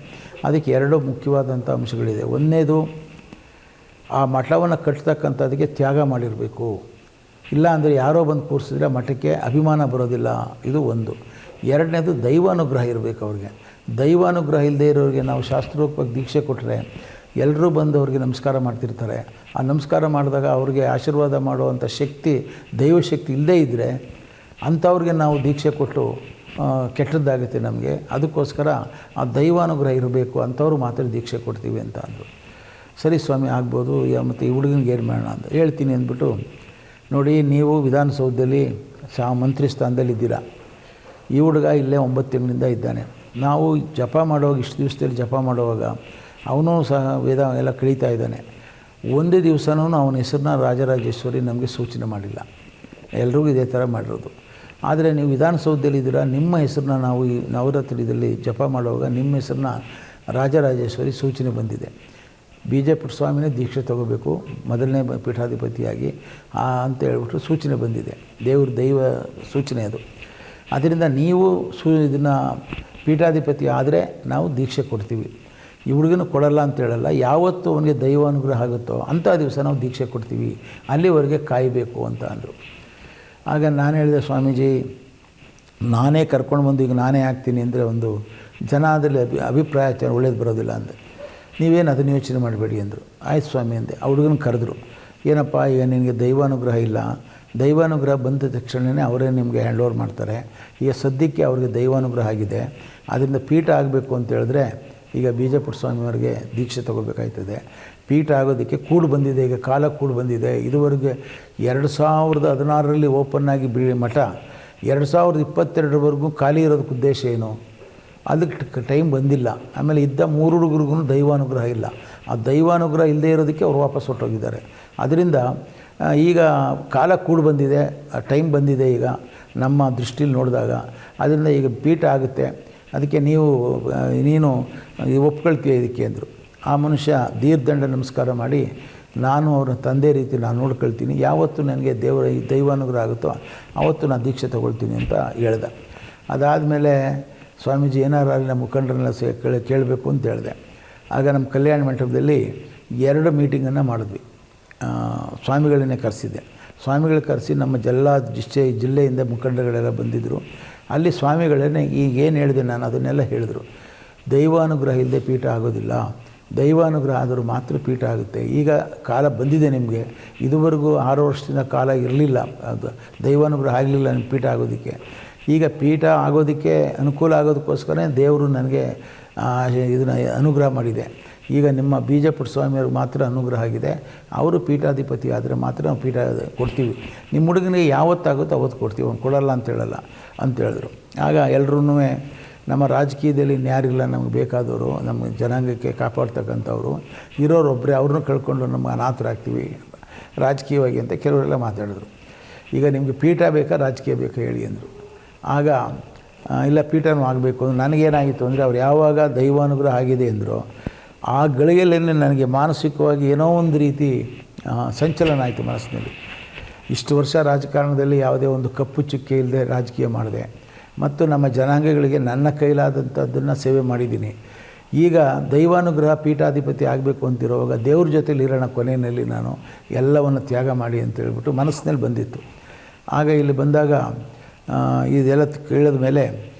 ಅದಕ್ಕೆ 2 ಮುಖ್ಯವಾದಂಥ ಅಂಶಗಳಿದೆ. ಒಂದನೇದು, ಆ ಮಠವನ್ನು ಕಟ್ತಕ್ಕಂಥದ್ದಕ್ಕೆ ತ್ಯಾಗ ಮಾಡಿರಬೇಕು. ಇಲ್ಲ ಅಂದರೆ ಯಾರೋ ಬಂದು ಕೂರಿಸಿದ್ರೆ ಮಠಕ್ಕೆ ಅಭಿಮಾನ ಬರೋದಿಲ್ಲ, ಇದು ಒಂದು. 2ನೇದು ದೈವಾನುಗ್ರಹ ಇರಬೇಕು ಅವ್ರಿಗೆ. ದೈವಾನುಗ್ರಹ ಇಲ್ಲದೆ ಇರೋರಿಗೆ ನಾವು ಶಾಸ್ತ್ರೋಕ್ತವಾಗಿ ದೀಕ್ಷೆ ಕೊಟ್ಟರೆ ಎಲ್ಲರೂ ಬಂದು ಅವ್ರಿಗೆ ನಮಸ್ಕಾರ ಮಾಡ್ತಿರ್ತಾರೆ. ಆ ನಮಸ್ಕಾರ ಮಾಡಿದಾಗ ಅವ್ರಿಗೆ ಆಶೀರ್ವಾದ ಮಾಡುವಂಥ ಶಕ್ತಿ, ದೈವಶಕ್ತಿ ಇಲ್ಲದೇ ಇದ್ದರೆ ಅಂಥವ್ರಿಗೆ ನಾವು ದೀಕ್ಷೆ ಕೊಟ್ಟು ಕೆಟ್ಟದ್ದಾಗುತ್ತೆ ನಮಗೆ. ಅದಕ್ಕೋಸ್ಕರ ಆ ದೈವಾನುಗ್ರಹ ಇರಬೇಕು, ಅಂಥವ್ರು ಮಾತ್ರ ದೀಕ್ಷೆ ಕೊಡ್ತೀವಿ ಅಂತ ಅಂದರು. ಸರಿ ಸ್ವಾಮಿ ಆಗ್ಬೋದು, ಮತ್ತು ಈ ಹುಡುಗನಿಗೆ ಏನು ಮಾಡೋಣ ಅಂತ ಹೇಳ್ತೀನಿ ಅಂದ್ಬಿಟ್ಟು, ನೋಡಿ ನೀವು ವಿಧಾನಸೌಧದಲ್ಲಿ ಮಂತ್ರಿ ಸ್ಥಾನದಲ್ಲಿದ್ದೀರಾ, ಈ ಹುಡುಗ ಇಲ್ಲೇ 9 ತಿಂಗಳಿಂದ ಇದ್ದಾನೆ. ನಾವು ಜಪ ಮಾಡುವಾಗ, ಇಷ್ಟು ದಿವಸದಲ್ಲಿ ಜಪ ಮಾಡುವಾಗ ಅವನು ಸಹ ವೇದ ಎಲ್ಲ ಕಳೀತಾ ಇದ್ದಾನೆ. ಒಂದು ದಿವಸನೂ ಅವನ ಹೆಸರನ್ನ ರಾಜರಾಜೇಶ್ವರಿ ನಮಗೆ ಸೂಚನೆ ಮಾಡಿಲ್ಲ. ಎಲ್ರಿಗೂ ಇದೇ ಥರ ಮಾಡಿರೋದು. ಆದರೆ ನೀವು ವಿಧಾನಸೌಧದಲ್ಲಿದ್ದೀರಾ, ನಿಮ್ಮ ಹೆಸರನ್ನ ನಾವು ಈ ನವರಾತ್ರಿಯಲ್ಲಿ ಜಪ ಮಾಡುವಾಗ ನಿಮ್ಮ ಹೆಸರನ್ನ ರಾಜರಾಜೇಶ್ವರಿ ಸೂಚನೆ ಬಂದಿದೆ. ಬಿಜೆಪಿ ಸ್ವಾಮಿನೇ ದೀಕ್ಷೆ ತಗೋಬೇಕು ಮೊದಲನೇ ಪೀಠಾಧಿಪತಿಯಾಗಿ ಅಂತ ಹೇಳ್ಬಿಟ್ಟು ಸೂಚನೆ ಬಂದಿದೆ. ದೈವ ಸೂಚನೆ ಅದು. ಅದರಿಂದ ನೀವು ಇದನ್ನು ಪೀಠಾಧಿಪತಿ ಆದರೆ ನಾವು ದೀಕ್ಷೆ ಕೊಡ್ತೀವಿ. ಈ ಹುಡುಗನ ಕೊಡಲ್ಲ ಅಂತ ಹೇಳಲ್ಲ. ಯಾವತ್ತು ಅವನಿಗೆ ದೈವಾನುಗ್ರಹ ಆಗುತ್ತೋ ಅಂಥ ದಿವಸ ನಾವು ದೀಕ್ಷೆ ಕೊಡ್ತೀವಿ, ಅಲ್ಲಿವರೆಗೆ ಕಾಯಬೇಕು ಅಂತ ಅಂದರು. ಆಗ ನಾನು ಹೇಳಿದೆ, ಸ್ವಾಮೀಜಿ ನಾನೇ ಕರ್ಕೊಂಡು ಬಂದು ಈಗ ನಾನೇ ಆಗ್ತೀನಿ ಅಂದರೆ ಒಂದು ಜನದಲ್ಲಿ ಅಭಿಪ್ರಾಯ ಒಳ್ಳೇದು ಬರೋದಿಲ್ಲ ಅಂದೆ. ನೀವೇನು ಅದನ್ನು ಯೋಚನೆ ಮಾಡಬೇಡಿ ಅಂದರು. ಆಯ್ತು ಸ್ವಾಮಿ ಅಂದೆ. ಆ ಹುಡುಗನ ಕರೆದ್ರು. ಏನಪ್ಪ ಈಗ ನಿನಗೆ ದೈವಾನುಗ್ರಹ ಇಲ್ಲ, ದೈವಾನುಗ್ರಹ ಬಂದ ತಕ್ಷಣವೇ ಅವರೇ ನಿಮಗೆ ಹ್ಯಾಂಡ್ ಓವರ್ ಮಾಡ್ತಾರೆ. ಈಗ ಸದ್ಯಕ್ಕೆ ಅವ್ರಿಗೆ ದೈವಾನುಗ್ರಹ ಆಗಿದೆ, ಅದರಿಂದ ಪೀಠ ಆಗಬೇಕು ಅಂತ ಹೇಳಿದ್ರೆ ಈಗ ಬಿಜೆಪಿ ಸ್ವಾಮಿಯವರಿಗೆ ದೀಕ್ಷೆ ತಗೋಬೇಕಾಯ್ತದೆ. ಪೀಠ ಆಗೋದಕ್ಕೆ ಕೂಡು ಬಂದಿದೆ, ಈಗ ಕಾಲ ಕೂಡು ಬಂದಿದೆ. ಇದುವರೆಗೆ 2016ರಲ್ಲಿ ಓಪನ್ ಆಗಿ ಮಠ 2022ವರೆಗೂ ಖಾಲಿ ಇರೋದಕ್ಕೆ ಉದ್ದೇಶ ಏನು? ಅದಕ್ಕೆ ಟೈಮ್ ಬಂದಿಲ್ಲ. ಆಮೇಲೆ ಇದ್ದ 3 ಹುಡುಗರಿಗೂ ದೈವಾನುಗ್ರಹ ಇಲ್ಲ. ಆ ದೈವಾನುಗ್ರಹ ಇಲ್ಲದೇ ಇರೋದಕ್ಕೆ ಅವ್ರು ವಾಪಸ್ ಹೊರಟೋಗಿದ್ದಾರೆ. ಅದರಿಂದ ಈಗ ಕಾಲ ಕೂಡು ಬಂದಿದೆ, ಟೈಮ್ ಬಂದಿದೆ ಈಗ ನಮ್ಮ ದೃಷ್ಟಿಲಿ ನೋಡಿದಾಗ. ಅದರಿಂದ ಈಗ ಪೀಠ ಆಗುತ್ತೆ, ಅದಕ್ಕೆ ನೀನು ಒಪ್ಕೊಳ್ತೀಯ ಇದಕ್ಕೆ ಅಂದರು. ಆ ಮನುಷ್ಯ ದೀರ್ಘದಂಡ ನಮಸ್ಕಾರ ಮಾಡಿ, ನಾನು ಅವರ ತಂದೆ ರೀತಿ ನಾನು ನೋಡ್ಕೊಳ್ತೀನಿ, ಯಾವತ್ತು ನನಗೆ ದೈವಾನುಗ್ರಹ ಆಗುತ್ತೋ ಆವತ್ತು ನಾನು ದೀಕ್ಷೆ ತೊಗೊಳ್ತೀನಿ ಅಂತ ಹೇಳ್ದೆ. ಅದಾದಮೇಲೆ ಸ್ವಾಮೀಜಿ ಏನಾರು ಅಲ್ಲಿ ನಮ್ಮ ಮುಖಂಡರನ್ನ ಕೇಳಬೇಕು ಅಂತ ಹೇಳಿದೆ. ಆಗ ನಮ್ಮ ಕಲ್ಯಾಣ ಮಂಟಪದಲ್ಲಿ 2 ಮೀಟಿಂಗನ್ನು ಮಾಡಿದ್ವಿ. ಸ್ವಾಮಿಗಳನ್ನೇ ಕರೆಸಿದ್ದೆ. ಸ್ವಾಮಿಗಳು ಕರೆಸಿ ನಮ್ಮ ಜಿಲ್ಲೆಯಿಂದ ಮುಖಂಡಗಳೆಲ್ಲ ಬಂದಿದ್ದರು. ಅಲ್ಲಿ ಸ್ವಾಮಿಗಳೇ ಈಗೇನು ಹೇಳಿದೆ ನಾನು ಅದನ್ನೆಲ್ಲ ಹೇಳಿದರು. ದೈವಾನುಗ್ರಹ ಇಲ್ಲದೆ ಪೀಠ ಆಗೋದಿಲ್ಲ, ದೈವಾನುಗ್ರಹ ಆದರೂ ಮಾತ್ರ ಪೀಠ ಆಗುತ್ತೆ. ಈಗ ಕಾಲ ಬಂದಿದೆ ನಿಮಗೆ, ಇದುವರೆಗೂ 6 ವರ್ಷದಿಂದ ಕಾಲ ಇರಲಿಲ್ಲ, ಅದು ದೈವಾನುಗ್ರಹ ಆಗಲಿಲ್ಲ ನಿಮ್ಮ ಪೀಠ ಆಗೋದಕ್ಕೆ. ಈಗ ಪೀಠ ಆಗೋದಕ್ಕೆ ಅನುಕೂಲ ಆಗೋದಕ್ಕೋಸ್ಕರ ದೇವರು ನನಗೆ ಇದನ್ನು ಅನುಗ್ರಹ ಮಾಡಿದೆ. ಈಗ ನಿಮ್ಮ ಬೀಜಪುರ ಸ್ವಾಮಿಯವ್ರಿಗೆ ಮಾತ್ರ ಅನುಗ್ರಹ ಆಗಿದೆ. ಅವರು ಪೀಠಾಧಿಪತಿ ಆದರೆ ಮಾತ್ರ ನಾವು ಪೀಠ ಕೊಡ್ತೀವಿ. ನಿಮ್ಮ ಹುಡುಗನಿಗೆ ಯಾವತ್ತಾಗುತ್ತೋ ಅವತ್ತು ಕೊಡ್ತೀವಿ, ಅವ್ನು ಕೊಡಲ್ಲ ಅಂತ ಹೇಳಲ್ಲ ಅಂತ ಹೇಳಿದ್ರು. ಆಗ ಎಲ್ಲರೂ ನಮ್ಮ ರಾಜಕೀಯದಲ್ಲಿ ಇನ್ಯಾರಿಲ್ಲ, ನಮಗೆ ಬೇಕಾದವರು, ನಮ್ಮ ಜನಾಂಗಕ್ಕೆ ಕಾಪಾಡ್ತಕ್ಕಂಥವ್ರು ಇರೋರೊಬ್ಬರೇ, ಅವ್ರನ್ನೂ ಕಳ್ಕೊಂಡು ನಮಗೆ ಅನಾಥರಾಗ್ತೀವಿ ರಾಜಕೀಯವಾಗಿ ಅಂತ ಕೆಲವರೆಲ್ಲ ಮಾತಾಡಿದ್ರು. ಈಗ ನಿಮಗೆ ಪೀಠ ಬೇಕಾ ರಾಜಕೀಯ ಬೇಕಾ ಹೇಳಿ ಅಂದರು. ಆಗ ಇಲ್ಲ ಪೀಠನೂ ಆಗಬೇಕು. ನನಗೇನಾಗಿತ್ತು ಅಂದರೆ ಅವ್ರು ಯಾವಾಗ ದೈವಾನುಗ್ರಹ ಆಗಿದೆ ಅಂದರು, ಆ ಗಳಿಗೆಯಲ್ಲೇ ನನಗೆ ಮಾನಸಿಕವಾಗಿ ಏನೋ ಒಂದು ರೀತಿ ಸಂಚಲನ ಆಯಿತು ಮನಸ್ಸಿನಲ್ಲಿ. ಇಷ್ಟು ವರ್ಷ ರಾಜಕಾರಣದಲ್ಲಿ ಯಾವುದೇ ಒಂದು ಕಪ್ಪು ಚುಕ್ಕೆ ಇಲ್ಲದೆ ರಾಜಕೀಯ ಮಾಡಿದೆ ಮತ್ತು ನಮ್ಮ ಜನಾಂಗಗಳಿಗೆ ನನ್ನ ಕೈಲಾದಂಥದ್ದನ್ನು ಸೇವೆ ಮಾಡಿದ್ದೀನಿ. ಈಗ ದೈವಾನುಗ್ರಹ ಪೀಠಾಧಿಪತಿ ಆಗಬೇಕು ಅಂತಿರುವಾಗ ದೇವ್ರ ಜೊತೆಲಿ ಇರೋಣ ಕೊನೆಯಲ್ಲಿ ನಾನು ಎಲ್ಲವನ್ನು ತ್ಯಾಗ ಮಾಡಿ ಅಂತೇಳ್ಬಿಟ್ಟು ಮನಸ್ಸಿನಲ್ಲಿ ಬಂದಿತ್ತು. ಆಗ ಇಲ್ಲಿ ಬಂದಾಗ ಇದೆಲ್ಲ ಕೇಳಿದ ಮೇಲೆ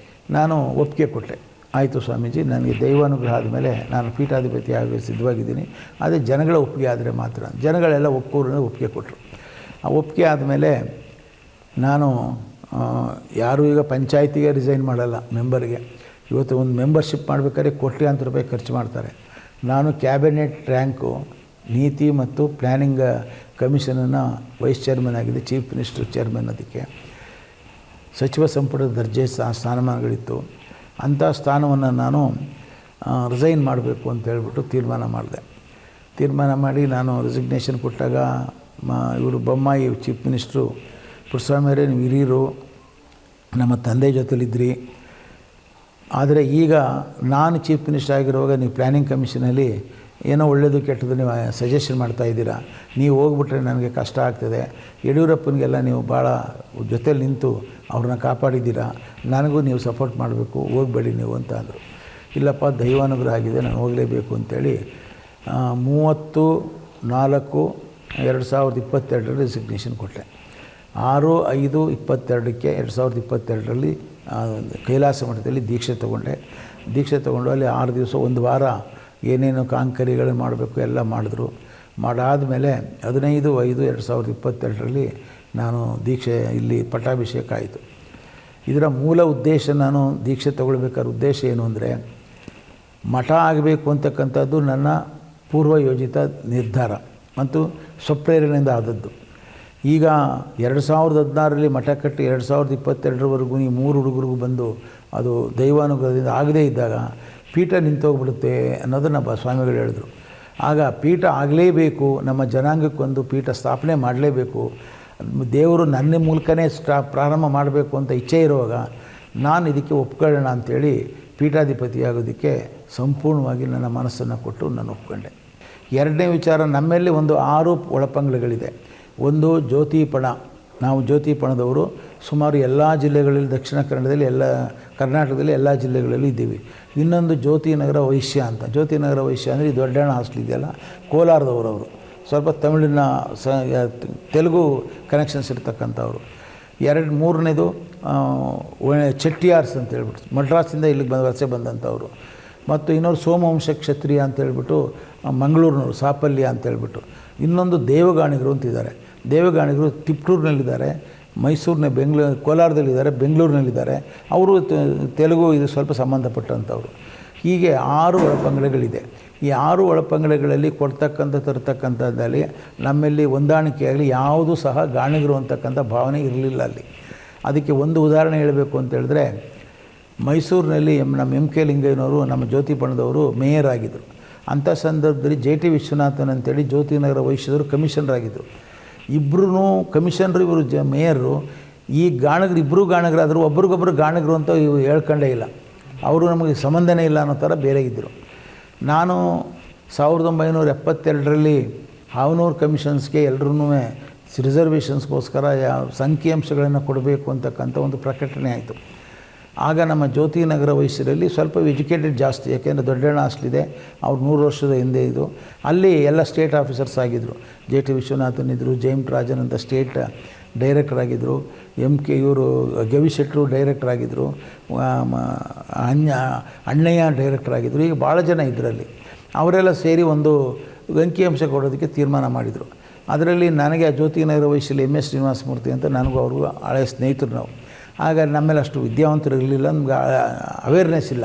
ನಾನು ಒಪ್ಪಿಗೆ ಕೊಟ್ಟೆ. ಆಯಿತು ಸ್ವಾಮೀಜಿ, ನನಗೆ ದೈವಾನುಗ್ರಹ ಆದಮೇಲೆ ನಾನು ಪೀಠಾಧಿಪತಿ ಆಗಿ ಸಿದ್ಧವಾಗಿದ್ದೀನಿ, ಅದೇ ಜನಗಳ ಒಪ್ಪಿಗೆ ಆದರೆ ಮಾತ್ರ. ಜನಗಳೆಲ್ಲ ಒಪ್ಪಿಗೆ ಕೊಟ್ಟರು. ಆ ಒಪ್ಪಿಗೆ ಆದಮೇಲೆ ನಾನು ಯಾರೂ ಈಗ ಪಂಚಾಯತಿಗೆ ರಿಸೈನ್ ಮಾಡಲ್ಲ, ಮೆಂಬರ್ಗೆ. ಇವತ್ತು ಒಂದು ಮೆಂಬರ್ಶಿಪ್ ಮಾಡಬೇಕಾದ್ರೆ ಕೋಟ್ಯಾಂತರ ರೂಪಾಯಿ ಖರ್ಚು ಮಾಡ್ತಾರೆ. ನಾನು ಕ್ಯಾಬಿನೆಟ್ ರ್ಯಾಂಕು ನೀತಿ ಮತ್ತು ಪ್ಲ್ಯಾನಿಂಗ್ ಕಮಿಷನನ್ನು ವೈಸ್ ಚೇರ್ಮನ್ ಆಗಿದೆ, ಚೀಫ್ ಮಿನಿಸ್ಟರ್ ಚೇರ್ಮನ್. ಅದಕ್ಕೆ ಸಚಿವ ಸಂಪುಟದ ದರ್ಜೆ ಸ್ಥಾನಮಾನಗಳಿತ್ತು. ಅಂಥ ಸ್ಥಾನವನ್ನು ನಾನು ರಿಸೈನ್ ಮಾಡಬೇಕು ಅಂತ ಹೇಳ್ಬಿಟ್ಟು ತೀರ್ಮಾನ ಮಾಡಿ ನಾನು ರೆಸಿಗ್ನೇಷನ್ ಕೊಟ್ಟಾಗ ಇವರು ಬೊಮ್ಮಾಯಿ ಚೀಫ್ ಮಿನಿಸ್ಟ್ರು, ಪುಟ್ಟಸ್ವಾಮಿಯವರೇ ನೀವು ಹಿರಿಯರು, ನಮ್ಮ ತಂದೆ ಜೊತೆಲಿದ್ರಿ, ಆದರೆ ಈಗ ನಾನು ಚೀಫ್ ಮಿನಿಸ್ಟರ್ ಆಗಿರುವಾಗ ನೀವು ಪ್ಲ್ಯಾನಿಂಗ್ ಕಮಿಷನಲ್ಲಿ ಏನೋ ಒಳ್ಳೆಯದು ಕೆಟ್ಟದ್ದು ನೀವು ಸಜೆಷನ್ ಮಾಡ್ತಾಯಿದ್ದೀರಾ, ನೀವು ಹೋಗ್ಬಿಟ್ರೆ ನನಗೆ ಕಷ್ಟ ಆಗ್ತದೆ. ಯಡಿಯೂರಪ್ಪನಿಗೆಲ್ಲ ನೀವು ಭಾಳ ಜೊತೆಲಿ ನಿಂತು ಅವ್ರನ್ನ ಕಾಪಾಡಿದ್ದೀರಾ, ನನಗೂ ನೀವು ಸಪೋರ್ಟ್ ಮಾಡಬೇಕು, ಹೋಗಬೇಡಿ ನೀವು ಅಂತ ಅಂದರು. ಇಲ್ಲಪ್ಪ ದೈವಾನುಗ್ರಹ ಆಗಿದೆ, ನಾನು ಹೋಗಲೇಬೇಕು ಅಂತೇಳಿ 30/4/2022 ರೆಸಿಗ್ನೇಷನ್ ಕೊಟ್ಟೆ. 6/5/22 2022 ಕೈಲಾಸ ಮಠದಲ್ಲಿ ದೀಕ್ಷೆ ತೊಗೊಂಡು ಅಲ್ಲಿ 6 ದಿವಸ 1 ವಾರ ಏನೇನು ಕಾಂಕರಿಗಳು ಮಾಡಬೇಕು ಎಲ್ಲ ಮಾಡಿದ್ರು. ಮಾಡಾದಮೇಲೆ 15/5/2022 ನಾನು ದೀಕ್ಷೆ ಇಲ್ಲಿ ಪಟ್ಟಾಭಿಷೇಕ ಆಯಿತು. ಇದರ ಮೂಲ ಉದ್ದೇಶ, ನಾನು ದೀಕ್ಷೆ ತಗೊಳ್ಬೇಕಾದ ಉದ್ದೇಶ ಏನು ಅಂದರೆ, ಮಠ ಆಗಬೇಕು ಅಂತಕ್ಕಂಥದ್ದು ನನ್ನ ಪೂರ್ವಯೋಜಿತ ನಿರ್ಧಾರ ಮತ್ತು ಸ್ವಪ್ರೇರಣೆಯಿಂದ ಆದದ್ದು. ಈಗ 2016 ಮಠ ಕಟ್ಟಿ 2022ವರೆಗೂ ಈ 3 ಹುಡುಗರಿಗೂ ಬಂದು ಅದು ದೈವಾನುಗ್ರಹದಿಂದ ಆಗದೇ ಇದ್ದಾಗ ಪೀಠ ನಿಂತೋಗ್ಬಿಡುತ್ತೆ ಅನ್ನೋದನ್ನು ಸ್ವಾಮಿಗಳು ಹೇಳಿದ್ರು. ಆಗ ಪೀಠ ಆಗಲೇಬೇಕು, ನಮ್ಮ ಜನಾಂಗಕ್ಕೊಂದು ಪೀಠ ಸ್ಥಾಪನೆ ಮಾಡಲೇಬೇಕು, ದೇವರು ನನ್ನ ಮೂಲಕನೇ ಪ್ರಾರಂಭ ಮಾಡಬೇಕು ಅಂತ ಇಚ್ಛೆ ಇರುವಾಗ ನಾನು ಇದಕ್ಕೆ ಒಪ್ಕೊಳ್ಳೋಣ ಅಂಥೇಳಿ ಪೀಠಾಧಿಪತಿ ಆಗೋದಕ್ಕೆ ಸಂಪೂರ್ಣವಾಗಿ ನನ್ನ ಮನಸ್ಸನ್ನು ಕೊಟ್ಟು ನಾನು ಒಪ್ಕೊಂಡೆ. ಎರಡನೇ ವಿಚಾರ, ನಮ್ಮಲ್ಲಿ ಒಂದು 6 ಒಳಪಂಗಡಗಳಿದೆ. ಒಂದು ಜ್ಯೋತಿಪಣ, ನಾವು ಜ್ಯೋತಿಪಣದವರು ಸುಮಾರು ಎಲ್ಲ ಜಿಲ್ಲೆಗಳಲ್ಲಿ, ದಕ್ಷಿಣ ಕನ್ನಡದಲ್ಲಿ ಕರ್ನಾಟಕದಲ್ಲಿ ಎಲ್ಲ ಜಿಲ್ಲೆಗಳಲ್ಲಿ ಇದ್ದೀವಿ. ಇನ್ನೊಂದು ಜ್ಯೋತಿನಗರ ವೈಶ್ಯ ಅಂತ. ಜ್ಯೋತಿನಗರ ವೈಶ್ಯ ಅಂದರೆ ಈ ದೊಡ್ಡಣ್ಣ ಹಾಸ್ಟೆಲ್ ಇದೆಯಲ್ಲ, ಕೋಲಾರದವರು, ಸ್ವಲ್ಪ ತಮಿಳಿನ ತೆಲುಗು ಕನೆಕ್ಷನ್ಸ್ ಇರ್ತಕ್ಕಂಥವ್ರು. ಮೂರನೇದು ಚೆಟ್ಟಿಯಾರ್ಸ್ ಅಂತ ಹೇಳ್ಬಿಟ್ಟು ಮಡ್ರಾಸಿಂದ ಇಲ್ಲಿಗೆ ವಲಸೆ ಬಂದಂಥವ್ರು. ಮತ್ತು ಇನ್ನೊಂದು ಸೋಮವಂಶ ಕ್ಷತ್ರಿಯ ಅಂತೇಳ್ಬಿಟ್ಟು ಮಂಗಳೂರಿನವರು, ಸಾಪಲ್ಯ ಅಂತೇಳ್ಬಿಟ್ಟು. ಇನ್ನೊಂದು ದೇವಗಾಣಿಗರು ಅಂತಿದ್ದಾರೆ. ದೇವಗಾಣಿಗರು ತಿಪ್ಟೂರಿನಲ್ಲಿದ್ದಾರೆ, ಕೋಲಾರದಲ್ಲಿದ್ದಾರೆ, ಬೆಂಗಳೂರಿನಲ್ಲಿದ್ದಾರೆ. ಅವರು ತೆಲುಗು ಇದು ಸ್ವಲ್ಪ ಸಂಬಂಧಪಟ್ಟಂಥವ್ರು. ಹೀಗೆ 6 ಒಳಪಂಗಡಗಳಿದೆ. ಈ 6 ಒಳಪಂಗಡಗಳಲ್ಲಿ ತರ್ತಕ್ಕಂಥದ್ದಲ್ಲಿ ನಮ್ಮಲ್ಲಿ ಹೊಂದಾಣಿಕೆಯಾಗಲಿ ಯಾವುದೂ ಸಹ ಗಾಣಿಗರು ಅಂತಕ್ಕಂಥ ಭಾವನೆ ಇರಲಿಲ್ಲ ಅಲ್ಲಿ. ಅದಕ್ಕೆ ಒಂದು ಉದಾಹರಣೆ ಹೇಳಬೇಕು ಅಂತ ಹೇಳಿದ್ರೆ, ಮೈಸೂರಿನಲ್ಲಿ ನಮ್ಮ ಎಂ ಕೆ ಲಿಂಗಯ್ಯನವರು, ನಮ್ಮ ಜ್ಯೋತಿಪಣದವರು ಮೇಯರ್ ಆಗಿದ್ದರು. ಅಂಥ ಸಂದರ್ಭದಲ್ಲಿ JT ವಿಶ್ವನಾಥನ್ ಅಂತೇಳಿ ಜ್ಯೋತಿನಗರ ವೈಶ್ಯದರು ಕಮಿಷನರ್ ಆಗಿದ್ದರು. ಇಬ್ಬರೂ ಕಮಿಷನರು, ಇವರು ಮೇಯರು. ಈ ಇಬ್ಬರೂ ಗಾಣಗರಾದರು, ಒಬ್ರಿಗೊಬ್ಬರು ಗಾಣಗರು ಅಂತ ಇವು ಹೇಳ್ಕೊಂಡೇ ಇಲ್ಲ. ಅವರು ನಮಗೆ ಸಂಬಂಧನೇ ಇಲ್ಲ ಅನ್ನೋ ಥರ ಬೇರೆ ಇದ್ದರು. ನಾನು 1972ರಲ್ಲಿ ಹಾವನೂರು ಕಮಿಷನ್ಸ್ಗೆ ಎಲ್ಲರೂ ರಿಸರ್ವೇಷನ್ಸ್ಗೋಸ್ಕರ ಸಂಖ್ಯಾಂಶಗಳನ್ನು ಕೊಡಬೇಕು ಅಂತಕ್ಕಂಥ ಒಂದು ಪ್ರಕಟಣೆ ಆಯಿತು. ಆಗ ನಮ್ಮ ಜ್ಯೋತಿ ನಗರ ವಯಸ್ಸರಲ್ಲಿ ಸ್ವಲ್ಪ ಎಜುಕೇಟೆಡ್ ಜಾಸ್ತಿ, ಯಾಕೆಂದರೆ ದೊಡ್ಡಣ್ಣ ಹಾಸ್ಟೆಲಿದೆ, ಅವ್ರು 100 ವರ್ಷದ ಹಿಂದೆ ಇದು. ಅಲ್ಲಿ ಎಲ್ಲ ಸ್ಟೇಟ್ ಆಫೀಸರ್ಸ್ ಆಗಿದ್ದರು. JT ವಿಶ್ವನಾಥನ್ ಇದ್ದರು, ಜಯಂತ್ ರಾಜನ್ ಅಂತ ಸ್ಟೇಟ್ ಡೈರೆಕ್ಟರ್ ಆಗಿದ್ದರು, MK ಇವರು ಗವಿಶೆಟ್ಟರು ಡೈರೆಕ್ಟರ್ ಆಗಿದ್ದರು, ಅಣ್ಣಯ್ಯ ಡೈರೆಕ್ಟರ್ ಆಗಿದ್ದರು. ಈಗ ಭಾಳ ಜನ ಇದರಲ್ಲಿ ಅವರೆಲ್ಲ ಸೇರಿ ಒಂದು ಅಂಕಿಅಂಶ ಕೊಡೋದಕ್ಕೆ ತೀರ್ಮಾನ ಮಾಡಿದರು. ಅದರಲ್ಲಿ ನನಗೆ ಆ ಜ್ಯೋತಿ ನಗರ ವಯಸ್ಸಲ್ಲಿ MS ಶ್ರೀನಿವಾಸಮೂರ್ತಿ ಅಂತ ನನಗೂ ಅವ್ರಿಗೂ ಹಳೆಯ ಸ್ನೇಹಿತರು ನಾವು. ಆಗ ನಮ್ಮೇಲೆ ಅಷ್ಟು ವಿದ್ಯಾವಂತರು ಇರಲಿಲ್ಲ, ನಮ್ಗೆ ಅವೇರ್ನೆಸ್ ಇಲ್ಲ.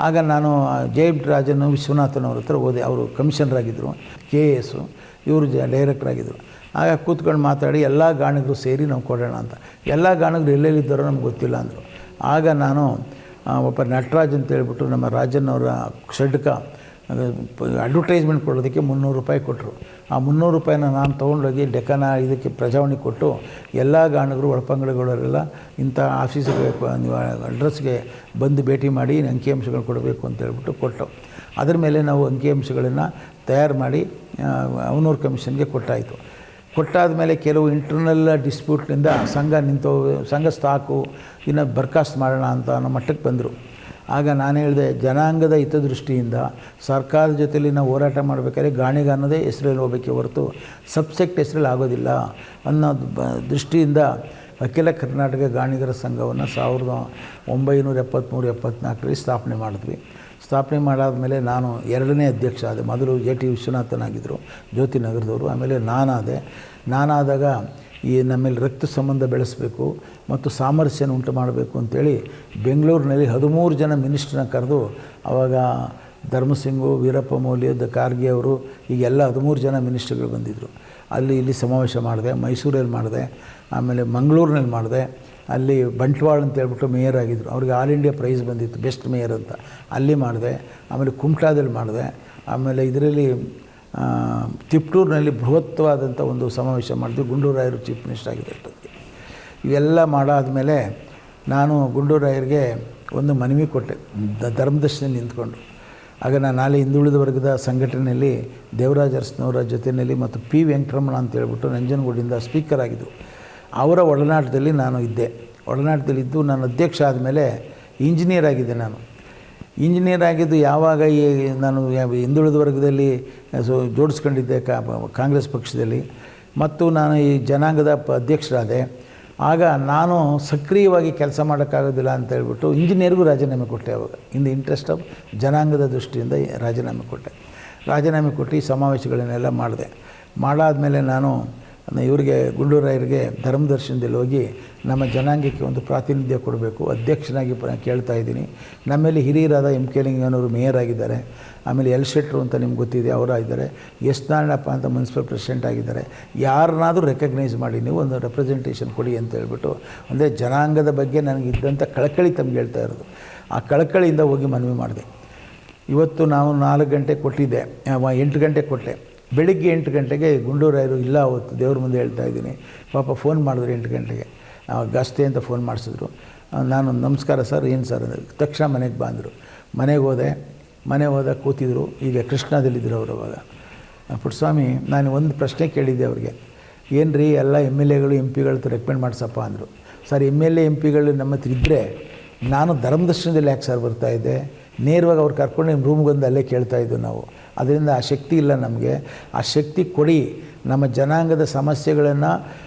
ಆಗ ನಾನು ಜಯಂತ್ ರಾಜನ್ ವಿಶ್ವನಾಥನ್ ಅವ್ರ ಹತ್ರ ಹೋದೆ. ಅವರು ಕಮಿಷನರ್ ಆಗಿದ್ದರು, KS, ಇವರು ಡೈರೆಕ್ಟರ್ ಆಗಿದ್ದರು. ಆಗ ಕೂತ್ಕೊಂಡು ಮಾತಾಡಿ ಎಲ್ಲ ಗಾಣಿಗರು ಸೇರಿ ನಾವು ಕೊಡೋಣ ಅಂತ. ಎಲ್ಲ ಗಾಣಿಗರು ಎಲ್ಲೆಲ್ಲಿದ್ದಾರೋ ನಮ್ಗೆ ಗೊತ್ತಿಲ್ಲ ಅಂದರು. ಆಗ ನಾನು ಒಬ್ಬ ನಟರಾಜ್ ಅಂತ ಹೇಳ್ಬಿಟ್ಟು ನಮ್ಮ ರಾಜನ್ ಅವರ ಷಡ್ಕ ಅಡ್ವರ್ಟೈಸ್ಮೆಂಟ್ ಕೊಡೋದಕ್ಕೆ 300 ರೂಪಾಯಿ ಕೊಟ್ಟರು. ಆ 300 ರೂಪಾಯಿನ ನಾನು ತೊಗೊಂಡೋಗಿ ಡೆಕ್ಕನ ಇದಕ್ಕೆ ಪ್ರಜಾವಣೆ ಕೊಟ್ಟು ಎಲ್ಲ ಗಾಣಿಗರು ಒಳಪಂಗಡಗಳವರೆಲ್ಲ ಇಂಥ ಆಫೀಸಿಗೆ ನೀವು ಅಡ್ರೆಸ್ಗೆ ಬಂದು ಭೇಟಿ ಮಾಡಿ ಅಂಕಿಅಂಶಗಳು ಕೊಡಬೇಕು ಅಂತ ಹೇಳ್ಬಿಟ್ಟು ಕೊಟ್ಟು, ಅದರ ಮೇಲೆ ನಾವು ಅಂಕಿಅಂಶಗಳನ್ನು ತಯಾರು ಮಾಡಿ ಅವನೂರು ಕಮಿಷನ್ಗೆ ಕೊಟ್ಟಾಯಿತು. ಕೊಟ್ಟಾದ ಮೇಲೆ ಕೆಲವು ಇಂಟರ್ನಲ್ ಡಿಸ್ಪ್ಯೂಟ್ನಿಂದ ಸಂಘ ಸ್ಟಾಕು ಇನ್ನು ಬರ್ಖಾಸ್ತು ಮಾಡೋಣ ಅಂತ ಅನ್ನೋ ಮಟ್ಟಕ್ಕೆ ಬಂದರು. ಆಗ ನಾನು ಹೇಳಿದೆ, ಜನಾಂಗದ ಹಿತದೃಷ್ಟಿಯಿಂದ ಸರ್ಕಾರದ ಜೊತೆಲಿ ನಾವು ಹೋರಾಟ ಮಾಡಬೇಕಾದ್ರೆ ಗಾಣಿಗ ಅನ್ನೋದೇ ಹೆಸರಲ್ಲಿ ಹೋಗಬೇಕೆ ಹೊರತು ಸಬ್ಸೆಕ್ಟ್ ಹೆಸರಲ್ಲಿ ಆಗೋದಿಲ್ಲ ಅನ್ನೋ ದೃಷ್ಟಿಯಿಂದ ಅಖಿಲ ಕರ್ನಾಟಕ ಗಾಣಿಗರ ಸಂಘವನ್ನು 1973-74ರಲ್ಲಿ ಸ್ಥಾಪನೆ ಮಾಡಿದ್ವಿ. ಸ್ಥಾಪನೆ ಮಾಡಾದಮೇಲೆ ನಾನು 2ನೇ ಅಧ್ಯಕ್ಷ ಆದೆ. ಮೊದಲು JT ವಿಶ್ವನಾಥನ್ ಆಗಿದ್ದರು ಜ್ಯೋತಿ ನಗರದವರು, ಆಮೇಲೆ ನಾನಾದಾಗ ಈ ನಮ್ಮಲ್ಲಿ ರಕ್ತ ಸಂಬಂಧ ಬೆಳೆಸಬೇಕು ಮತ್ತು ಸಾಮರಸ್ಯನ ಉಂಟು ಮಾಡಬೇಕು ಅಂತೇಳಿ ಬೆಂಗಳೂರಿನಲ್ಲಿ 13 ಜನ ಮಿನಿಸ್ಟ್ರನ್ನ ಕರೆದು, ಆವಾಗ ಧರ್ಮಸಿಂಗು, ವೀರಪ್ಪ ಮೊಯ್ಲಿ, ಖಾರ್ಗೆ ಅವರು, ಹೀಗೆಲ್ಲ 13 ಜನ ಮಿನಿಸ್ಟ್ರುಗಳು ಬಂದಿದ್ದರು. ಇಲ್ಲಿ ಸಮಾವೇಶ ಮಾಡಿದೆ, ಮೈಸೂರಲ್ಲಿ ಮಾಡಿದೆ, ಆಮೇಲೆ ಮಂಗಳೂರಿನಲ್ಲಿ ಮಾಡಿದೆ. ಅಲ್ಲಿ ಬಂಟ್ವಾಳ ಅಂತ ಹೇಳ್ಬಿಟ್ಟು ಮೇಯರ್ ಆಗಿದ್ದರು, ಅವ್ರಿಗೆ ಆಲ್ ಇಂಡಿಯಾ ಪ್ರೈಸ್ ಬಂದಿತ್ತು ಬೆಸ್ಟ್ ಮೇಯರ್ ಅಂತ, ಅಲ್ಲಿ ಮಾಡಿದೆ. ಆಮೇಲೆ ಕುಮಟಾದಲ್ಲಿ ಮಾಡಿದೆ. ಆಮೇಲೆ ಇದರಲ್ಲಿ ತಿಪ್ಟೂರಿನಲ್ಲಿ ಬೃಹತ್ವಾದಂಥ ಒಂದು ಸಮಾವೇಶ ಮಾಡಿದ್ವಿ. ಗುಂಡೂರಾಯರು ಚೀಫ್ ಮಿನಿಸ್ಟರ್ ಆಗಿದ್ದರು ಅಷ್ಟೊತ್ತಿಗೆ. ಇವೆಲ್ಲ ಮಾಡಾದಮೇಲೆ ನಾನು ಗುಂಡೂರಾಯರಿಗೆ ಒಂದು ಮನವಿ ಕೊಟ್ಟೆ, ಧರ್ಮದರ್ಶನಲ್ಲಿ ನಿಂತ್ಕೊಂಡು. ಆಗ ನಾನು ನಾಳೆ ಹಿಂದುಳಿದ ವರ್ಗದ ಸಂಘಟನೆಯಲ್ಲಿ ದೇವರಾಜ ಅರಸನವರ ಜೊತೆಯಲ್ಲಿ ಮತ್ತು P. ವೆಂಕಟರಮಣ ಅಂತ ಹೇಳ್ಬಿಟ್ಟು ನಂಜನಗೂಡಿಂದ ಸ್ಪೀಕರ್ ಆಗಿದ್ದರು. ಅವರ ಒಡನಾಟದಲ್ಲಿ ನಾನು ಇದ್ದೆ. ಒಡನಾಟದಲ್ಲಿದ್ದು ನಾನು ಅಧ್ಯಕ್ಷ ಆದಮೇಲೆ ಇಂಜಿನಿಯರ್ ಆಗಿದ್ದೆ. ನಾನು ಇಂಜಿನಿಯರ್ ಆಗಿದ್ದು ಯಾವಾಗ ನಾನು ಹಿಂದುಳಿದ ವರ್ಗದಲ್ಲಿ ಜೋಡಿಸ್ಕೊಂಡಿದ್ದೆ ಕಾಂಗ್ರೆಸ್ ಪಕ್ಷದಲ್ಲಿ, ಮತ್ತು ನಾನು ಈ ಜನಾಂಗದ ಅಧ್ಯಕ್ಷರಾದೆ. ಆಗ ನಾನು ಸಕ್ರಿಯವಾಗಿ ಕೆಲಸ ಮಾಡೋಕ್ಕಾಗೋದಿಲ್ಲ ಅಂತ ಹೇಳ್ಬಿಟ್ಟು ಇಂಜಿನಿಯರ್ಗೂ ರಾಜೀನಾಮೆ ಕೊಟ್ಟೆ. ಅವಾಗ ಇನ್ ದಿ ಇಂಟ್ರೆಸ್ಟ್ ಆಫ್ ಜನಾಂಗದ ದೃಷ್ಟಿಯಿಂದ ರಾಜೀನಾಮೆ ಕೊಟ್ಟು ಈ ಸಮಾವೇಶಗಳನ್ನೆಲ್ಲ ಮಾಡಿದೆ. ಮಾಡಾದಮೇಲೆ ನಾನು ಇವರಿಗೆ ಗುಂಡೂರಾಯರಿಗೆ ಧರ್ಮದರ್ಶನದಲ್ಲಿ ಹೋಗಿ ನಮ್ಮ ಜನಾಂಗಕ್ಕೆ ಒಂದು ಪ್ರಾತಿನಿಧ್ಯ ಕೊಡಬೇಕು, ಅಧ್ಯಕ್ಷನಾಗಿ ಕೇಳ್ತಾ ಇದ್ದೀನಿ. ನಮ್ಮಲ್ಲಿ ಹಿರಿಯರಾದ MK ಲಿಂಗಯ್ಯನವರು ಮೇಯರ್ ಆಗಿದ್ದಾರೆ, ಆಮೇಲೆ L. ಶೆಟ್ಟರು ಅಂತ ನಿಮ್ಗೆ ಗೊತ್ತಿದೆ, ಅವರು ಆಗಿದ್ದಾರೆ, S. ನಾರಾಯಣಪ್ಪ ಅಂತ ಮುನ್ಸಿಪಲ್ ಪ್ರೆಸಿಡೆಂಟ್ ಆಗಿದ್ದಾರೆ. ಯಾರನ್ನಾದರೂ ರೆಕಗ್ನೈಸ್ ಮಾಡಿ ನೀವು ಒಂದು ರೆಪ್ರೆಸೆಂಟೇಷನ್ ಕೊಡಿ ಅಂತ ಹೇಳ್ಬಿಟ್ಟು, ಅಂದರೆ ಜನಾಂಗದ ಬಗ್ಗೆ ನನಗಿದ್ದಂಥ ಕಳಕಳಿ ತಮ್ಗೆ ಹೇಳ್ತಾ ಇರೋದು. ಆ ಕಳಕಳಿಯಿಂದ ಹೋಗಿ ಮನವಿ ಮಾಡಿದೆ. ಇವತ್ತು ನಾವು 4 ಗಂಟೆ ಕೊಟ್ಟಿದ್ದೆ, 8 ಗಂಟೆ ಕೊಟ್ಟೆ. ಬೆಳಿಗ್ಗೆ 8 ಗಂಟೆಗೆ ಗುಂಡೂರಾಯರು ಇಲ್ಲ, ಅವತ್ತು ದೇವ್ರ ಮುಂದೆ ಹೇಳ್ತಾ ಇದ್ದೀನಿ, ಪಾಪ ಫೋನ್ ಮಾಡಿದ್ರು 8 ಗಂಟೆಗೆ, ಗಸ್ತೆ ಅಂತ ಫೋನ್ ಮಾಡಿಸಿದ್ರು. ನಾನು ನಮಸ್ಕಾರ ಸರ್, ಏನು ಸರ್ ಅಂದರೆ ತಕ್ಷಣ ಮನೆಗೆ ಬಂದರು. ಮನೆಗೆ ಹೋದಾಗ ಕೂತಿದ್ರು. ಈಗ ಕೃಷ್ಣದಲ್ಲಿದ್ದರು ಅವರು. ಅವಾಗ ಪುಟ್ಟಸ್ವಾಮಿ, ನಾನು ಒಂದು ಪ್ರಶ್ನೆ ಕೇಳಿದ್ದೆ ಅವ್ರಿಗೆ, ಏನು ರೀ ಎಲ್ಲ MLAಗಳು MP ಗಳು ರೆಕಮೆಂಡ್ ಮಾಡಿಸಪ್ಪ ಅಂದರು. ಸರ್ MLA MP ಗಳು ನಮ್ಮ ಹತ್ರ ಇದ್ದರೆ ನಾನು ಧರ್ಮದರ್ಶನದಲ್ಲಿ ಯಾಕೆ ಸರ್ ಬರ್ತಾಯಿದ್ದೆ, ನೇರವಾಗಿ ಅವ್ರು ಕರ್ಕೊಂಡು ನಿಮ್ಮ ರೂಮ್ಗೊಂದು ಅಲ್ಲೇ ಕೇಳ್ತಾಯಿದ್ದು ನಾವು. ಅದರಿಂದ ಆ ಶಕ್ತಿ ಇಲ್ಲ ನಮಗೆ. ಆ ಶಕ್ತಿ ಕೊಡಿ, ನಮ್ಮ ಜನಾಂಗದ ಸಮಸ್ಯೆಗಳನ್ನು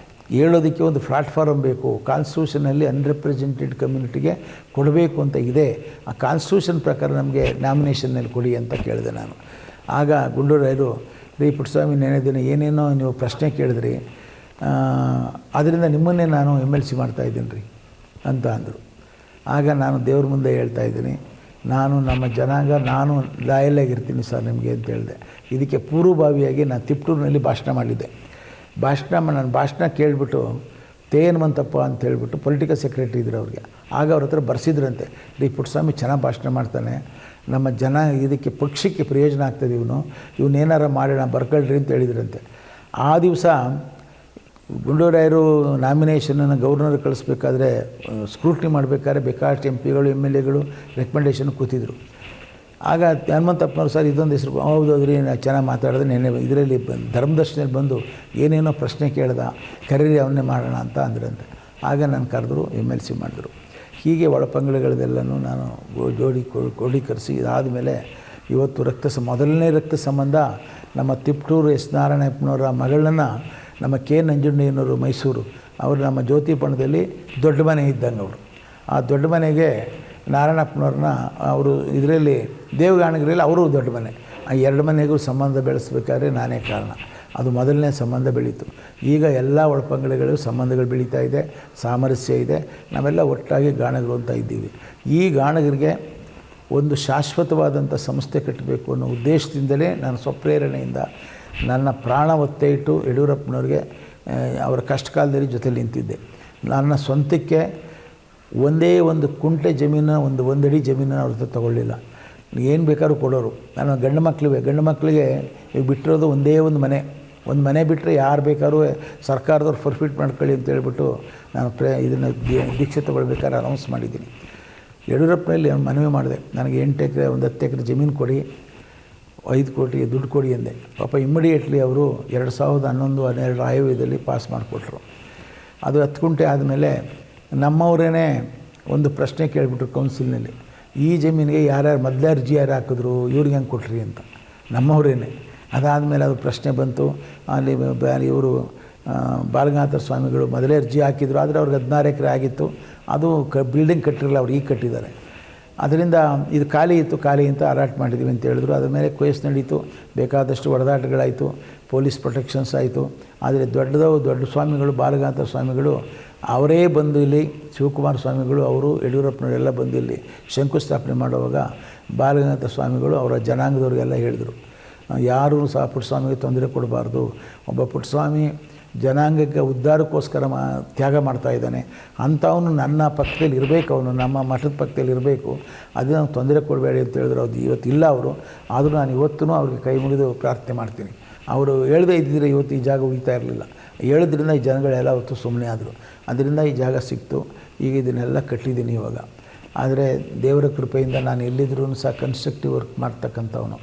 ಹೇಳೋದಕ್ಕೆ ಒಂದು ಪ್ಲಾಟ್ಫಾರ್ಮ್ ಬೇಕು. ಕಾನ್ಸ್ಟಿಟ್ಯೂಷನಲ್ಲಿ ಅನ್ರೆಪ್ರೆಸೆಂಟೆಡ್ ಕಮ್ಯುನಿಟಿಗೆ ಕೊಡಬೇಕು ಅಂತ ಇದೆ. ಆ ಕಾನ್ಸ್ಟಿಟ್ಯೂಷನ್ ಪ್ರಕಾರ ನಮಗೆ ನಾಮಿನೇಷನ್ನಲ್ಲಿ ಕೊಡಿ ಅಂತ ಕೇಳಿದೆ ನಾನು. ಆಗ ಗುಂಡೂರಾಯರು, ರೀ ಪುಟ್ಟಸ್ವಾಮಿ, ನೆನೆ ದಿನ ಏನೇನೋ ನೀವು ಪ್ರಶ್ನೆ ಕೇಳಿದ್ರಿ, ಅದರಿಂದ ನಿಮ್ಮನ್ನೇ ನಾನು MLC ಮಾಡ್ತಾಯಿದ್ದೀನಿ ರೀ ಅಂತ ಅಂದರು. ಆಗ ನಾನು ದೇವ್ರ ಮುಂದೆ ಹೇಳ್ತಾ ಇದ್ದೀನಿ, ನಾನು ನಮ್ಮ ಜನಾಂಗ, ನಾನು ಲಾಯಲ್ಲಾಗಿರ್ತೀನಿ ಸರ್ ನಿಮಗೆ ಅಂತ ಹೇಳಿದೆ. ಇದಕ್ಕೆ ಪೂರ್ವಭಾವಿಯಾಗಿ ನಾನು ತಿಪ್ಟೂರಿನಲ್ಲಿ ಭಾಷಣ ಮಾಡಿದ್ದೆ. ನನ್ನ ಭಾಷಣ ಕೇಳಿಬಿಟ್ಟು ತೇನ್ಮಂತಪ್ಪ ಅಂತ ಹೇಳ್ಬಿಟ್ಟು ಪೊಲಿಟಿಕಲ್ ಸೆಕ್ರೆಟರಿ ಇದ್ರು ಅವ್ರಿಗೆ. ಆಗ ಅವ್ರ ಹತ್ರ ಬರ್ಸಿದ್ರಂತೆ, ರೀ ಪುಟ್ಟಸ್ವಾಮಿ ಚೆನ್ನಾಗಿ ಭಾಷಣ ಮಾಡ್ತಾನೆ, ನಮ್ಮ ಇದಕ್ಕೆ ಪಕ್ಷಕ್ಕೆ ಪ್ರಯೋಜನ ಆಗ್ತದೆ, ಇವನ್ನೇನಾರ ಮಾಡೋಣ ಬರ್ಕೊಳ್ರಿ ಅಂತ ಹೇಳಿದ್ರಂತೆ. ಆ ದಿವಸ ಗುಂಡೂರಾಯರು ನಾಮಿನೇಷನನ್ನು ಗವರ್ನರ್ ಕಳಿಸ್ಬೇಕಾದ್ರೆ ಸ್ಕ್ರೂಟ್ನಿ ಮಾಡಬೇಕಾದ್ರೆ ಬೇಕಾದಷ್ಟು MP ಗಳು MLAಗಳು ರೆಕಮೆಂಡೇಷನ್ ಕೂತಿದ್ರು. ಆಗ ಹನುಮಂತಪ್ಪನವ್ರು, ಸರ್ ಇದೊಂದು ಹೆಸರು, ಹೌದೌದ್ರಿ ಚೆನ್ನಾಗಿ ಮಾತಾಡಿದ್ರೆ, ನೆನ್ನೆ ಇದರಲ್ಲಿ ಧರ್ಮದರ್ಶನದಲ್ಲಿ ಬಂದು ಏನೇನೋ ಪ್ರಶ್ನೆ ಕೇಳ್ದ, ಕರೀರಿ ಅವನ್ನೇ ಮಾಡೋಣ ಅಂತ ಅಂದ್ರಂತೆ. ಆಗ ನಾನು ಕರೆದ್ರು, MLC ಮಾಡಿದ್ರು. ಹೀಗೆ ಒಳಪಂಗಡಗಳದೆಲ್ಲನೂ ನಾನು ಕ್ರೋಢೀಕರಿಸಿ ಇದಾದಮೇಲೆ ಇವತ್ತು ಮೊದಲನೇ ರಕ್ತ ಸಂಬಂಧ ನಮ್ಮ ತಿಪ್ಟೂರು ಎಸ್ ನಾರಾಯಣಪ್ಪನವರ ಮಗಳನ್ನ ನಮ್ಮ ಕೆ ನಂಜುಂಡಯ್ಯನವರು ಮೈಸೂರು ಅವರು ನಮ್ಮ ಜ್ಯೋತಿಪಣದಲ್ಲಿ ದೊಡ್ಡ ಮನೆ ಇದ್ದಂಗೆ ಅವರು. ಆ ದೊಡ್ಡ ಮನೆಗೆ ನಾರಾಯಣಪ್ಪನವ್ರನ್ನ ಅವರು ಇದರಲ್ಲಿ ದೇವಗಾಣಗಿರಲ್ಲಿ ಅವರು ದೊಡ್ಡ ಮನೆ. ಆ ಎರಡು ಮನೆಗೂ ಸಂಬಂಧ ಬೆಳೆಸ್ಬೇಕಾದ್ರೆ ನಾನೇ ಕಾರಣ. ಅದು ಮೊದಲನೇ ಸಂಬಂಧ ಬೆಳೀತು. ಈಗ ಎಲ್ಲ ಒಳಪಂಗಡಗಳು ಸಂಬಂಧಗಳು ಬೆಳೀತಾ ಇದೆ, ಸಾಮರಸ್ಯ ಇದೆ, ನಾವೆಲ್ಲ ಒಟ್ಟಾಗಿ ಗಾಣಗರು ಅಂತ ಇದ್ದೀವಿ. ಈ ಗಾಣಗರಿಗೆ ಒಂದು ಶಾಶ್ವತವಾದಂಥ ಸಂಸ್ಥೆ ಕಟ್ಟಬೇಕು ಅನ್ನೋ ಉದ್ದೇಶದಿಂದಲೇ ನಾನು ಸ್ವಪ್ರೇರಣೆಯಿಂದ ನನ್ನ ಪ್ರಾಣ ಒತ್ತೆ ಇಟ್ಟು ಯಡಿಯೂರಪ್ಪನವ್ರಿಗೆ ಅವರ ಕಷ್ಟ ಕಾಲದಲ್ಲಿ ಜೊತೆಲಿ ನಿಂತಿದ್ದೆ. ನನ್ನ ಸ್ವಂತಕ್ಕೆ ಒಂದೇ ಒಂದು ಕುಂಟೆ ಜಮೀನು ಒಂದಡಿ ಜಮೀನನ್ನು ಅವ್ರ ಹತ್ರ ತೊಗೊಳ್ಳಿಲ್ಲ. ಏನು ಬೇಕಾದ್ರೂ ಕೊಡೋರು. ನಾನು ಗಂಡು ಮಕ್ಕಳಿಗೆ ಈಗ ಬಿಟ್ಟಿರೋದು ಒಂದೇ ಒಂದು ಮನೆ ಬಿಟ್ಟರೆ ಯಾರು ಬೇಕಾದ್ರೂ ಸರ್ಕಾರದವ್ರು ಫರ್ಫಿಟ್ ಮಾಡ್ಕೊಳ್ಳಿ ಅಂತ ಹೇಳ್ಬಿಟ್ಟು ನಾನು ಇದನ್ನು ದೀಕ್ಷೆ ತೊಗೊಳ್ಬೇಕಾದ್ರೆ ಅನೌನ್ಸ್ ಮಾಡಿದ್ದೀನಿ. ಯಡಿಯೂರಪ್ಪನಲ್ಲಿ ಮನವಿ ಮಾಡಿದೆ, ನನಗೆ 8 ಎಕರೆ 10 ಎಕರೆ ಜಮೀನು ಕೊಡಿ, 5 ಕೋಟಿ ದುಡ್ಡು ಕೊಡಿ ಅಂದೆ. ಪಾಪ ಇಮ್ಮಿಡಿಯೇಟ್ಲಿ ಅವರು 2011-12 ಆಯವ್ಯದಲ್ಲಿ ಪಾಸ್ ಮಾಡಿಕೊಟ್ರು. ಅದು 10 ಗುಂಟೆ ಆದಮೇಲೆ ನಮ್ಮವರೇ ಒಂದು ಪ್ರಶ್ನೆ ಕೇಳಿಬಿಟ್ರು ಕೌನ್ಸಿಲ್ನಲ್ಲಿ, ಈ ಜಮೀನಿಗೆ ಯಾರ್ಯಾರು ಮೊದಲೇ ಅರ್ಜಿ ಯಾರು ಹಾಕಿದ್ರು, ಇವ್ರಿಗೆ ಹೆಂಗೆ ಕೊಟ್ರಿ ಅಂತ. ನಮ್ಮವರೇ. ಅದಾದಮೇಲೆ ಅದು ಪ್ರಶ್ನೆ ಬಂತು. ಅಲ್ಲಿ ಇವರು ಬಾಲಗಂಗಾಧರ ಸ್ವಾಮಿಗಳು ಮೊದಲೇ ಅರ್ಜಿ ಹಾಕಿದ್ರು, ಆದರೆ ಅವ್ರಿಗೆ 16 ಎಕರೆ ಆಗಿತ್ತು. ಅದು ಬಿಲ್ಡಿಂಗ್ ಕಟ್ಟಿರಲ್ಲ, ಅವ್ರು ಈಗ ಕಟ್ಟಿದ್ದಾರೆ. ಅದರಿಂದ ಇದು ಖಾಲಿ ಅಂತ ಹಾರಾಟ ಮಾಡಿದ್ದೀವಿ ಅಂತ ಹೇಳಿದ್ರು. ಅದ್ರ ಮೇಲೆ ಕೇಸ್ ನಡೀತು, ಬೇಕಾದಷ್ಟು ಹೊಡೆದಾಟಗಳಾಯಿತು, ಪೊಲೀಸ್ ಪ್ರೊಟೆಕ್ಷನ್ಸ್ ಆಯಿತು. ಆದರೆ ದೊಡ್ಡ ಸ್ವಾಮಿಗಳು ಬಾಲಗಂಗಾಧರ ಸ್ವಾಮಿಗಳು ಅವರೇ ಬಂದು ಇಲ್ಲಿ, ಶಿವಕುಮಾರ ಸ್ವಾಮಿಗಳು ಅವರು ಯಡಿಯೂರಪ್ಪನವರೆಲ್ಲ ಬಂದು ಇಲ್ಲಿ ಶಂಕುಸ್ಥಾಪನೆ ಮಾಡುವಾಗ ಬಾಲಗಂಗಾಧರ ಸ್ವಾಮಿಗಳು ಅವರ ಜನಾಂಗದವ್ರಿಗೆಲ್ಲ ಹೇಳಿದರು, ಯಾರೂ ಸಹ ಪುಟ್ಟಸ್ವಾಮಿಗೆ ತೊಂದರೆ ಕೊಡಬಾರ್ದು. ಒಬ್ಬ ಪುಟ್ಟಸ್ವಾಮಿ ಜನಾಂಗಕ್ಕೆ ಉದ್ಧಾರಕ್ಕೋಸ್ಕರ ತ್ಯಾಗ ಮಾಡ್ತಾಯಿದ್ದಾನೆ, ಅಂಥವನು ನನ್ನ ಪಕ್ಕದಲ್ಲಿ ಇರಬೇಕು, ಅವನು ನಮ್ಮ ಮಠದ ಪಕ್ಕದಲ್ಲಿ ಇರಬೇಕು, ಅದನ್ನು ತೊಂದರೆ ಕೊಡಬೇಡಿ ಅಂತ ಹೇಳಿದ್ರು. ಅದು ಇವತ್ತಿಲ್ಲ ಅವರು. ಆದರೂ ನಾನು ಇವತ್ತೂ ಅವ್ರಿಗೆ ಕೈ ಮುಗಿದು ಪ್ರಾರ್ಥನೆ ಮಾಡ್ತೀನಿ. ಅವರು ಹೇಳದೇ ಇದ್ದಿದ್ರೆ ಇವತ್ತು ಈ ಜಾಗ ಉಳಿತಾ ಇರಲಿಲ್ಲ. ಹೇಳೋದ್ರಿಂದ ಈ ಜನಗಳೆಲ್ಲ ಅವತ್ತು ಸುಮ್ಮನೆ ಆದರು. ಅದರಿಂದ ಈ ಜಾಗ ಸಿಕ್ತು. ಈಗ ಇದನ್ನೆಲ್ಲ ಕಟ್ಟಿದ್ದೀನಿ ಇವಾಗ. ಆದರೆ ದೇವರ ಕೃಪೆಯಿಂದ ನಾನು ಎಲ್ಲಿದ್ರೂ ಸಹ ಕನ್ಸ್ಟ್ರಕ್ಟಿವ್ ವರ್ಕ್ ಮಾಡ್ತಕ್ಕಂಥವನು.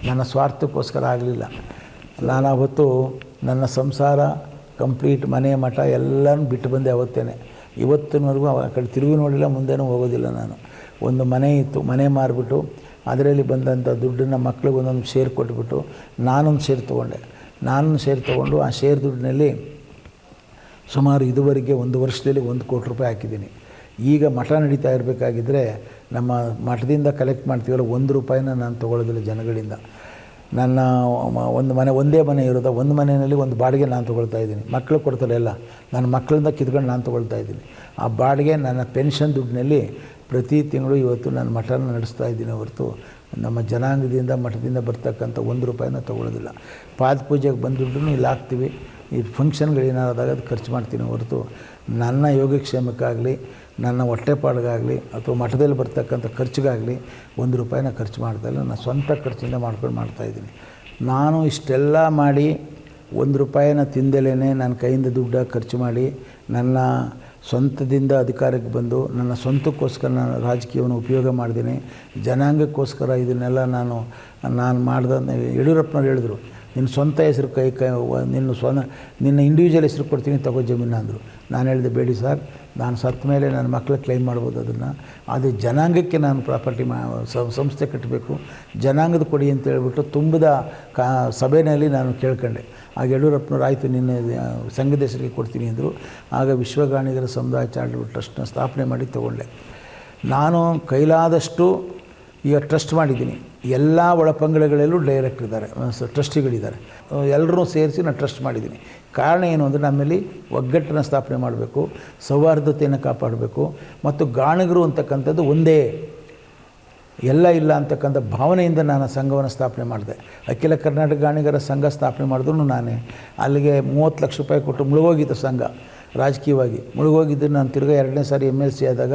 ನನ್ನ ಸ್ವಾರ್ಥಕ್ಕೋಸ್ಕರ ಆಗಲಿಲ್ಲ. ನಾನು ಅವತ್ತು ನನ್ನ ಸಂಸಾರ ಕಂಪ್ಲೀಟ್ ಮನೆ ಮಠ ಎಲ್ಲನೂ ಬಿಟ್ಟು ಬಂದೆ ಅವತ್ತೇ. ಇವತ್ತಿನವರೆಗೂ ಆ ಕಡೆ ತಿರುಗಿ ನೋಡಿಲ್ಲ, ಮುಂದೆನೂ ಹೋಗೋದಿಲ್ಲ. ನಾನು ಒಂದು ಮನೆ ಇತ್ತು, ಮನೆ ಮಾರಿಬಿಟ್ಟು ಅದರಲ್ಲಿ ಬಂದಂಥ ದುಡ್ಡನ್ನು ಮಕ್ಳಿಗೆ ಒಂದೊಂದು ಶೇರ್ ಕೊಟ್ಬಿಟ್ಟು ನಾನೊಂದು ಶೇರ್ ತೊಗೊಂಡು ಆ ಶೇರ್ ದುಡ್ಡಿನಲ್ಲಿ ಸುಮಾರು ಇದುವರೆಗೆ 1 ವರ್ಷದಲ್ಲಿ 1 ಕೋಟಿ ರೂಪಾಯಿ ಹಾಕಿದ್ದೀನಿ. ಈಗ ಮಠ ನಡೀತಾ ಇರಬೇಕಾಗಿದ್ದರೆ ನಮ್ಮ ಮಠದಿಂದ ಕಲೆಕ್ಟ್ ಮಾಡ್ತೀವಲ್ಲ 1 ರೂಪಾಯಿನ ನಾನು ತೊಗೊಳ್ಳೋದಿಲ್ಲ ಜನಗಳಿಂದ. ನನ್ನ ಒಂದೇ ಮನೆ ಇರೋದು, ಒಂದು ಮನೆಯಲ್ಲಿ ಒಂದು ಬಾಡಿಗೆ ನಾನು ತೊಗೊಳ್ತಾ ಇದ್ದೀನಿ. ಮಕ್ಕಳು ಕೊಡ್ತಾರೆ ಎಲ್ಲ, ನನ್ನ ಮಕ್ಕಳಿಂದ ಕಿತ್ಕೊಂಡು ನಾನು ತೊಗೊಳ್ತಾ ಇದ್ದೀನಿ. ಆ ಬಾಡಿಗೆ ನನ್ನ ಪೆನ್ಷನ್ ದುಡ್ಡಿನಲ್ಲಿ ಪ್ರತಿ ತಿಂಗಳು ಇವತ್ತು ನಾನು ಮಠನ ನಡೆಸ್ತಾ ಇದ್ದೀನಿ ಹೊರತು ನಮ್ಮ ಜನಾಂಗದಿಂದ ಮಠದಿಂದ ಬರ್ತಕ್ಕಂಥ 1 ರೂಪಾಯಿನ ತೊಗೊಳ್ಳೋದಿಲ್ಲ. ಪಾದ ಪೂಜೆಗೆ ಬಂದ ದುಡ್ಡನ್ನು ಇಲ್ಲಿ ಹಾಕ್ತೀವಿ. ಈ ಫಂಕ್ಷನ್ಗಳೇನಾದಾಗ ಅದು ಖರ್ಚು ಮಾಡ್ತೀನಿ ಹೊರತು ನನ್ನ ಯೋಗಕ್ಷೇಮಕ್ಕಾಗಲಿ, ನನ್ನ ಹೊಟ್ಟೆಪಾಡಿಗಾಗಲಿ ಅಥವಾ ಮಠದಲ್ಲಿ ಬರ್ತಕ್ಕಂಥ ಖರ್ಚಿಗಾಗಲಿ 1 ರೂಪಾಯಿನ ಖರ್ಚು ಮಾಡ್ತಾಯಿಲ್ಲ. ನಾನು ಸ್ವಂತ ಖರ್ಚಿಂದ ಮಾಡ್ತಾಯಿದ್ದೀನಿ. ನಾನು ಇಷ್ಟೆಲ್ಲ ಮಾಡಿ 1 ರೂಪಾಯಿನ ತಿಂದಲೇ ನನ್ನ ಕೈಯಿಂದ ದುಡ್ಡು ಖರ್ಚು ಮಾಡಿ ನನ್ನ ಸ್ವಂತದಿಂದ ಅಧಿಕಾರಕ್ಕೆ ಬಂದು ನನ್ನ ಸ್ವಂತಕ್ಕೋಸ್ಕರ ನಾನು ರಾಜಕೀಯವನ್ನು ಉಪಯೋಗ ಮಾಡಿದ್ದೀನಿ. ಜನಾಂಗಕ್ಕೋಸ್ಕರ ಇದನ್ನೆಲ್ಲ ನಾನು ಮಾಡ್ದೆ. ಯಡಿಯೂರಪ್ಪನವ್ರು ಹೇಳಿದ್ರು, ನಿನ್ನ ಸ್ವಂತ ಹೆಸರು ನಿನ್ನ ಇಂಡಿವಿಜುವಲ್ ಹೆಸರು ಕೊಡ್ತೀನಿ, ತಗೋ ಜಮೀನು ಅಂದರು. ನಾನು ಹೇಳಿದೆ, ಬೇಡಿ ಸರ್, ನಾನು ಸತ್ತ ಮೇಲೆ ನನ್ನ ಮಕ್ಕಳು ಕ್ಲೈಮ್ ಮಾಡ್ಬೋದು ಅದನ್ನು. ಆದರೆ ಜನಾಂಗಕ್ಕೆ ನಾನು ಪ್ರಾಪರ್ಟಿ ಸಂಸ್ಥೆ ಕಟ್ಟಬೇಕು, ಜನಾಂಗದ ಕೊಡಿ ಅಂತ ಹೇಳ್ಬಿಟ್ಟು ತುಂಬಿದ ಸಭೆಯಲ್ಲಿ ನಾನು ಕೇಳ್ಕೊಂಡೆ. ಆಗ ಯಡಿಯೂರಪ್ಪನವ್ರು ಆಯಿತು ನಿನ್ನ ಸಂಘದ ಹೆಸರಿಗೆ ಕೊಡ್ತೀನಿ ಅಂದರು. ಆಗ ವಿಶ್ವಗಾಣಿಗರ ಸಮುದಾಯ ಚಾರಿಟಬಲ್ ಟ್ರಸ್ಟ್ನ ಸ್ಥಾಪನೆ ಮಾಡಿ ತೊಗೊಂಡೆ. ನಾನು ಕೈಲಾದಷ್ಟು ಈಗ ಟ್ರಸ್ಟ್ ಮಾಡಿದ್ದೀನಿ. ಎಲ್ಲ ಒಳಪಂಗಡಗಳಲ್ಲೂ ಡೈರೆಕ್ಟರ್ ಇದ್ದಾರೆ, ಟ್ರಸ್ಟಿಗಳಿದ್ದಾರೆ. ಎಲ್ಲರೂ ಸೇರಿಸಿ ನಾನು ಟ್ರಸ್ಟ್ ಮಾಡಿದ್ದೀನಿ. ಕಾರಣ ಏನು ಅಂದರೆ ನಮ್ಮಲ್ಲಿ ಒಗ್ಗಟ್ಟನ್ನು ಸ್ಥಾಪನೆ ಮಾಡಬೇಕು, ಸೌಹಾರ್ದತೆಯನ್ನು ಕಾಪಾಡಬೇಕು ಮತ್ತು ಗಾಣಿಗರು ಅಂತಕ್ಕಂಥದ್ದು ಒಂದೇ, ಎಲ್ಲ ಇಲ್ಲ ಅಂತಕ್ಕಂಥ ಭಾವನೆಯಿಂದ ನಾನು ಸಂಘವನ್ನು ಸ್ಥಾಪನೆ ಮಾಡಿದೆ. ಅಖಿಲ ಕರ್ನಾಟಕ ಗಾಣಿಗರ ಸಂಘ ಸ್ಥಾಪನೆ ಮಾಡಿದ್ರು ನಾನೇ. ಅಲ್ಲಿಗೆ 30 ಲಕ್ಷ ರೂಪಾಯಿ ಕೊಟ್ಟು ಮುಳುಗೋಗಿತ್ತು ಸಂಘ. ರಾಜಕೀಯವಾಗಿ ಮುಳುಗೋಗಿದ್ದು ನಾನು ತಿರ್ಗಾ 2ನೇ ಸಾರಿ MLC ಆದಾಗ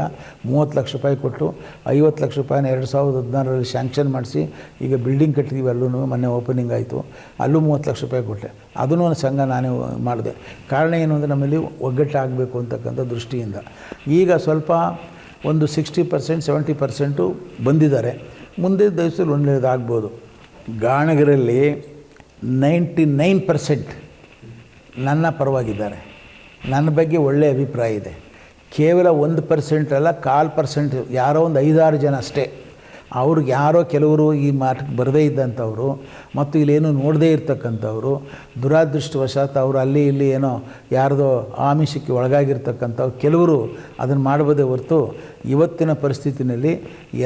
30 ಲಕ್ಷ ರೂಪಾಯಿ ಕೊಟ್ಟು 50 ಲಕ್ಷ ರೂಪಾಯಿನ 2016ರಲ್ಲಿ ಶಾಂಕ್ಷನ್ ಮಾಡಿಸಿ ಈಗ ಬಿಲ್ಡಿಂಗ್ ಕಟ್ಟಿದ್ದೀವಿ. ಅಲ್ಲೂ ಮೊನ್ನೆ ಓಪನಿಂಗ್ ಆಯಿತು, ಅಲ್ಲೂ 30 ಲಕ್ಷ ರೂಪಾಯಿ ಕೊಟ್ಟೆ. ಅದನ್ನು ಒಂದು ಸಂಘ ನಾನೇ ಮಾಡಿದೆ. ಕಾರಣ ಏನು ಅಂದರೆ ನಮ್ಮಲ್ಲಿ ಒಗ್ಗಟ್ಟಾಗಬೇಕು ಅಂತಕ್ಕಂಥ ದೃಷ್ಟಿಯಿಂದ. ಈಗ ಸ್ವಲ್ಪ ಒಂದು 60% 70% ಬಂದಿದ್ದಾರೆ. ಮುಂದೆ ದಿವಸದಲ್ಲಿ ಒಳ್ಳೆಯದಾಗ್ಬೋದು. ಗಾಣಿಗರಲ್ಲಿ 99% ನನ್ನ ಪರವಾಗಿದ್ದಾರೆ. ನನ್ನ ಬಗ್ಗೆ ಒಳ್ಳೆಯ ಅಭಿಪ್ರಾಯ ಇದೆ. ಕೇವಲ 1% ಅಲ್ಲ, 0.25% ಯಾರೋ ಒಂದು 5-6 ಜನ ಅಷ್ಟೇ. ಅವ್ರಿಗೆ ಯಾರೋ ಕೆಲವರು ಈ ಮಾಟಕ್ಕೆ ಬರದೇ ಇದ್ದಂಥವ್ರು ಮತ್ತು ಇಲ್ಲೇನು ನೋಡದೇ ಇರ್ತಕ್ಕಂಥವ್ರು, ದುರಾದೃಷ್ಟವಶಾತ್ ಅವರು ಅಲ್ಲಿ ಇಲ್ಲಿ ಏನೋ ಯಾರ್ದೋ ಆಮಿಷಕ್ಕೆ ಒಳಗಾಗಿರ್ತಕ್ಕಂಥವ್ರು ಕೆಲವರು ಅದನ್ನು ಮಾಡಬಹುದೇ ಹೊರತು, ಇವತ್ತಿನ ಪರಿಸ್ಥಿತಿನಲ್ಲಿ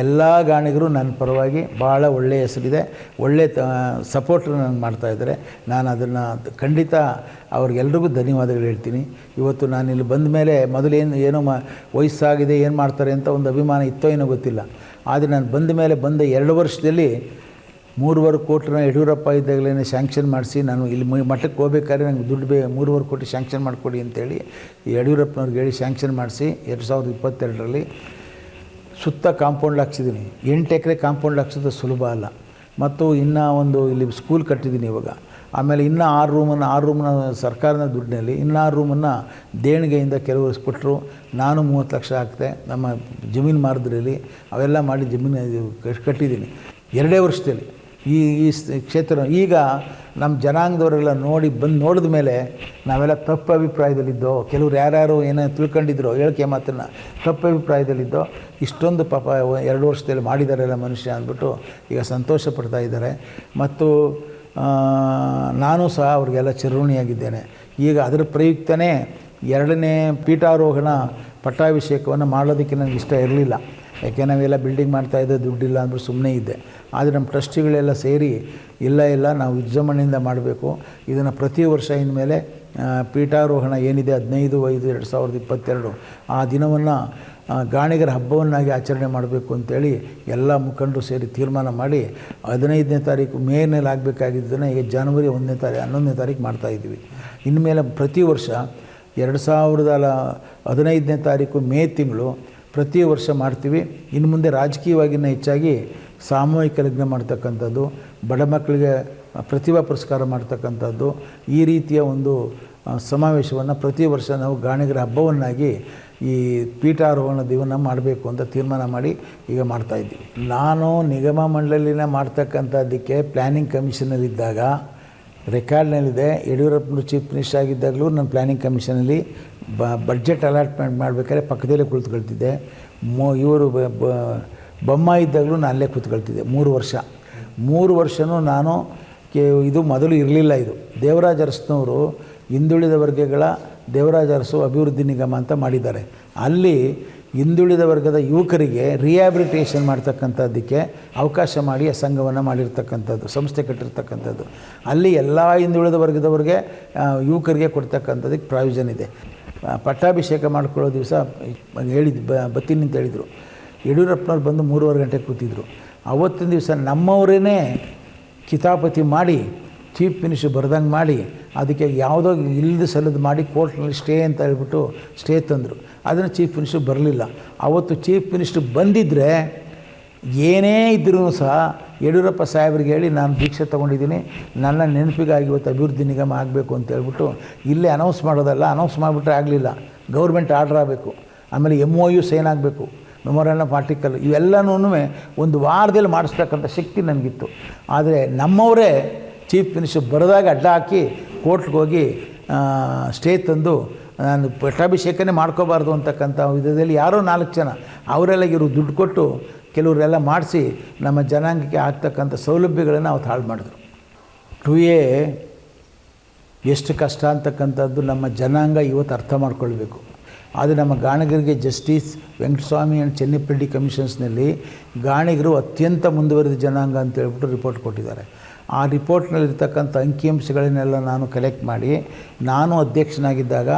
ಎಲ್ಲ ಗಾಣಿಗರು ನನ್ನ ಪರವಾಗಿ ಭಾಳ ಒಳ್ಳೆಯ ಹೆಸರಿದೆ, ಒಳ್ಳೆಯ ಸಪೋರ್ಟ್ ನನಗೆ ಮಾಡ್ತಾಯಿದ್ದಾರೆ. ನಾನು ಅದನ್ನು ಖಂಡಿತ ಅವ್ರಿಗೆಲ್ರಿಗೂ ಧನ್ಯವಾದಗಳು ಹೇಳ್ತೀನಿ. ಇವತ್ತು ನಾನು ಇಲ್ಲಿ ಬಂದ ಮೇಲೆ ಮೊದಲೇನು ಏನೋ ವಯಸ್ಸಾಗಿದೆ ಏನು ಮಾಡ್ತಾರೆ ಅಂತ ಒಂದು ಅಭಿಮಾನ ಇತ್ತೋ ಏನೋ ಗೊತ್ತಿಲ್ಲ. ಆದರೆ ನಾನು ಬಂದ ಮೇಲೆ 2 ವರ್ಷದಲ್ಲಿ 3.25 ಕೋಟಿ ಯಡಿಯೂರಪ್ಪ ಇದ್ದಾಗಲೇ ಸ್ಯಾಂಕ್ಷನ್ ಮಾಡಿಸಿ, ನಾನು ಇಲ್ಲಿ ಮಠಕ್ಕೆ ಹೋಗ್ಬೇಕಾದ್ರೆ ನಂಗೆ ದುಡ್ಡು 3.25 ಕೋಟಿ ಸ್ಯಾಂಕ್ಷನ್ ಮಾಡಿಕೊಡಿ ಅಂತೇಳಿ ಯಡಿಯೂರಪ್ಪನವ್ರಿಗೆ ಹೇಳಿ ಸ್ಯಾಂಕ್ಷನ್ ಮಾಡಿಸಿ 2022ರಲ್ಲಿ ಸುತ್ತ ಕಾಂಪೌಂಡ್ ಹಾಕ್ಸಿದ್ದೀನಿ. 8 ಎಕರೆ ಕಾಂಪೌಂಡ್ ಹಾಕ್ಸೋದು ಸುಲಭ ಅಲ್ಲ. ಮತ್ತು ಇನ್ನೂ ಒಂದು ಇಲ್ಲಿ ಸ್ಕೂಲ್ ಕಟ್ಟಿದ್ದೀನಿ ಇವಾಗ. ಆಮೇಲೆ ಇನ್ನೂ 6 ರೂಮನ್ನು ಸರ್ಕಾರದ ದುಡ್ಡಿನಲ್ಲಿ ಇನ್ನೂ 6 ರೂಮನ್ನು ದೇಣಿಗೆಯಿಂದ ಕೆಲವರು ಕೊಟ್ಟರು. ನಾನು 30 ಲಕ್ಷ ಹಾಕಿದೆ ನಮ್ಮ ಜಮೀನು ಮಾರಿದ್ರಲ್ಲಿ. ಅವೆಲ್ಲ ಮಾಡಿ ಜಮೀನು ಕಟ್ಟಿದ್ದೀನಿ 2 ವರ್ಷದಲ್ಲಿ. ಈ ಕ್ಷೇತ್ರ ಈಗ ನಮ್ಮ ಜನಾಂಗದವರೆಲ್ಲ ಬಂದು ನೋಡಿದ ಮೇಲೆ ನಾವೆಲ್ಲ ತಪ್ಪು ಅಭಿಪ್ರಾಯದಲ್ಲಿದ್ದೋ, ಕೆಲವ್ರು ಯಾರ್ಯಾರು ಏನೋ ತಿಳ್ಕೊಂಡಿದ್ರು ಹೇಳಿಕೆ ಮಾತನ್ನು ತಪ್ಪು ಅಭಿಪ್ರಾಯದಲ್ಲಿದ್ದೋ, ಇಷ್ಟೊಂದು ಪಾಪ 2 ವರ್ಷದಲ್ಲಿ ಮಾಡಿದಾರೆಲ್ಲ ಮನುಷ್ಯ ಅಂದ್ಬಿಟ್ಟು ಈಗ ಸಂತೋಷ ಪಡ್ತಾ ಇದ್ದಾರೆ. ಮತ್ತು ನಾನು ಸಹ ಅವ್ರಿಗೆಲ್ಲ ಚಿರಋಣಿಯಾಗಿದ್ದೇನೆ. ಈಗ ಅದರ ಪ್ರಯುಕ್ತನೇ 2ನೇ ಪೀಠಾರೋಹಣ ಪಟ್ಟಾಭಿಷೇಕವನ್ನು ಮಾಡೋದಕ್ಕೆ ನನಗೆ ಇಷ್ಟ ಇರಲಿಲ್ಲ. ಯಾಕೆ ನಾವೆಲ್ಲ ಬಿಲ್ಡಿಂಗ್ ಮಾಡ್ತಾಯಿದ್ದೆ, ದುಡ್ಡಿಲ್ಲ ಅಂದ್ಬಿಟ್ಟು ಸುಮ್ಮನೆ ಇದ್ದೆ. ಆದರೆ ನಮ್ಮ ಟ್ರಸ್ಟಿಗಳೆಲ್ಲ ಸೇರಿ ಇಲ್ಲ ನಾವು ವಿಜೃಂಭಣೆಯಿಂದ ಮಾಡಬೇಕು, ಇದನ್ನು ಪ್ರತಿ ವರ್ಷ ಇನ್ಮೇಲೆ ಪೀಠಾರೋಹಣ ಏನಿದೆ 15/5/2022 ಆ ದಿನವನ್ನು ಗಾಣಿಗರ ಹಬ್ಬವನ್ನಾಗಿ ಆಚರಣೆ ಮಾಡಬೇಕು ಅಂತೇಳಿ ಎಲ್ಲ ಮುಖಂಡರು ಸೇರಿ ತೀರ್ಮಾನ ಮಾಡಿ 15ನೇ ತಾರೀಕು ಮೇನಲ್ಲಿ ಆಗಬೇಕಾಗಿದ್ದನ್ನು ಈಗ ಜನವರಿ 11ನೇ ತಾರೀಕು ಮಾಡ್ತಾಯಿದ್ವಿ. ಇನ್ಮೇಲೆ ಪ್ರತಿ ವರ್ಷ 2015ನೇ ತಾರೀಕು ಮೇ ತಿಂಗಳು ಪ್ರತಿ ವರ್ಷ ಮಾಡ್ತೀವಿ. ಇನ್ನು ಮುಂದೆ ರಾಜಕೀಯವಾಗಿನ ಹೆಚ್ಚಾಗಿ ಸಾಮೂಹಿಕ ಲಗ್ನ ಮಾಡ್ತಕ್ಕಂಥದ್ದು, ಬಡ ಮಕ್ಕಳಿಗೆ ಪ್ರತಿಭಾ ಪುರಸ್ಕಾರ ಮಾಡ್ತಕ್ಕಂಥದ್ದು, ಈ ರೀತಿಯ ಒಂದು ಸಮಾವೇಶವನ್ನು ಪ್ರತಿ ವರ್ಷ ನಾವು ಗಾಣಿಗರ ಹಬ್ಬವನ್ನಾಗಿ ಈ ಪೀಠಾರೋಹಣ ದಿವನ ಮಾಡಬೇಕು ಅಂತ ತೀರ್ಮಾನ ಮಾಡಿ ಈಗ ಮಾಡ್ತಾಯಿದ್ದೀವಿ. ನಾನು ನಿಗಮ ಮಂಡಳಿನ ಮಾಡ್ತಕ್ಕಂಥದ್ದಕ್ಕೆ ಪ್ಲ್ಯಾನಿಂಗ್ ಕಮಿಷನಲ್ಲಿದ್ದಾಗ ರೆಕಾರ್ಡ್ನಲ್ಲಿದೆ. ಯಡಿಯೂರಪ್ಪನವರು ಚೀಫ್ ಮಿನಿಸ್ಟರ್ ಆಗಿದ್ದಾಗಲೂ ನಾನು ಪ್ಲ್ಯಾನಿಂಗ್ ಕಮಿಷನಲ್ಲಿ ಬಡ್ಜೆಟ್ ಅಲಾಟ್ಮೆಂಟ್ ಮಾಡಬೇಕಾದ್ರೆ ಪಕ್ಕದಲ್ಲೇ ಕುಳಿತುಕೊಳ್ತಿದ್ದೆ. ಇವರು ಬೊಮ್ಮಾಯಿ ಇದ್ದಾಗಲೂ ನಾನು ಅಲ್ಲೇ ಕೂತ್ಕೊಳ್ತಿದ್ದೆ 3 ವರ್ಷವೂ ನಾನು ಇದು ಮೊದಲು ಇರಲಿಲ್ಲ. ಇದು ದೇವರಾಜ ಅರಸ್ನವರು ಹಿಂದುಳಿದ ವರ್ಗಗಳ ದೇವರಾಜ ಅರಸು ಅಭಿವೃದ್ಧಿ ನಿಗಮ ಅಂತ ಮಾಡಿದ್ದಾರೆ. ಅಲ್ಲಿ ಹಿಂದುಳಿದ ವರ್ಗದ ಯುವಕರಿಗೆ ರಿಹ್ಯಾಬಿಲಿಟೇಷನ್ ಮಾಡ್ತಕ್ಕಂಥದ್ದಕ್ಕೆ ಅವಕಾಶ ಮಾಡಿ ಆ ಸಂಘವನ್ನು ಮಾಡಿರ್ತಕ್ಕಂಥದ್ದು, ಸಂಸ್ಥೆ ಕಟ್ಟಿರ್ತಕ್ಕಂಥದ್ದು. ಅಲ್ಲಿ ಎಲ್ಲ ಹಿಂದುಳಿದ ವರ್ಗದವ್ರಿಗೆ ಯುವಕರಿಗೆ ಕೊಡ್ತಕ್ಕಂಥದ್ದಕ್ಕೆ ಪ್ರಾವಿಷನ್ ಇದೆ. ಪಟ್ಟಾಭಿಷೇಕ ಮಾಡ್ಕೊಳ್ಳೋ ದಿವಸ ಬತ್ತೀನಿ ಅಂತ ಹೇಳಿದರು. ಯಡಿಯೂರಪ್ಪನವ್ರು ಬಂದು 3:15 ಗಂಟೆಗೆ ಕೂತಿದ್ರು. ಅವತ್ತಿನ ದಿವಸ ನಮ್ಮವರೇ ಕಿತಾಪತಿ ಮಾಡಿ ಚೀಫ್ ಮಿನಿಸ್ಟರ್ ಬರ್ದಂಗೆ ಮಾಡಿ ಅದಕ್ಕೆ ಯಾವುದೋ ಇಲ್ಲದ ಸಲ್ಲದು ಮಾಡಿ ಕೋರ್ಟ್ನಲ್ಲಿ ಸ್ಟೇ ಅಂತ ಹೇಳ್ಬಿಟ್ಟು ಸ್ಟೇ ತಂದರು. ಅದನ್ನು ಚೀಫ್ ಮಿನಿಸ್ಟರ್ ಬರಲಿಲ್ಲ. ಅವತ್ತು ಚೀಫ್ ಮಿನಿಸ್ಟರ್ ಬಂದಿದ್ದರೆ ಏನೇ ಇದ್ದರೂ ಸಹ ಯಡಿಯೂರಪ್ಪ ಸಾಹೇಬ್ರಿಗೆ ಹೇಳಿ ನಾನು ದೀಕ್ಷೆ ತೊಗೊಂಡಿದ್ದೀನಿ, ನನ್ನ ನೆನಪಿಗಾಗಿ ಇವತ್ತು ಅಭಿವೃದ್ಧಿ ನಿಗಮ ಆಗಬೇಕು ಅಂತ ಹೇಳ್ಬಿಟ್ಟು ಇಲ್ಲೇ ಅನೌನ್ಸ್ ಮಾಡೋದಲ್ಲ, ಅನೌನ್ಸ್ ಮಾಡಿಬಿಟ್ರೆ ಆಗಲಿಲ್ಲ, ಗೌರ್ಮೆಂಟ್ ಆರ್ಡ್ರ್ ಆಗಬೇಕು, ಆಮೇಲೆ MOU ಸೈನ್ ಆಗಬೇಕು, ಮೆಮೊರಾಂಡಮ್ ಆಫ್ ಆರ್ಟಿಕಲ್, ಇವೆಲ್ಲನೂ ಒಂದು ವಾರದಲ್ಲಿ ಮಾಡಿಸ್ತಕ್ಕಂಥ ಶಕ್ತಿ ನನಗಿತ್ತು. ಆದರೆ ನಮ್ಮವರೇ ಚೀಫ್ ಮಿನಿಸ್ಟರ್ ಬರೆದಾಗ ಅಡ್ಡ ಹಾಕಿ ಕೋರ್ಟ್ಗೆ ಹೋಗಿ ಸ್ಟೇ ತಂದು ನಾನು ಪಟ್ಟಾಭಿಷೇಕನೇ ಮಾಡ್ಕೋಬಾರ್ದು ಅಂತಕ್ಕಂಥ ವಿಧದಲ್ಲಿ ಯಾರೋ 4 ಜನ ಅವರೆಲ್ಲ ಇವರು ದುಡ್ಡು ಕೊಟ್ಟು ಕೆಲವರೆಲ್ಲ ಮಾಡಿಸಿ ನಮ್ಮ ಜನಾಂಗಕ್ಕೆ ಆಗ್ತಕ್ಕಂಥ ಸೌಲಭ್ಯಗಳನ್ನು ಅವತ್ತು ಹಾಳು ಮಾಡಿದ್ರು. 2A ಎಷ್ಟು ಕಷ್ಟ ಅಂತಕ್ಕಂಥದ್ದು ನಮ್ಮ ಜನಾಂಗ ಇವತ್ತು ಅರ್ಥ ಮಾಡ್ಕೊಳ್ಬೇಕು. ಆದರೆ ನಮ್ಮ ಗಾಣಿಗರಿಗೆ ಜಸ್ಟಿಸ್ ವೆಂಕಟಸ್ವಾಮಿ ಆ್ಯಂಡ್ ಚೆನ್ನಿಪ್ಪಳ್ಳಿ ಕಮಿಷನ್ಸ್ನಲ್ಲಿ ಗಾಣಿಗರು ಅತ್ಯಂತ ಮುಂದುವರಿದ ಜನಾಂಗ ಅಂತ ಹೇಳ್ಬಿಟ್ಟು ರಿಪೋರ್ಟ್ ಕೊಟ್ಟಿದ್ದಾರೆ. ಆ ರಿಪೋರ್ಟ್ನಲ್ಲಿರ್ತಕ್ಕಂಥ ಅಂಕಿಅಂಶಗಳನ್ನೆಲ್ಲ ನಾನು ಕಲೆಕ್ಟ್ ಮಾಡಿ ನಾನು ಅಧ್ಯಕ್ಷನಾಗಿದ್ದಾಗ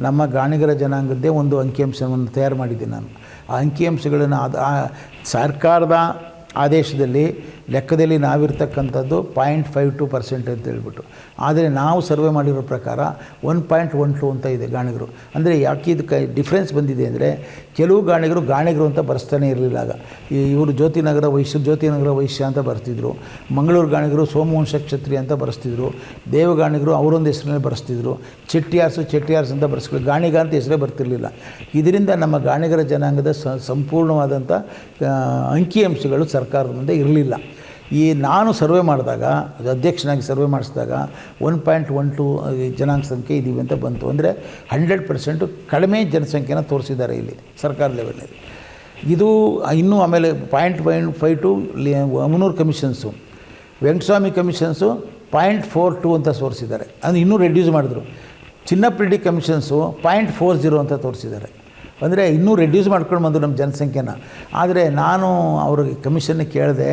ನಮ್ಮ ಗಾಣಿಗರ ಜನಾಂಗದ್ದೇ ಒಂದು ಅಂಕಿಅಂಶವನ್ನು ತಯಾರು ಮಾಡಿದ್ದೀನಿ. ನಾನು ಆ ಅಂಕಿಅಂಶಗಳನ್ನು ಸರ್ಕಾರದ ಆದೇಶದಲ್ಲಿ ಲೆಕ್ಕದಲ್ಲಿ ನಾವಿರ್ತಕ್ಕಂಥದ್ದು 0.52% ಅಂತ ಹೇಳ್ಬಿಟ್ಟು, ಆದರೆ ನಾವು ಸರ್ವೆ ಮಾಡಿರೋ ಪ್ರಕಾರ 1.12 ಅಂತ ಇದೆ ಗಾಣಿಗರು. ಅಂದರೆ ಯಾಕೆ ಇದಕ್ಕೆ ಡಿಫ್ರೆನ್ಸ್ ಬಂದಿದೆ ಅಂದರೆ ಕೆಲವು ಗಾಣಿಗರು ಅಂತ ಬರೆಸ್ತಾನೆ ಇರಲಿಲ್ಲ. ಆಗ ಇವರು ಜ್ಯೋತಿನಗರ ವೈಶ್ಯ ಅಂತ ಬರ್ತಿದ್ರು, ಮಂಗಳೂರು ಗಾಣಿಗರು ಸೋಮವಂಶ ಕ್ಷತ್ರಿಯ ಅಂತ ಬರೆಸ್ತಿದ್ರು, ದೇವಗಾಣಿಗರು ಅವರೊಂದು ಹೆಸರಿನಲ್ಲಿ ಬರೆಸ್ತಿದ್ರು, ಚೆಟ್ಟಿಯಾರ್ಸ್ ಅಂತ ಬರೆಸ್ಕೊಳ್ಳಿ, ಗಾಣಿಗ ಅಂತ ಹೆಸರೇ ಬರ್ತಿರಲಿಲ್ಲ. ಇದರಿಂದ ನಮ್ಮ ಗಾಣಿಗರ ಜನಾಂಗದ ಸಂಪೂರ್ಣವಾದಂಥ ಅಂಕಿಅಂಶಗಳು ಸರ್ಕಾರದ ಮುಂದೆ ಇರಲಿಲ್ಲ. ನಾನು ಸರ್ವೆ ಮಾಡಿದಾಗ, ಅಧ್ಯಕ್ಷನಾಗಿ ಸರ್ವೆ ಮಾಡಿಸಿದಾಗ 1.12 ಜನಾಂಗ ಸಂಖ್ಯೆ ಇದ್ದೀವಿ ಅಂತ ಬಂತು. ಅಂದರೆ 100% ಕಡಿಮೆ ಜನಸಂಖ್ಯೆನ ತೋರಿಸಿದ್ದಾರೆ ಇಲ್ಲಿ ಸರ್ಕಾರ ಲೆವೆಲಲ್ಲಿ. ಇದು ಇನ್ನೂ ಆಮೇಲೆ 0.52 ಅಮನೂರು ಕಮಿಷನ್ಸು, ವೆಂಕಟಸ್ವಾಮಿ ಕಮಿಷನ್ಸು 0.42 ಅಂತ ತೋರಿಸಿದ್ದಾರೆ. ಅದು ಇನ್ನೂ ರೆಡ್ಯೂಸ್ ಮಾಡಿದ್ರು. ಚಿನ್ನಪ್ಪ ಕಮಿಷನ್ಸು 0.40 ಅಂತ ತೋರಿಸಿದ್ದಾರೆ. ಅಂದರೆ ಇನ್ನೂ ರೆಡ್ಯೂಸ್ ಮಾಡ್ಕೊಂಡು ಬಂದರು ನಮ್ಮ ಜನಸಂಖ್ಯೆನ. ಆದರೆ ನಾನು ಅವ್ರಿಗೆ ಕಮಿಷನ್ನೇ ಕೇಳಿದೆ,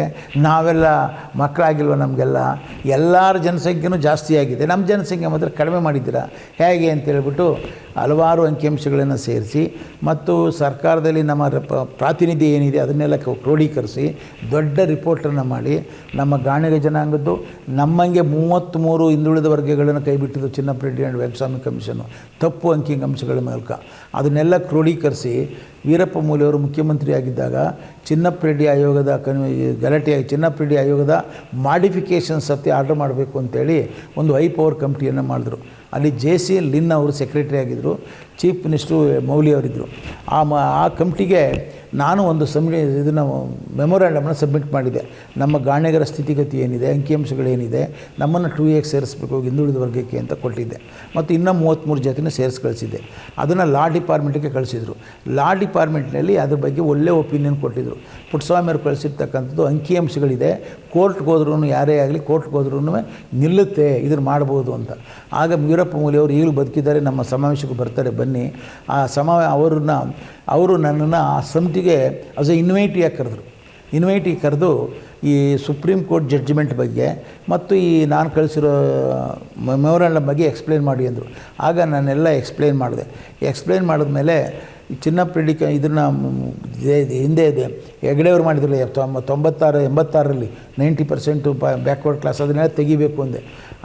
ನಾವೆಲ್ಲ ಮಕ್ಕಳಾಗಿಲ್ವ ನಮಗೆಲ್ಲ, ಎಲ್ಲರ ಜನಸಂಖ್ಯೆನೂ ಜಾಸ್ತಿ ಆಗಿದೆ, ನಮ್ಮ ಜನಸಂಖ್ಯೆ ಮಾತ್ರ ಕಡಿಮೆ ಮಾಡಿದ್ದೀರಾ ಹೇಗೆ ಅಂತೇಳ್ಬಿಟ್ಟು ಹಲವಾರು ಅಂಕಿಅಂಶಗಳನ್ನು ಸೇರಿಸಿ ಮತ್ತು ಸರ್ಕಾರದಲ್ಲಿ ನಮ್ಮ ಪ್ರಾತಿನಿಧ್ಯ ಏನಿದೆ ಅದನ್ನೆಲ್ಲ ಕ್ರೋಢೀಕರಿಸಿ ದೊಡ್ಡ ರಿಪೋರ್ಟನ್ನು ಮಾಡಿ ನಮ್ಮ ಗಾಣಿಗ ಜನಾಂಗದ್ದು ನಮ್ಮಂಗೆ 33 ಹಿಂದುಳಿದ ವರ್ಗಗಳನ್ನು ಕೈಬಿಟ್ಟಿದ್ದು ಚಿನ್ನಪ್ಪ ರೆಡ್ಡಿ ಆ್ಯಂಡ್ ವೆಂಕಟಸ್ವಾಮಿ ಕಮಿಷನ್ನು ತಪ್ಪು ಅಂಕಿಅಂಶಗಳ ಮೂಲಕ ಅದನ್ನೆಲ್ಲ ಕ್ರೋಢೀಕರಿಸಿ ವೀರಪ್ಪ ಮೊಯ್ಲಿಯವರು ಮುಖ್ಯಮಂತ್ರಿ ಆಗಿದ್ದಾಗ ಚಿನ್ನಪ್ಪ ರೆಡ್ಡಿ ಆಯೋಗದ ಗಲಾಟೆಯಾಗಿ ಚಿನ್ನಪ್ಪ ರೆಡ್ಡಿ ಆಯೋಗದ ಮಾಡಿಫಿಕೇಷನ್ಸ್ ಸತ್ಯ ಆರ್ಡರ್ ಮಾಡಬೇಕು ಅಂತೇಳಿ ಒಂದು ಹೈ ಪವರ್ ಕಮಿಟಿಯನ್ನು ಮಾಡಿದ್ರು. ಅಲ್ಲಿ JC ಲಿನ್ ಅವರು ಸೆಕ್ರೆಟರಿ ಆಗಿದ್ದರು, ಚೀಫ್ ಮಿನಿಸ್ಟ್ರು ಮೌಲಿ ಅವರಿದ್ದರು. ಆ ಕಮಿಟಿಗೆ ನಾನು ಒಂದು ಇದನ್ನು ಮೆಮೊರಾಂಡಮನ್ನು ಸಬ್ಮಿಟ್ ಮಾಡಿದೆ. ನಮ್ಮ ಗಾಣಿಗರ ಸ್ಥಿತಿಗತಿ ಏನಿದೆ, ಅಂಕಿಅಂಶಗಳೇನಿದೆ, ನಮ್ಮನ್ನು 2A ಸೇರಿಸ್ಬೇಕು ಹಿಂದುಳಿದ ವರ್ಗಕ್ಕೆ ಅಂತ ಕೊಟ್ಟಿದ್ದೆ. ಮತ್ತು ಇನ್ನೂ 33 ಜೊತೆನೇ ಸೇರಿಸಿ ಕಳಿಸಿದ್ದೆ. ಅದನ್ನು ಲಾ ಡಿಪಾರ್ಟ್ಮೆಂಟಿಗೆ ಕಳಿಸಿದರು. ಲಾ ಡಿಪಾರ್ಟ್ಮೆಂಟ್ನಲ್ಲಿ ಅದ್ರ ಬಗ್ಗೆ ಒಳ್ಳೆ ಒಪಿನಿಯನ್ ಕೊಟ್ಟಿದ್ದರು. ಪುಟ್ಟಸ್ವಾಮಿಯವರು ಕಳಿಸಿರ್ತಕ್ಕಂಥದ್ದು ಅಂಕಿಅಂಶಗಳಿದೆ, ಕೋರ್ಟ್ಗೆ ಹೋದ್ರೂ ಯಾರೇ ಆಗಲಿ ಕೋರ್ಟ್ಗೆ ಹೋದ್ರೂ ನಿಲ್ಲುತ್ತೆ, ಇದನ್ನು ಮಾಡ್ಬೋದು ಅಂತ. ಆಗ ವೀರಪ್ಪ ಮೊಯ್ಲಿ ಅವರು ಈಗಲೂ ಬದುಕಿದ್ದಾರೆ, ನಮ್ಮ ಸಮಾವೇಶಕ್ಕೆ ಬರ್ತಾರೆ, ಬನ್ನಿ. ಆ ಅವರು ನನ್ನನ್ನು ಆ ಸಮಿತಿಗೆ ಆಸ್ ಎ ಇನ್ವೈಟಿಯಾಗಿ ಕರೆದ್ರು. ಇನ್ವೈಟಿಗೆ ಕರೆದು ಈ ಸುಪ್ರೀಂ ಕೋರ್ಟ್ ಜಡ್ಜ್ಮೆಂಟ್ ಬಗ್ಗೆ ಮತ್ತು ಈ ನಾನು ಕಳಿಸಿರೋ ಮೆಮೊರಾಂಡಮ್ ಬಗ್ಗೆ ಎಕ್ಸ್ಪ್ಲೇನ್ ಮಾಡಿ ಅಂದರು. ಆಗ ನಾನೆಲ್ಲ ಎಕ್ಸ್ಪ್ಲೇನ್ ಮಾಡಿದೆ. ಎಕ್ಸ್ಪ್ಲೇನ್ ಮಾಡಿದ್ಮೇಲೆ ಚಿನ್ನಪ್ಪ ರೆಡ್ಡಿ ಇದನ್ನು ಹಿಂದೆ ಇದೆ ಹೆಗ್ಡೆಯವರು ಮಾಡಿದ್ರು 86-86ರಲ್ಲಿ 90% ಬ್ಯಾಕ್ವರ್ಡ್ ಕ್ಲಾಸ್ ಅದನ್ನೆಲ್ಲ ತೆಗಿಬೇಕು ಅಂದೆ.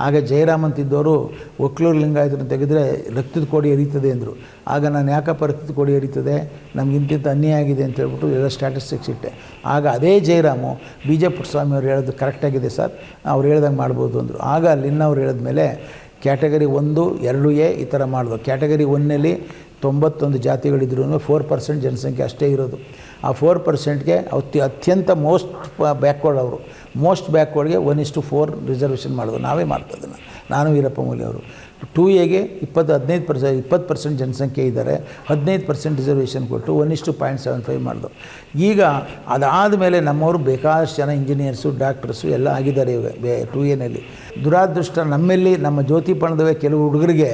ಆಗ ಜಯರಾಮ್ ಅಂತಿದ್ದವರು ಒಕ್ಲೂರು ಲಿಂಗಾಯತರನ್ನು ತೆಗೆದರೆ ರಕ್ತದ ಕೋಡಿ ಹರಿತದೆ ಅಂದರು. ಆಗ ನಾನು ಯಾಕಪ್ಪ ರಕ್ತದ ಕೋಡಿ ಹರಿತದೆ, ನಮಗಿಂತಿಂತ ಅನ್ಯಾಯ ಆಗಿದೆ ಅಂತ ಹೇಳ್ಬಿಟ್ಟು ಎಲ್ಲ ಸ್ಟ್ಯಾಟಿಸ್ಟಿಕ್ಸ್ ಇಟ್ಟೆ. ಆಗ ಅದೇ ಜಯರಾಮು ಪುಟ್ಟಸ್ವಾಮಿ ಅವ್ರು ಹೇಳೋದು ಕರೆಕ್ಟಾಗಿದೆ ಸರ್, ಅವ್ರು ಹೇಳ್ದಂಗೆ ಮಾಡ್ಬೋದು ಅಂದರು. ಆಗ ಲಿನ್ನವ್ರು ಹೇಳಿದ್ಮೇಲೆ ಕ್ಯಾಟಗರಿ 1, 2A ಈ ಥರ ಮಾಡಿದ್ರು. ಕ್ಯಾಟಗರಿ 1ನಲ್ಲಿ 91 ಜಾತಿಗಳಿದ್ರೂ 4% ಜನಸಂಖ್ಯೆ ಅಷ್ಟೇ ಇರೋದು. ಆ 4%ಗೆ ಅತ್ಯಂತ ಮೋಸ್ಟ್ ಬ್ಯಾಕ್ವರ್ಡ್ ಅವರು, ಮೋಸ್ಟ್ ಬ್ಯಾಕ್ವರ್ಡ್ಗೆ 1:4 ರಿಸರ್ವೇಷನ್ ಮಾಡಿದ್ರು. ನಾವೇ ಮಾಡ್ತದನ್ನು, ನಾನು ವೀರಪ್ಪ ಮೊಯ್ಲಿ ಅವರು. 2Aಗೆ 20% ಜನಸಂಖ್ಯೆ ಇದ್ದಾರೆ, 15% ರಿಸರ್ವೇಷನ್ ಕೊಟ್ಟು 1:0.75 ಮಾಡಿದ್ರು. ಈಗ ಅದಾದ ಮೇಲೆ ನಮ್ಮವರು ಬೇಕಾದಷ್ಟು ಜನ ಇಂಜಿನಿಯರ್ಸು, ಡಾಕ್ಟರ್ಸು ಎಲ್ಲ ಆಗಿದ್ದಾರೆ ಇವಾಗ 2Aನಲ್ಲಿ. ದುರಾದೃಷ್ಟ ನಮ್ಮಲ್ಲಿ ನಮ್ಮ ಜ್ಯೋತಿ ಪಣದವೇ ಕೆಲವು ಹುಡುಗರಿಗೆ,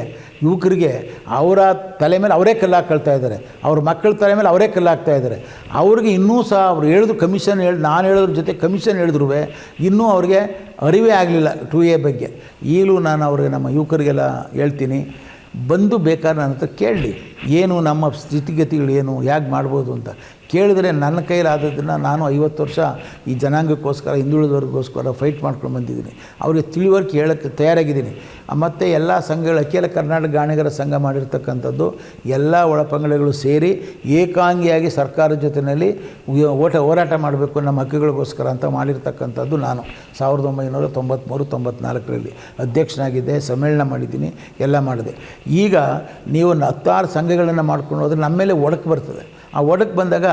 ಯುವಕರಿಗೆ ಅವರ ತಲೆ ಮೇಲೆ ಅವರೇ ಕಲ್ಲಾಕ್ಕೊಳ್ತಾ ಇದ್ದಾರೆ, ಅವ್ರ ಮಕ್ಕಳ ತಲೆ ಮೇಲೆ ಅವರೇ ಕಲ್ಲಾಕ್ತಾ ಇದ್ದಾರೆ. ಅವ್ರಿಗೆ ಇನ್ನೂ ಸಹ ಅವ್ರು ಹೇಳಿದ್ರು ಕಮಿಷನ್ ನಾನು ಹೇಳೋದ್ರ ಜೊತೆ ಕಮಿಷನ್ ಹೇಳಿದ್ರು ಇನ್ನೂ ಅವ್ರಿಗೆ ಅರಿವೇ ಆಗಲಿಲ್ಲ 2A ಬಗ್ಗೆ. ಈಗಲೂ ನಾನು ಅವ್ರಿಗೆ ನಮ್ಮ ಯುವಕರಿಗೆಲ್ಲ ಹೇಳ್ತೀನಿ, ಬಂದು ಬೇಕಾದ್ರೆ ನನ್ನ ಹತ್ರ ಕೇಳಲಿ ಏನು ನಮ್ಮ ಸ್ಥಿತಿಗತಿಗಳು ಏನು, ಹೇಗೆ ಮಾಡ್ಬೋದು ಅಂತ ಕೇಳಿದ್ರೆ ನನ್ನ ಕೈಲಾದದನ್ನು ನಾನು 50 ವರ್ಷ ಈ ಜನಾಂಗಕ್ಕೋಸ್ಕರ ಹಿಂದುಳಿದವ್ರಿಗೋಸ್ಕರ ಫೈಟ್ ಮಾಡ್ಕೊಂಡು ಬಂದಿದ್ದೀನಿ. ಅವ್ರಿಗೆ ತಿಳಿವಳಿಕೆ ಹೇಳೋಕ್ಕೆ ತಯಾರಾಗಿದ್ದೀನಿ. ಮತ್ತು ಎಲ್ಲ ಸಂಘಗಳು ಅಖಿಲ ಕರ್ನಾಟಕ ಗಾಣಿಗರ ಸಂಘ ಮಾಡಿರ್ತಕ್ಕಂಥದ್ದು ಎಲ್ಲ ಒಳಪಂಗಡಗಳು ಸೇರಿ ಏಕಾಂಗಿಯಾಗಿ ಸರ್ಕಾರದ ಜೊತೆಯಲ್ಲಿ ಹೋರಾಟ ಮಾಡಬೇಕು ನಮ್ಮ ಹಕ್ಕುಗಳಿಗೋಸ್ಕರ ಅಂತ ಮಾಡಿರ್ತಕ್ಕಂಥದ್ದು ನಾನು 1993-94ರಲ್ಲಿ ಅಧ್ಯಕ್ಷನಾಗಿದ್ದೆ, ಸಮ್ಮೇಳನ ಮಾಡಿದ್ದೀನಿ, ಎಲ್ಲ ಮಾಡಿದೆ. ಈಗ ನೀವು 16 ಸಂಘಗಳನ್ನು ಮಾಡ್ಕೊಂಡು ಹೋದರೆ ನಮ್ಮ ಮೇಲೆ ಒಡಕು ಬರ್ತದೆ. ಆ ಒಡಕ್ಕೆ ಬಂದಾಗ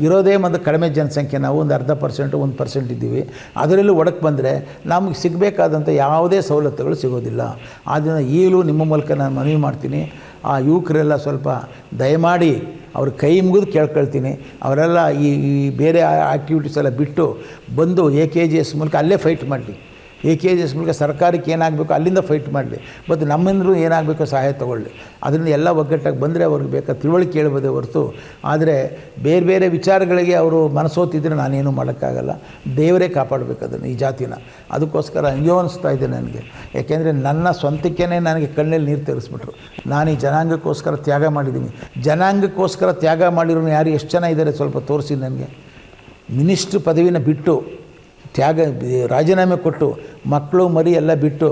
ಇರೋದೇ ಒಂದು ಕಡಿಮೆ ಜನಸಂಖ್ಯೆ, ನಾವು ಒಂದು 0.5% 1% ಇದ್ದೀವಿ. ಅದರಲ್ಲೂ ಒಡಕ್ಕೆ ಬಂದರೆ ನಮಗೆ ಸಿಗಬೇಕಾದಂಥ ಯಾವುದೇ ಸವಲತ್ತುಗಳು ಸಿಗೋದಿಲ್ಲ. ಆದ್ದರಿಂದ ಈಗಲೂ ನಿಮ್ಮ ಮೂಲಕ ನಾನು ಮನವಿ ಮಾಡ್ತೀನಿ, ಆ ಯುವಕರೆಲ್ಲ ಸ್ವಲ್ಪ ದಯಮಾಡಿ ಅವ್ರ ಕೈ ಮುಗಿದು ಕೇಳ್ಕೊಳ್ತೀನಿ, ಅವರೆಲ್ಲ ಈ ಬೇರೆ ಆ್ಯಕ್ಟಿವಿಟೀಸ್ ಎಲ್ಲ ಬಿಟ್ಟು ಬಂದು AKGS ಮೂಲಕ ಅಲ್ಲೇ ಫೈಟ್ ಮಾಡಲಿ. AKGS ಮೂಲಕ ಸರ್ಕಾರಕ್ಕೆ ಏನಾಗಬೇಕು ಅಲ್ಲಿಂದ ಫೈಟ್ ಮಾಡಲಿ, ಮತ್ತು ನಮ್ಮಿಂದಲೂ ಏನಾಗಬೇಕು ಸಹಾಯ ತೊಗೊಳ್ಳಿ. ಅದರಿಂದ ಎಲ್ಲ ಒಗ್ಗಟ್ಟಾಗಿ ಬಂದರೆ ಅವ್ರಿಗೆ ಬೇಕಾದ ತಿಳುವಳಿಕೆ ಹೇಳ್ಬೋದೇ ಹೊರತು, ಆದರೆ ಬೇರೆ ಬೇರೆ ವಿಚಾರಗಳಿಗೆ ಅವರು ಮನಸೋತಿದ್ರೆ ನಾನೇನು ಮಾಡೋಕ್ಕಾಗಲ್ಲ. ದೇವರೇ ಕಾಪಾಡಬೇಕು ಅದನ್ನು, ಈ ಜಾತಿನ. ಅದಕ್ಕೋಸ್ಕರ ಅಯ್ಯೋ ಅನಿಸ್ತಾ ಇದೆ ನನಗೆ. ಯಾಕೆಂದರೆ ನನ್ನ ಸ್ವಂತಕ್ಕೇ ನನಗೆ ಕಣ್ಣಲ್ಲಿ ನೀರು ತೆಗೆಸ್ಬಿಟ್ರು. ನಾನು ಈ ಜನಾಂಗಕ್ಕೋಸ್ಕರ ತ್ಯಾಗ ಮಾಡಿದ್ದೀನಿ. ಜನಾಂಗಕ್ಕೋಸ್ಕರ ತ್ಯಾಗ ಮಾಡಿರೋನು ಯಾರು ಎಷ್ಟು ಜನ ಇದ್ದಾರೆ ಸ್ವಲ್ಪ ತೋರಿಸಿ ನನಗೆ. ಮಿನಿಸ್ಟ್ರ್ ಪದವಿನ ಬಿಟ್ಟು ರಾಜೀನಾಮೆ ಕೊಟ್ಟು ಮಕ್ಕಳು ಮರಿ ಎಲ್ಲ ಬಿಟ್ಟು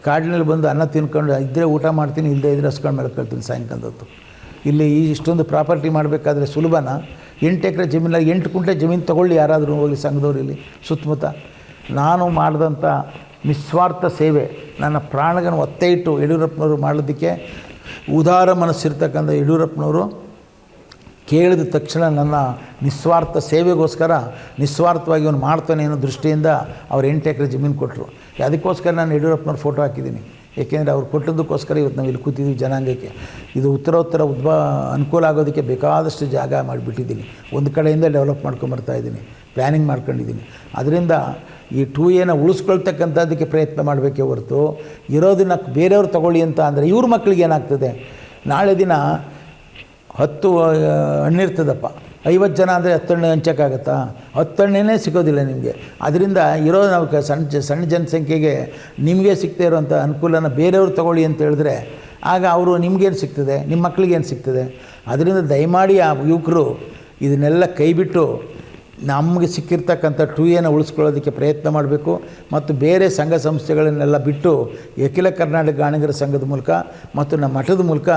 ಕಾಡಿನಲ್ಲಿ ಬಂದು ಅನ್ನ ತಿನ್ಕೊಂಡು ಇದ್ದರೆ ಊಟ ಮಾಡ್ತೀನಿ, ಇಲ್ಲದೇ ಇದ್ದರೆ ಹಸ್ಕೊಂಡು ಮಲ್ಕೊಳ್ತೀನಿ ಸಾಯಂಕಾಲದೊತ್ತು. ಇಲ್ಲಿ ಇಷ್ಟೊಂದು ಪ್ರಾಪರ್ಟಿ ಮಾಡಬೇಕಾದ್ರೆ ಸುಲಭನ? 8 ಎಕರೆ ಜಮೀನಲ್ಲಿ 8 ಕುಂಟೆ ಜಮೀನು ತೊಗೊಳ್ಳಿ ಯಾರಾದರೂ ಹೋಗಲಿ ಸಂಘದವ್ರು ಇಲ್ಲಿ ಸುತ್ತಮುತ್ತ. ನಾನು ಮಾಡಿದಂಥ ನಿಸ್ವಾರ್ಥ ಸೇವೆ, ನನ್ನ ಪ್ರಾಣಗಳನ್ನು ಒತ್ತೆ ಇಟ್ಟು ಯಡಿಯೂರಪ್ಪನವರು ಮಾಡೋದಕ್ಕೆ ಉದಾರ ಮನಸ್ಸಿರ್ತಕ್ಕಂಥ ಯಡಿಯೂರಪ್ಪನವರು ಕೇಳಿದ ತಕ್ಷಣ ನನ್ನ ನಿಸ್ವಾರ್ಥ ಸೇವೆಗೋಸ್ಕರ ನಿಸ್ವಾರ್ಥವಾಗಿ ಅವನು ಮಾಡ್ತಾನೆ ಅನ್ನೋ ದೃಷ್ಟಿಯಿಂದ ಅವ್ರು 8 ಎಕರೆ ಜಮೀನು ಕೊಟ್ಟರು. ಅದಕ್ಕೋಸ್ಕರ ನಾನು ಯಡಿಯೂರಪ್ಪನವ್ರ ಫೋಟೋ ಹಾಕಿದ್ದೀನಿ. ಏಕೆಂದರೆ ಅವ್ರು ಕೊಟ್ಟದ್ದಕ್ಕೋಸ್ಕರ ಇವತ್ತು ನಾವು ಇಲ್ಲಿ ಕೂತಿದ್ದೀವಿ ಜನಾಂಗಕ್ಕೆ. ಇದು ಉತ್ತರ ಅನುಕೂಲ ಆಗೋದಕ್ಕೆ ಬೇಕಾದಷ್ಟು ಜಾಗ ಮಾಡಿಬಿಟ್ಟಿದ್ದೀನಿ. ಒಂದು ಕಡೆಯಿಂದ ಡೆವಲಪ್ ಮಾಡ್ಕೊಂಬರ್ತಾಯಿದ್ದೀನಿ, ಪ್ಲ್ಯಾನಿಂಗ್ ಮಾಡ್ಕೊಂಡಿದ್ದೀನಿ. ಅದರಿಂದ ಈ 2Aನ ಉಳಿಸ್ಕೊಳ್ತಕ್ಕಂಥದ್ದಕ್ಕೆ ಪ್ರಯತ್ನ ಮಾಡಬೇಕೇ ಹೊರತು ಇರೋದನ್ನು ಬೇರೆಯವ್ರು ತೊಗೊಳ್ಳಿ ಅಂತ ಅಂದರೆ ಇವ್ರ ಮಕ್ಕಳಿಗೆ ಏನಾಗ್ತದೆ? ನಾಳೆ ದಿನ 10 ಹಣ್ಣಿರ್ತದಪ್ಪ, 50 ಜನ ಅಂದರೆ 10 ಹಣ್ಣು ಹಂಚೋಕ್ಕಾಗತ್ತಾ? 10 ಹಣ್ಣೇ ಸಿಗೋದಿಲ್ಲ ನಿಮಗೆ. ಅದರಿಂದ ಇರೋ ನಾವು ಸಣ್ಣ ಜನಸಂಖ್ಯೆಗೆ ನಿಮಗೆ ಸಿಗ್ತಾ ಇರೋವಂಥ ಅನುಕೂಲನ ಬೇರೆಯವ್ರು ತೊಗೊಳ್ಳಿ ಅಂತ ಹೇಳಿದ್ರೆ ಆಗ ಅವರು ನಿಮಗೇನು ಸಿಗ್ತದೆ, ನಿಮ್ಮ ಮಕ್ಕಳಿಗೇನು ಸಿಗ್ತದೆ? ಅದರಿಂದ ದಯಮಾಡಿ ಆ ಯುವಕರು ಇದನ್ನೆಲ್ಲ ಕೈಬಿಟ್ಟು ನಮಗೆ ಸಿಕ್ಕಿರ್ತಕ್ಕಂಥ 2Aನ ಉಳಿಸ್ಕೊಳ್ಳೋದಕ್ಕೆ ಪ್ರಯತ್ನ ಮಾಡಬೇಕು. ಮತ್ತು ಬೇರೆ ಸಂಘ ಸಂಸ್ಥೆಗಳನ್ನೆಲ್ಲ ಬಿಟ್ಟು ಅಖಿಲ ಕರ್ನಾಟಕ ಗಾಣಿಗರ ಸಂಘದ ಮೂಲಕ ಮತ್ತು ನಮ್ಮ ಮಠದ ಮೂಲಕ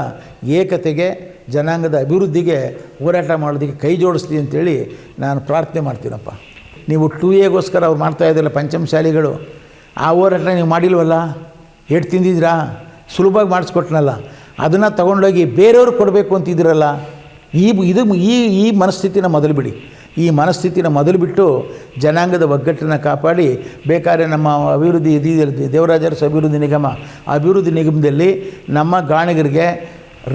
ಏಕತೆಗೆ, ಜನಾಂಗದ ಅಭಿವೃದ್ಧಿಗೆ ಹೋರಾಟ ಮಾಡೋದಕ್ಕೆ ಕೈ ಜೋಡಿಸ್ಲಿ ಅಂತೇಳಿ ನಾನು ಪ್ರಾರ್ಥನೆ ಮಾಡ್ತೀನಪ್ಪ. ನೀವು 2Aಗೋಸ್ಕರ ಅವ್ರು ಮಾಡ್ತಾಯಿದ್ದಿಲ್ಲ ಪಂಚಮಶಾಲಿಗಳು, ಆ ಹೋರಾಟ ನೀವು ಮಾಡಿಲ್ವಲ್ಲ? ಏಟು ತಿಂದಿದ್ದೀರಾ? ಸುಲಭವಾಗಿ ಮಾಡಿಸ್ಕೊಟ್ನಲ್ಲ, ಅದನ್ನು ತೊಗೊಂಡೋಗಿ ಬೇರೆಯವ್ರಿಗೆ ಕೊಡಬೇಕು ಅಂತಿದ್ದೀರಲ್ಲ. ಈ ಮನಸ್ಥಿತಿನ ಮೊದಲು ಬಿಡಿ. ಈ ಮನಸ್ಥಿತಿನ ಮೊದಲು ಬಿಟ್ಟು ಜನಾಂಗದ ಒಗ್ಗಟ್ಟನ್ನು ಕಾಪಾಡಿ, ಬೇಕಾದ್ರೆ ನಮ್ಮ ಅಭಿವೃದ್ಧಿ ದೇವರಾಜ ಅರಸು ಅಭಿವೃದ್ಧಿ ನಿಗಮದಲ್ಲಿ ನಮ್ಮ ಗಾಣಿಗರಿಗೆ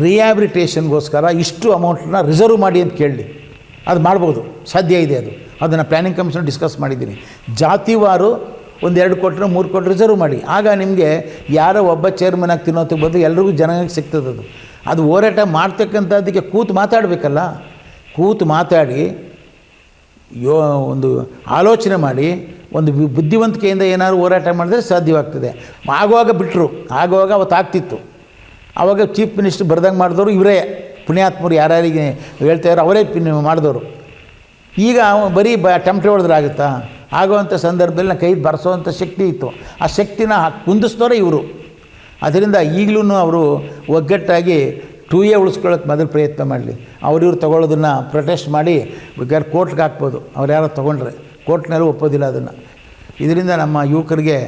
ರಿಹ್ಯಾಬಿಲಿಟೇಷನ್ಗೋಸ್ಕರ ಇಷ್ಟು ಅಮೌಂಟನ್ನ ರಿಸರ್ವ್ ಮಾಡಿ ಅಂತ ಕೇಳಲಿ. ಅದು ಮಾಡ್ಬೋದು, ಸಾಧ್ಯ ಇದೆ. ಅದನ್ನು ಪ್ಲ್ಯಾನಿಂಗ್ ಕಮಿಷನ್ ಡಿಸ್ಕಸ್ ಮಾಡಿದ್ದೀನಿ. ಜಾತಿವಾರು 1-2 ಕೋಟಿ 3 ಕೋಟಿ ರಿಸರ್ವ್ ಮಾಡಿ. ಆಗ ನಿಮಗೆ ಯಾರೋ ಒಬ್ಬ ಚೇರ್ಮನ್ ಆಗಿ ತಿನ್ನೋದಕ್ಕೆ ಬದಲು ಎಲ್ರಿಗೂ ಜನಾಂಗಕ್ಕೆ ಸಿಗ್ತದೆ. ಅದು ಹೋರಾಟ ಮಾಡ್ತಕ್ಕಂಥದ್ದಕ್ಕೆ ಕೂತು ಮಾತಾಡಬೇಕಲ್ಲ. ಕೂತು ಮಾತಾಡಿ ಒಂದು ಆಲೋಚನೆ ಮಾಡಿ ಒಂದು ಬುದ್ಧಿವಂತಿಕೆಯಿಂದ ಏನಾದ್ರು ಹೋರಾಟ ಮಾಡಿದ್ರೆ ಸಾಧ್ಯವಾಗ್ತದೆ. ಆಗುವಾಗ ಬಿಟ್ಟರು, ಆಗುವಾಗ ಅವತ್ತು ಆಗ್ತಿತ್ತು. ಆವಾಗ ಚೀಫ್ ಮಿನಿಸ್ಟರ್ ಬರ್ದಂಗೆ ಮಾಡಿದವರು ಇವರೇ, ಪುಣ್ಯಾತ್ಮರು ಯಾರ್ಯಾರಿಗೆ ಹೇಳ್ತಾಯಿದ್ರು ಅವರೇ ಮಾಡಿದವರು. ಈಗ ಬರೀ ಟಮಟೆ ಹೊಡೆದ್ರೆ ಆಗುತ್ತಾ? ಆಗುವಂಥ ಸಂದರ್ಭದಲ್ಲಿ ನಾನು ಕೈ ಬರೆಸೋವಂಥ ಶಕ್ತಿ ಇತ್ತು. ಆ ಶಕ್ತಿನ ಕುಂದಿಸ್ತೋರೆ ಇವರು. ಅದರಿಂದ ಈಗಲೂ ಅವರು ಒಗ್ಗಟ್ಟಾಗಿ 2A ಉಳಿಸ್ಕೊಳ್ಳೋಕೆ ಮೊದಲು ಪ್ರಯತ್ನ ಮಾಡಲಿ. ಅವ್ರಿವ್ರು ತೊಗೊಳ್ಳೋದನ್ನು ಪ್ರೊಟೆಸ್ಟ್ ಮಾಡಿ ಬೇಕಾದ್ರೆ ಕೋರ್ಟ್ಗೆ ಹಾಕ್ಬೋದು. ಅವ್ರು ಯಾರೋ ತೊಗೊಂಡ್ರೆ ಕೋರ್ಟ್ನಲ್ಲೂ ಒಪ್ಪೋದಿಲ್ಲ ಅದನ್ನು. ಇದರಿಂದ ನಮ್ಮ ಯುವಕರಿಗೆ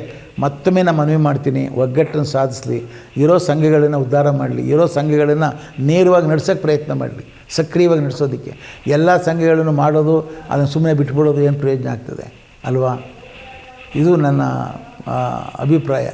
ಮತ್ತೊಮ್ಮೆ ನಾನು ಮನವಿ ಮಾಡ್ತೀನಿ, ಒಗ್ಗಟ್ಟನ್ನು ಸಾಧಿಸಲಿ, ಇರೋ ಸಂಘಗಳನ್ನು ಉದ್ಧಾರ ಮಾಡಲಿ, ಇರೋ ಸಂಘಗಳನ್ನು ನೇರವಾಗಿ ನಡೆಸೋಕ್ಕೆ ಪ್ರಯತ್ನ ಮಾಡಲಿ, ಸಕ್ರಿಯವಾಗಿ ನಡೆಸೋದಕ್ಕೆ. ಎಲ್ಲ ಸಂಘಗಳನ್ನು ಮಾಡೋದು ಅದನ್ನು ಸುಮ್ಮನೆ ಬಿಟ್ಬಿಡೋದು ಏನು ಪ್ರಯೋಜನ ಆಗ್ತದೆ ಅಲ್ವಾ? ಇದು ನನ್ನ ಅಭಿಪ್ರಾಯ.